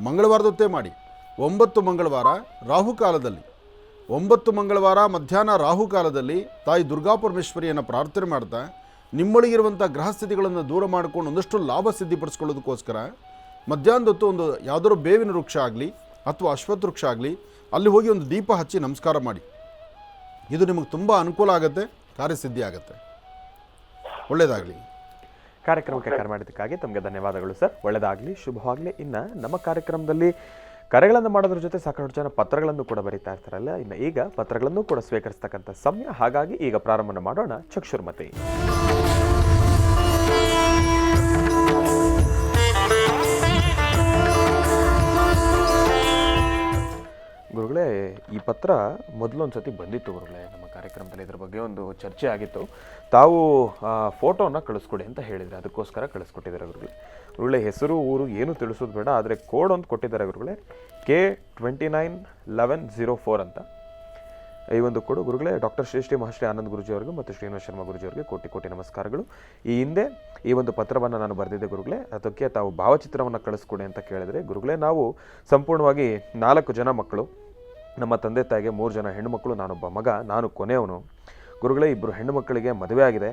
ಮಂಗಳವಾರದೊತ್ತೇ ಮಾಡಿ. 9 ಮಂಗಳವಾರ ರಾಹುಕಾಲದಲ್ಲಿ, 9 ಮಂಗಳವಾರ ಮಧ್ಯಾಹ್ನ ರಾಹುಕಾಲದಲ್ಲಿ ತಾಯಿ ದುರ್ಗಾಪರಮೇಶ್ವರಿಯನ್ನು ಪ್ರಾರ್ಥನೆ ಮಾಡ್ತಾ ನಿಮ್ಮೊಳಗಿರುವಂಥ ಗ್ರಹಸ್ಥಿತಿಗಳನ್ನು ದೂರ ಮಾಡಿಕೊಂಡು ಒಂದಷ್ಟು ಲಾಭ ಸಿದ್ಧಿಪಡಿಸ್ಕೊಳ್ಳೋದಕ್ಕೋಸ್ಕರ ಮಧ್ಯಾಹ್ನದೊತ್ತು ಒಂದು ಯಾವುದಾದ್ರು ಬೇವಿನ ವೃಕ್ಷ ಆಗಲಿ ಅಥವಾ ಅಶ್ವತ್ಥ ವೃಕ್ಷ ಆಗಲಿ ಅಲ್ಲಿ ಹೋಗಿ ಒಂದು ದೀಪ ಹಚ್ಚಿ ನಮಸ್ಕಾರ ಮಾಡಿ. ಇದು ನಿಮಗೆ ತುಂಬ ಅನುಕೂಲ ಆಗುತ್ತೆ, ಕಾರ್ಯಸಿದ್ಧಿ ಆಗುತ್ತೆ. ಒಳ್ಳೆಯದಾಗಲಿ. ಕಾರ್ಯಕ್ರಮಕ್ಕೆ ಕರೆ ಮಾಡಿದ್ದಕ್ಕಾಗಿ ತಮಗೆ ಧನ್ಯವಾದಗಳು ಸರ್. ಒಳ್ಳೆಯದಾಗಲಿ, ಶುಭವಾಗಲಿ. ಇನ್ನು ನಮ್ಮ ಕಾರ್ಯಕ್ರಮದಲ್ಲಿ ಕರೆಗಳನ್ನು ಮಾಡೋದ್ರ ಜೊತೆ ಸಾಕಷ್ಟು ಜನ ಪತ್ರಗಳನ್ನು ಕೂಡ ಬರೀತಾ ಇರ್ತಾರಲ್ಲ, ಇನ್ನು ಈಗ ಪತ್ರಗಳನ್ನು ಕೂಡ ಸ್ವೀಕರಿಸ್ತಕ್ಕಂಥ ಸಮಯ. ಹಾಗಾಗಿ ಈಗ ಪ್ರಾರಂಭ ಮಾಡೋಣ ಚಕ್ಷುರ್ಮತಿ. ಗುರುಗಳೇ, ಈ ಪತ್ರ ಮೊದಲೊಂದು ಸತಿ ಬಂದಿತ್ತು ಗುರುಗಳೇ ನಮ್ಮ ಕಾರ್ಯಕ್ರಮದಲ್ಲಿ. ಇದ್ರ ಬಗ್ಗೆ ಒಂದು ಚರ್ಚೆ ಆಗಿತ್ತು. ತಾವು ಫೋಟೋನ ಕಳಿಸ್ಕೊಡಿ ಅಂತ ಹೇಳಿದರೆ ಅದಕ್ಕೋಸ್ಕರ ಕಳಿಸ್ಕೊಟ್ಟಿದ್ದಾರೆ ಗುರುಗಳೇ. ಹೆಸರು ಊರು ಏನು ತಿಳಿಸೋದು ಬೇಡ, ಆದರೆ ಕೋಡ್ ಒಂದು ಕೊಟ್ಟಿದ್ದಾರೆ ಗುರುಗಳೇ, K291104 ಅಂತ. ಈ ಒಂದು ಕೋಡು ಗುರುಗಳೇ ಡಾಕ್ಟರ್ ಶ್ರೀ ಮಹರ್ಷಿ ಆನಂದ್ ಗುರುಜಿ ಅವರಿಗೂ ಮತ್ತು ಶ್ರೀನಿವಾಸ ಶರ್ಮಾ ಗುರುಜಿ ಅವರಿಗೆ ಕೋಟಿ ಕೋಟಿ ನಮಸ್ಕಾರಗಳು. ಈ ಹಿಂದೆ ಈ ಒಂದು ಪತ್ರವನ್ನು ನಾನು ಬರೆದಿದ್ದೆ ಗುರುಗಳೇ, ಅದಕ್ಕೆ ತಾವು ಭಾವಚಿತ್ರವನ್ನು ಕಳಿಸ್ಕೊಡಿ ಅಂತ ಕೇಳಿದರೆ ಗುರುಗಳೇ, ನಾವು ಸಂಪೂರ್ಣವಾಗಿ 4 ಜನ ಮಕ್ಕಳು, ನಮ್ಮ ತಂದೆ ತಾಯಿಗೆ 3 ಜನ ಹೆಣ್ಣುಮಕ್ಕಳು, ನಾನೊಬ್ಬ ಮಗ, ನಾನು ಕೊನೆಯವನು ಗುರುಗಳೇ. 2 ಹೆಣ್ಣು ಮಕ್ಕಳಿಗೆ ಮದುವೆ ಆಗಿದೆ,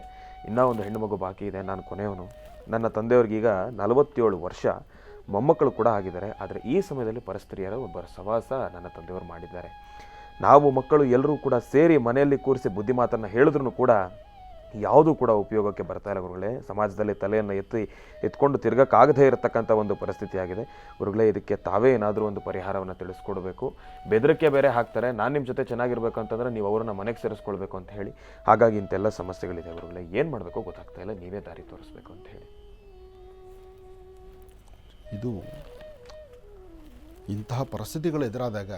ಇನ್ನೂ ಒಂದು ಹೆಣ್ಣು ಮಗು ಬಾಕಿ ಇದೆ, ನಾನು ಕೊನೆಯವನು. ನನ್ನ ತಂದೆಯವ್ರಿಗೀಗ 47 ವರ್ಷ, ಮೊಮ್ಮಕ್ಕಳು ಕೂಡ ಆಗಿದ್ದಾರೆ. ಆದರೆ ಈ ಸಮಯದಲ್ಲಿ ಪರಸ್ತ್ರೀಯರ ಒಬ್ಬರ ಸವಾಸ ನನ್ನ ತಂದೆಯವರು ಮಾಡಿದ್ದಾರೆ. ನಾವು ಮಕ್ಕಳು ಎಲ್ಲರೂ ಕೂಡ ಸೇರಿ ಮನೆಯಲ್ಲಿ ಕೂರಿಸಿ ಬುದ್ಧಿ ಮಾತನ್ನು ಹೇಳಿದ್ರೂ ಕೂಡ ಯಾವುದೂ ಕೂಡ ಉಪಯೋಗಕ್ಕೆ ಬರ್ತಾ ಇಲ್ಲ ಗುರುಗಳೇ. ಸಮಾಜದಲ್ಲಿ ತಲೆಯನ್ನು ಎತ್ಕೊಂಡು ತಿರ್ಗಕ್ಕಾಗದೇ ಇರತಕ್ಕಂಥ ಒಂದು ಪರಿಸ್ಥಿತಿ ಆಗಿದೆ ಗುರುಗಳೇ. ಇದಕ್ಕೆ ತಾವೇ ಏನಾದರೂ ಒಂದು ಪರಿಹಾರವನ್ನು ತಿಳಿಸ್ಕೊಡ್ಬೇಕು. ಬೆದರಿಕೆ ಬೇರೆ ಹಾಕ್ತಾರೆ, ನಾನು ನಿಮ್ಮ ಜೊತೆ ಚೆನ್ನಾಗಿರ್ಬೇಕು ಅಂತಂದರೆ ನೀವು ಅವ್ರನ್ನ ಮನೆಗೆ ಸೇರಿಸ್ಕೊಳ್ಬೇಕು ಅಂತ ಹೇಳಿ. ಹಾಗಾಗಿ ಇಂತೆಲ್ಲ ಸಮಸ್ಯೆಗಳಿದೆ ಗುರುಗಳೇ, ಏನು ಮಾಡಬೇಕು ಗೊತ್ತಾಗ್ತಾ ಇಲ್ಲ, ನೀವೇ ದಾರಿ ತೋರಿಸ್ಬೇಕು ಅಂತ ಹೇಳಿ. ಇದು ಇಂತಹ ಪರಿಸ್ಥಿತಿಗಳು ಎದುರಾದಾಗ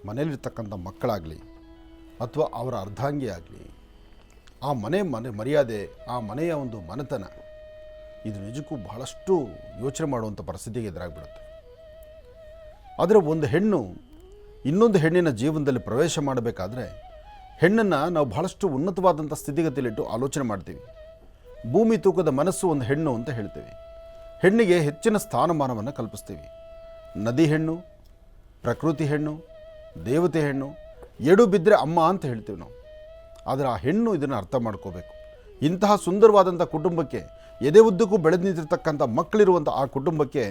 ಮನೇಲಿರ್ತಕ್ಕಂಥ ಮಕ್ಕಳಾಗಲಿ ಅಥವಾ ಅವರ ಅರ್ಧಾಂಗಿ ಆಗಲಿ, ಆ ಮನೆ ಮರ್ಯಾದೆ, ಆ ಮನೆಯ ಒಂದು ಮನೆತನ, ಇದು ನಿಜಕ್ಕೂ ಬಹಳಷ್ಟು ಯೋಚನೆ ಮಾಡುವಂಥ ಪರಿಸ್ಥಿತಿಗೆ ಎದುರಾಗ್ಬಿಡುತ್ತೆ. ಆದರೆ ಒಂದು ಹೆಣ್ಣು ಇನ್ನೊಂದು ಹೆಣ್ಣಿನ ಜೀವನದಲ್ಲಿ ಪ್ರವೇಶ ಮಾಡಬೇಕಾದ್ರೆ ಹೆಣ್ಣನ್ನು ನಾವು ಬಹಳಷ್ಟು ಉನ್ನತವಾದಂಥ ಸ್ಥಿತಿಗತಿಯಲ್ಲಿಟ್ಟು ಆಲೋಚನೆ ಮಾಡ್ತೀವಿ. ಭೂಮಿ ತೂಕದ ಮನಸ್ಸು ಒಂದು ಹೆಣ್ಣು ಅಂತ ಹೇಳ್ತೇವೆ. ಹೆಣ್ಣಿಗೆ ಹೆಚ್ಚಿನ ಸ್ಥಾನಮಾನವನ್ನು ಕಲ್ಪಿಸ್ತೀವಿ. ನದಿ ಹೆಣ್ಣು, ಪ್ರಕೃತಿ ಹೆಣ್ಣು, ದೇವತೆ ಹೆಣ್ಣು, ಎಡು ಬಿದ್ದರೆ ಅಮ್ಮ ಅಂತ ಹೇಳ್ತೀವಿ ನಾವು. ಆದರೆ ಆ ಹೆಣ್ಣು ಇದನ್ನು ಅರ್ಥ ಮಾಡ್ಕೋಬೇಕು. ಇಂತಹ ಸುಂದರವಾದಂಥ ಕುಟುಂಬಕ್ಕೆ, ಎದೆ ಉದ್ದಕ್ಕೂ ಬೆಳೆದು ನಿಂತಿರ್ತಕ್ಕಂಥ ಮಕ್ಕಳಿರುವಂಥ ಆ ಕುಟುಂಬಕ್ಕೆ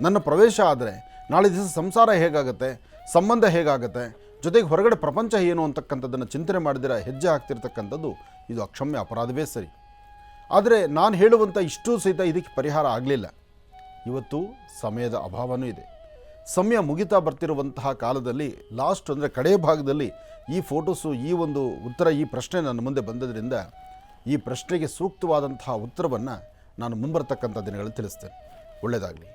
ನನ್ನ ಪ್ರವೇಶ ಆದರೆ ನಾಳೆ ದಿವಸ ಸಂಸಾರ ಹೇಗಾಗುತ್ತೆ, ಸಂಬಂಧ ಹೇಗಾಗುತ್ತೆ, ಜೊತೆಗೆ ಹೊರಗಡೆ ಪ್ರಪಂಚ ಏನು ಅಂತಕ್ಕಂಥದ್ದನ್ನು ಚಿಂತನೆ ಮಾಡಿದರೆ ಹೆಜ್ಜೆ ಆಗ್ತಿರ್ತಕ್ಕಂಥದ್ದು ಇದು ಅಕ್ಷಮ್ಯ ಅಪರಾಧವೇ ಸರಿ. ಆದರೆ ನಾನು ಹೇಳುವಂಥ ಇಷ್ಟೂ ಸಹಿತ ಇದಕ್ಕೆ ಪರಿಹಾರ ಆಗಲಿಲ್ಲ. ಇವತ್ತು ಸಮಯದ ಅಭಾವವೂ ಇದೆ. ಸಮಯ ಮುಗಿತಾ ಬರ್ತಿರುವಂತಹ ಕಾಲದಲ್ಲಿ ಲಾಸ್ಟ್ ಅಂದರೆ ಕಡೆಯ ಭಾಗದಲ್ಲಿ ಈ ಫೋಟೋಸು, ಈ ಒಂದು ಉತ್ತರ, ಈ ಪ್ರಶ್ನೆ ನನ್ನ ಮುಂದೆ ಬಂದದ್ರಿಂದ ಈ ಪ್ರಶ್ನೆಗೆ ಸೂಕ್ತವಾದಂತಹ ಉತ್ತರವನ್ನು ನಾನು ಮುಂಬರ್ತಕ್ಕಂಥ ದಿನಗಳಲ್ಲಿ ತಿಳಿಸ್ತೇನೆ. ಒಳ್ಳೆಯದಾಗಲಿ.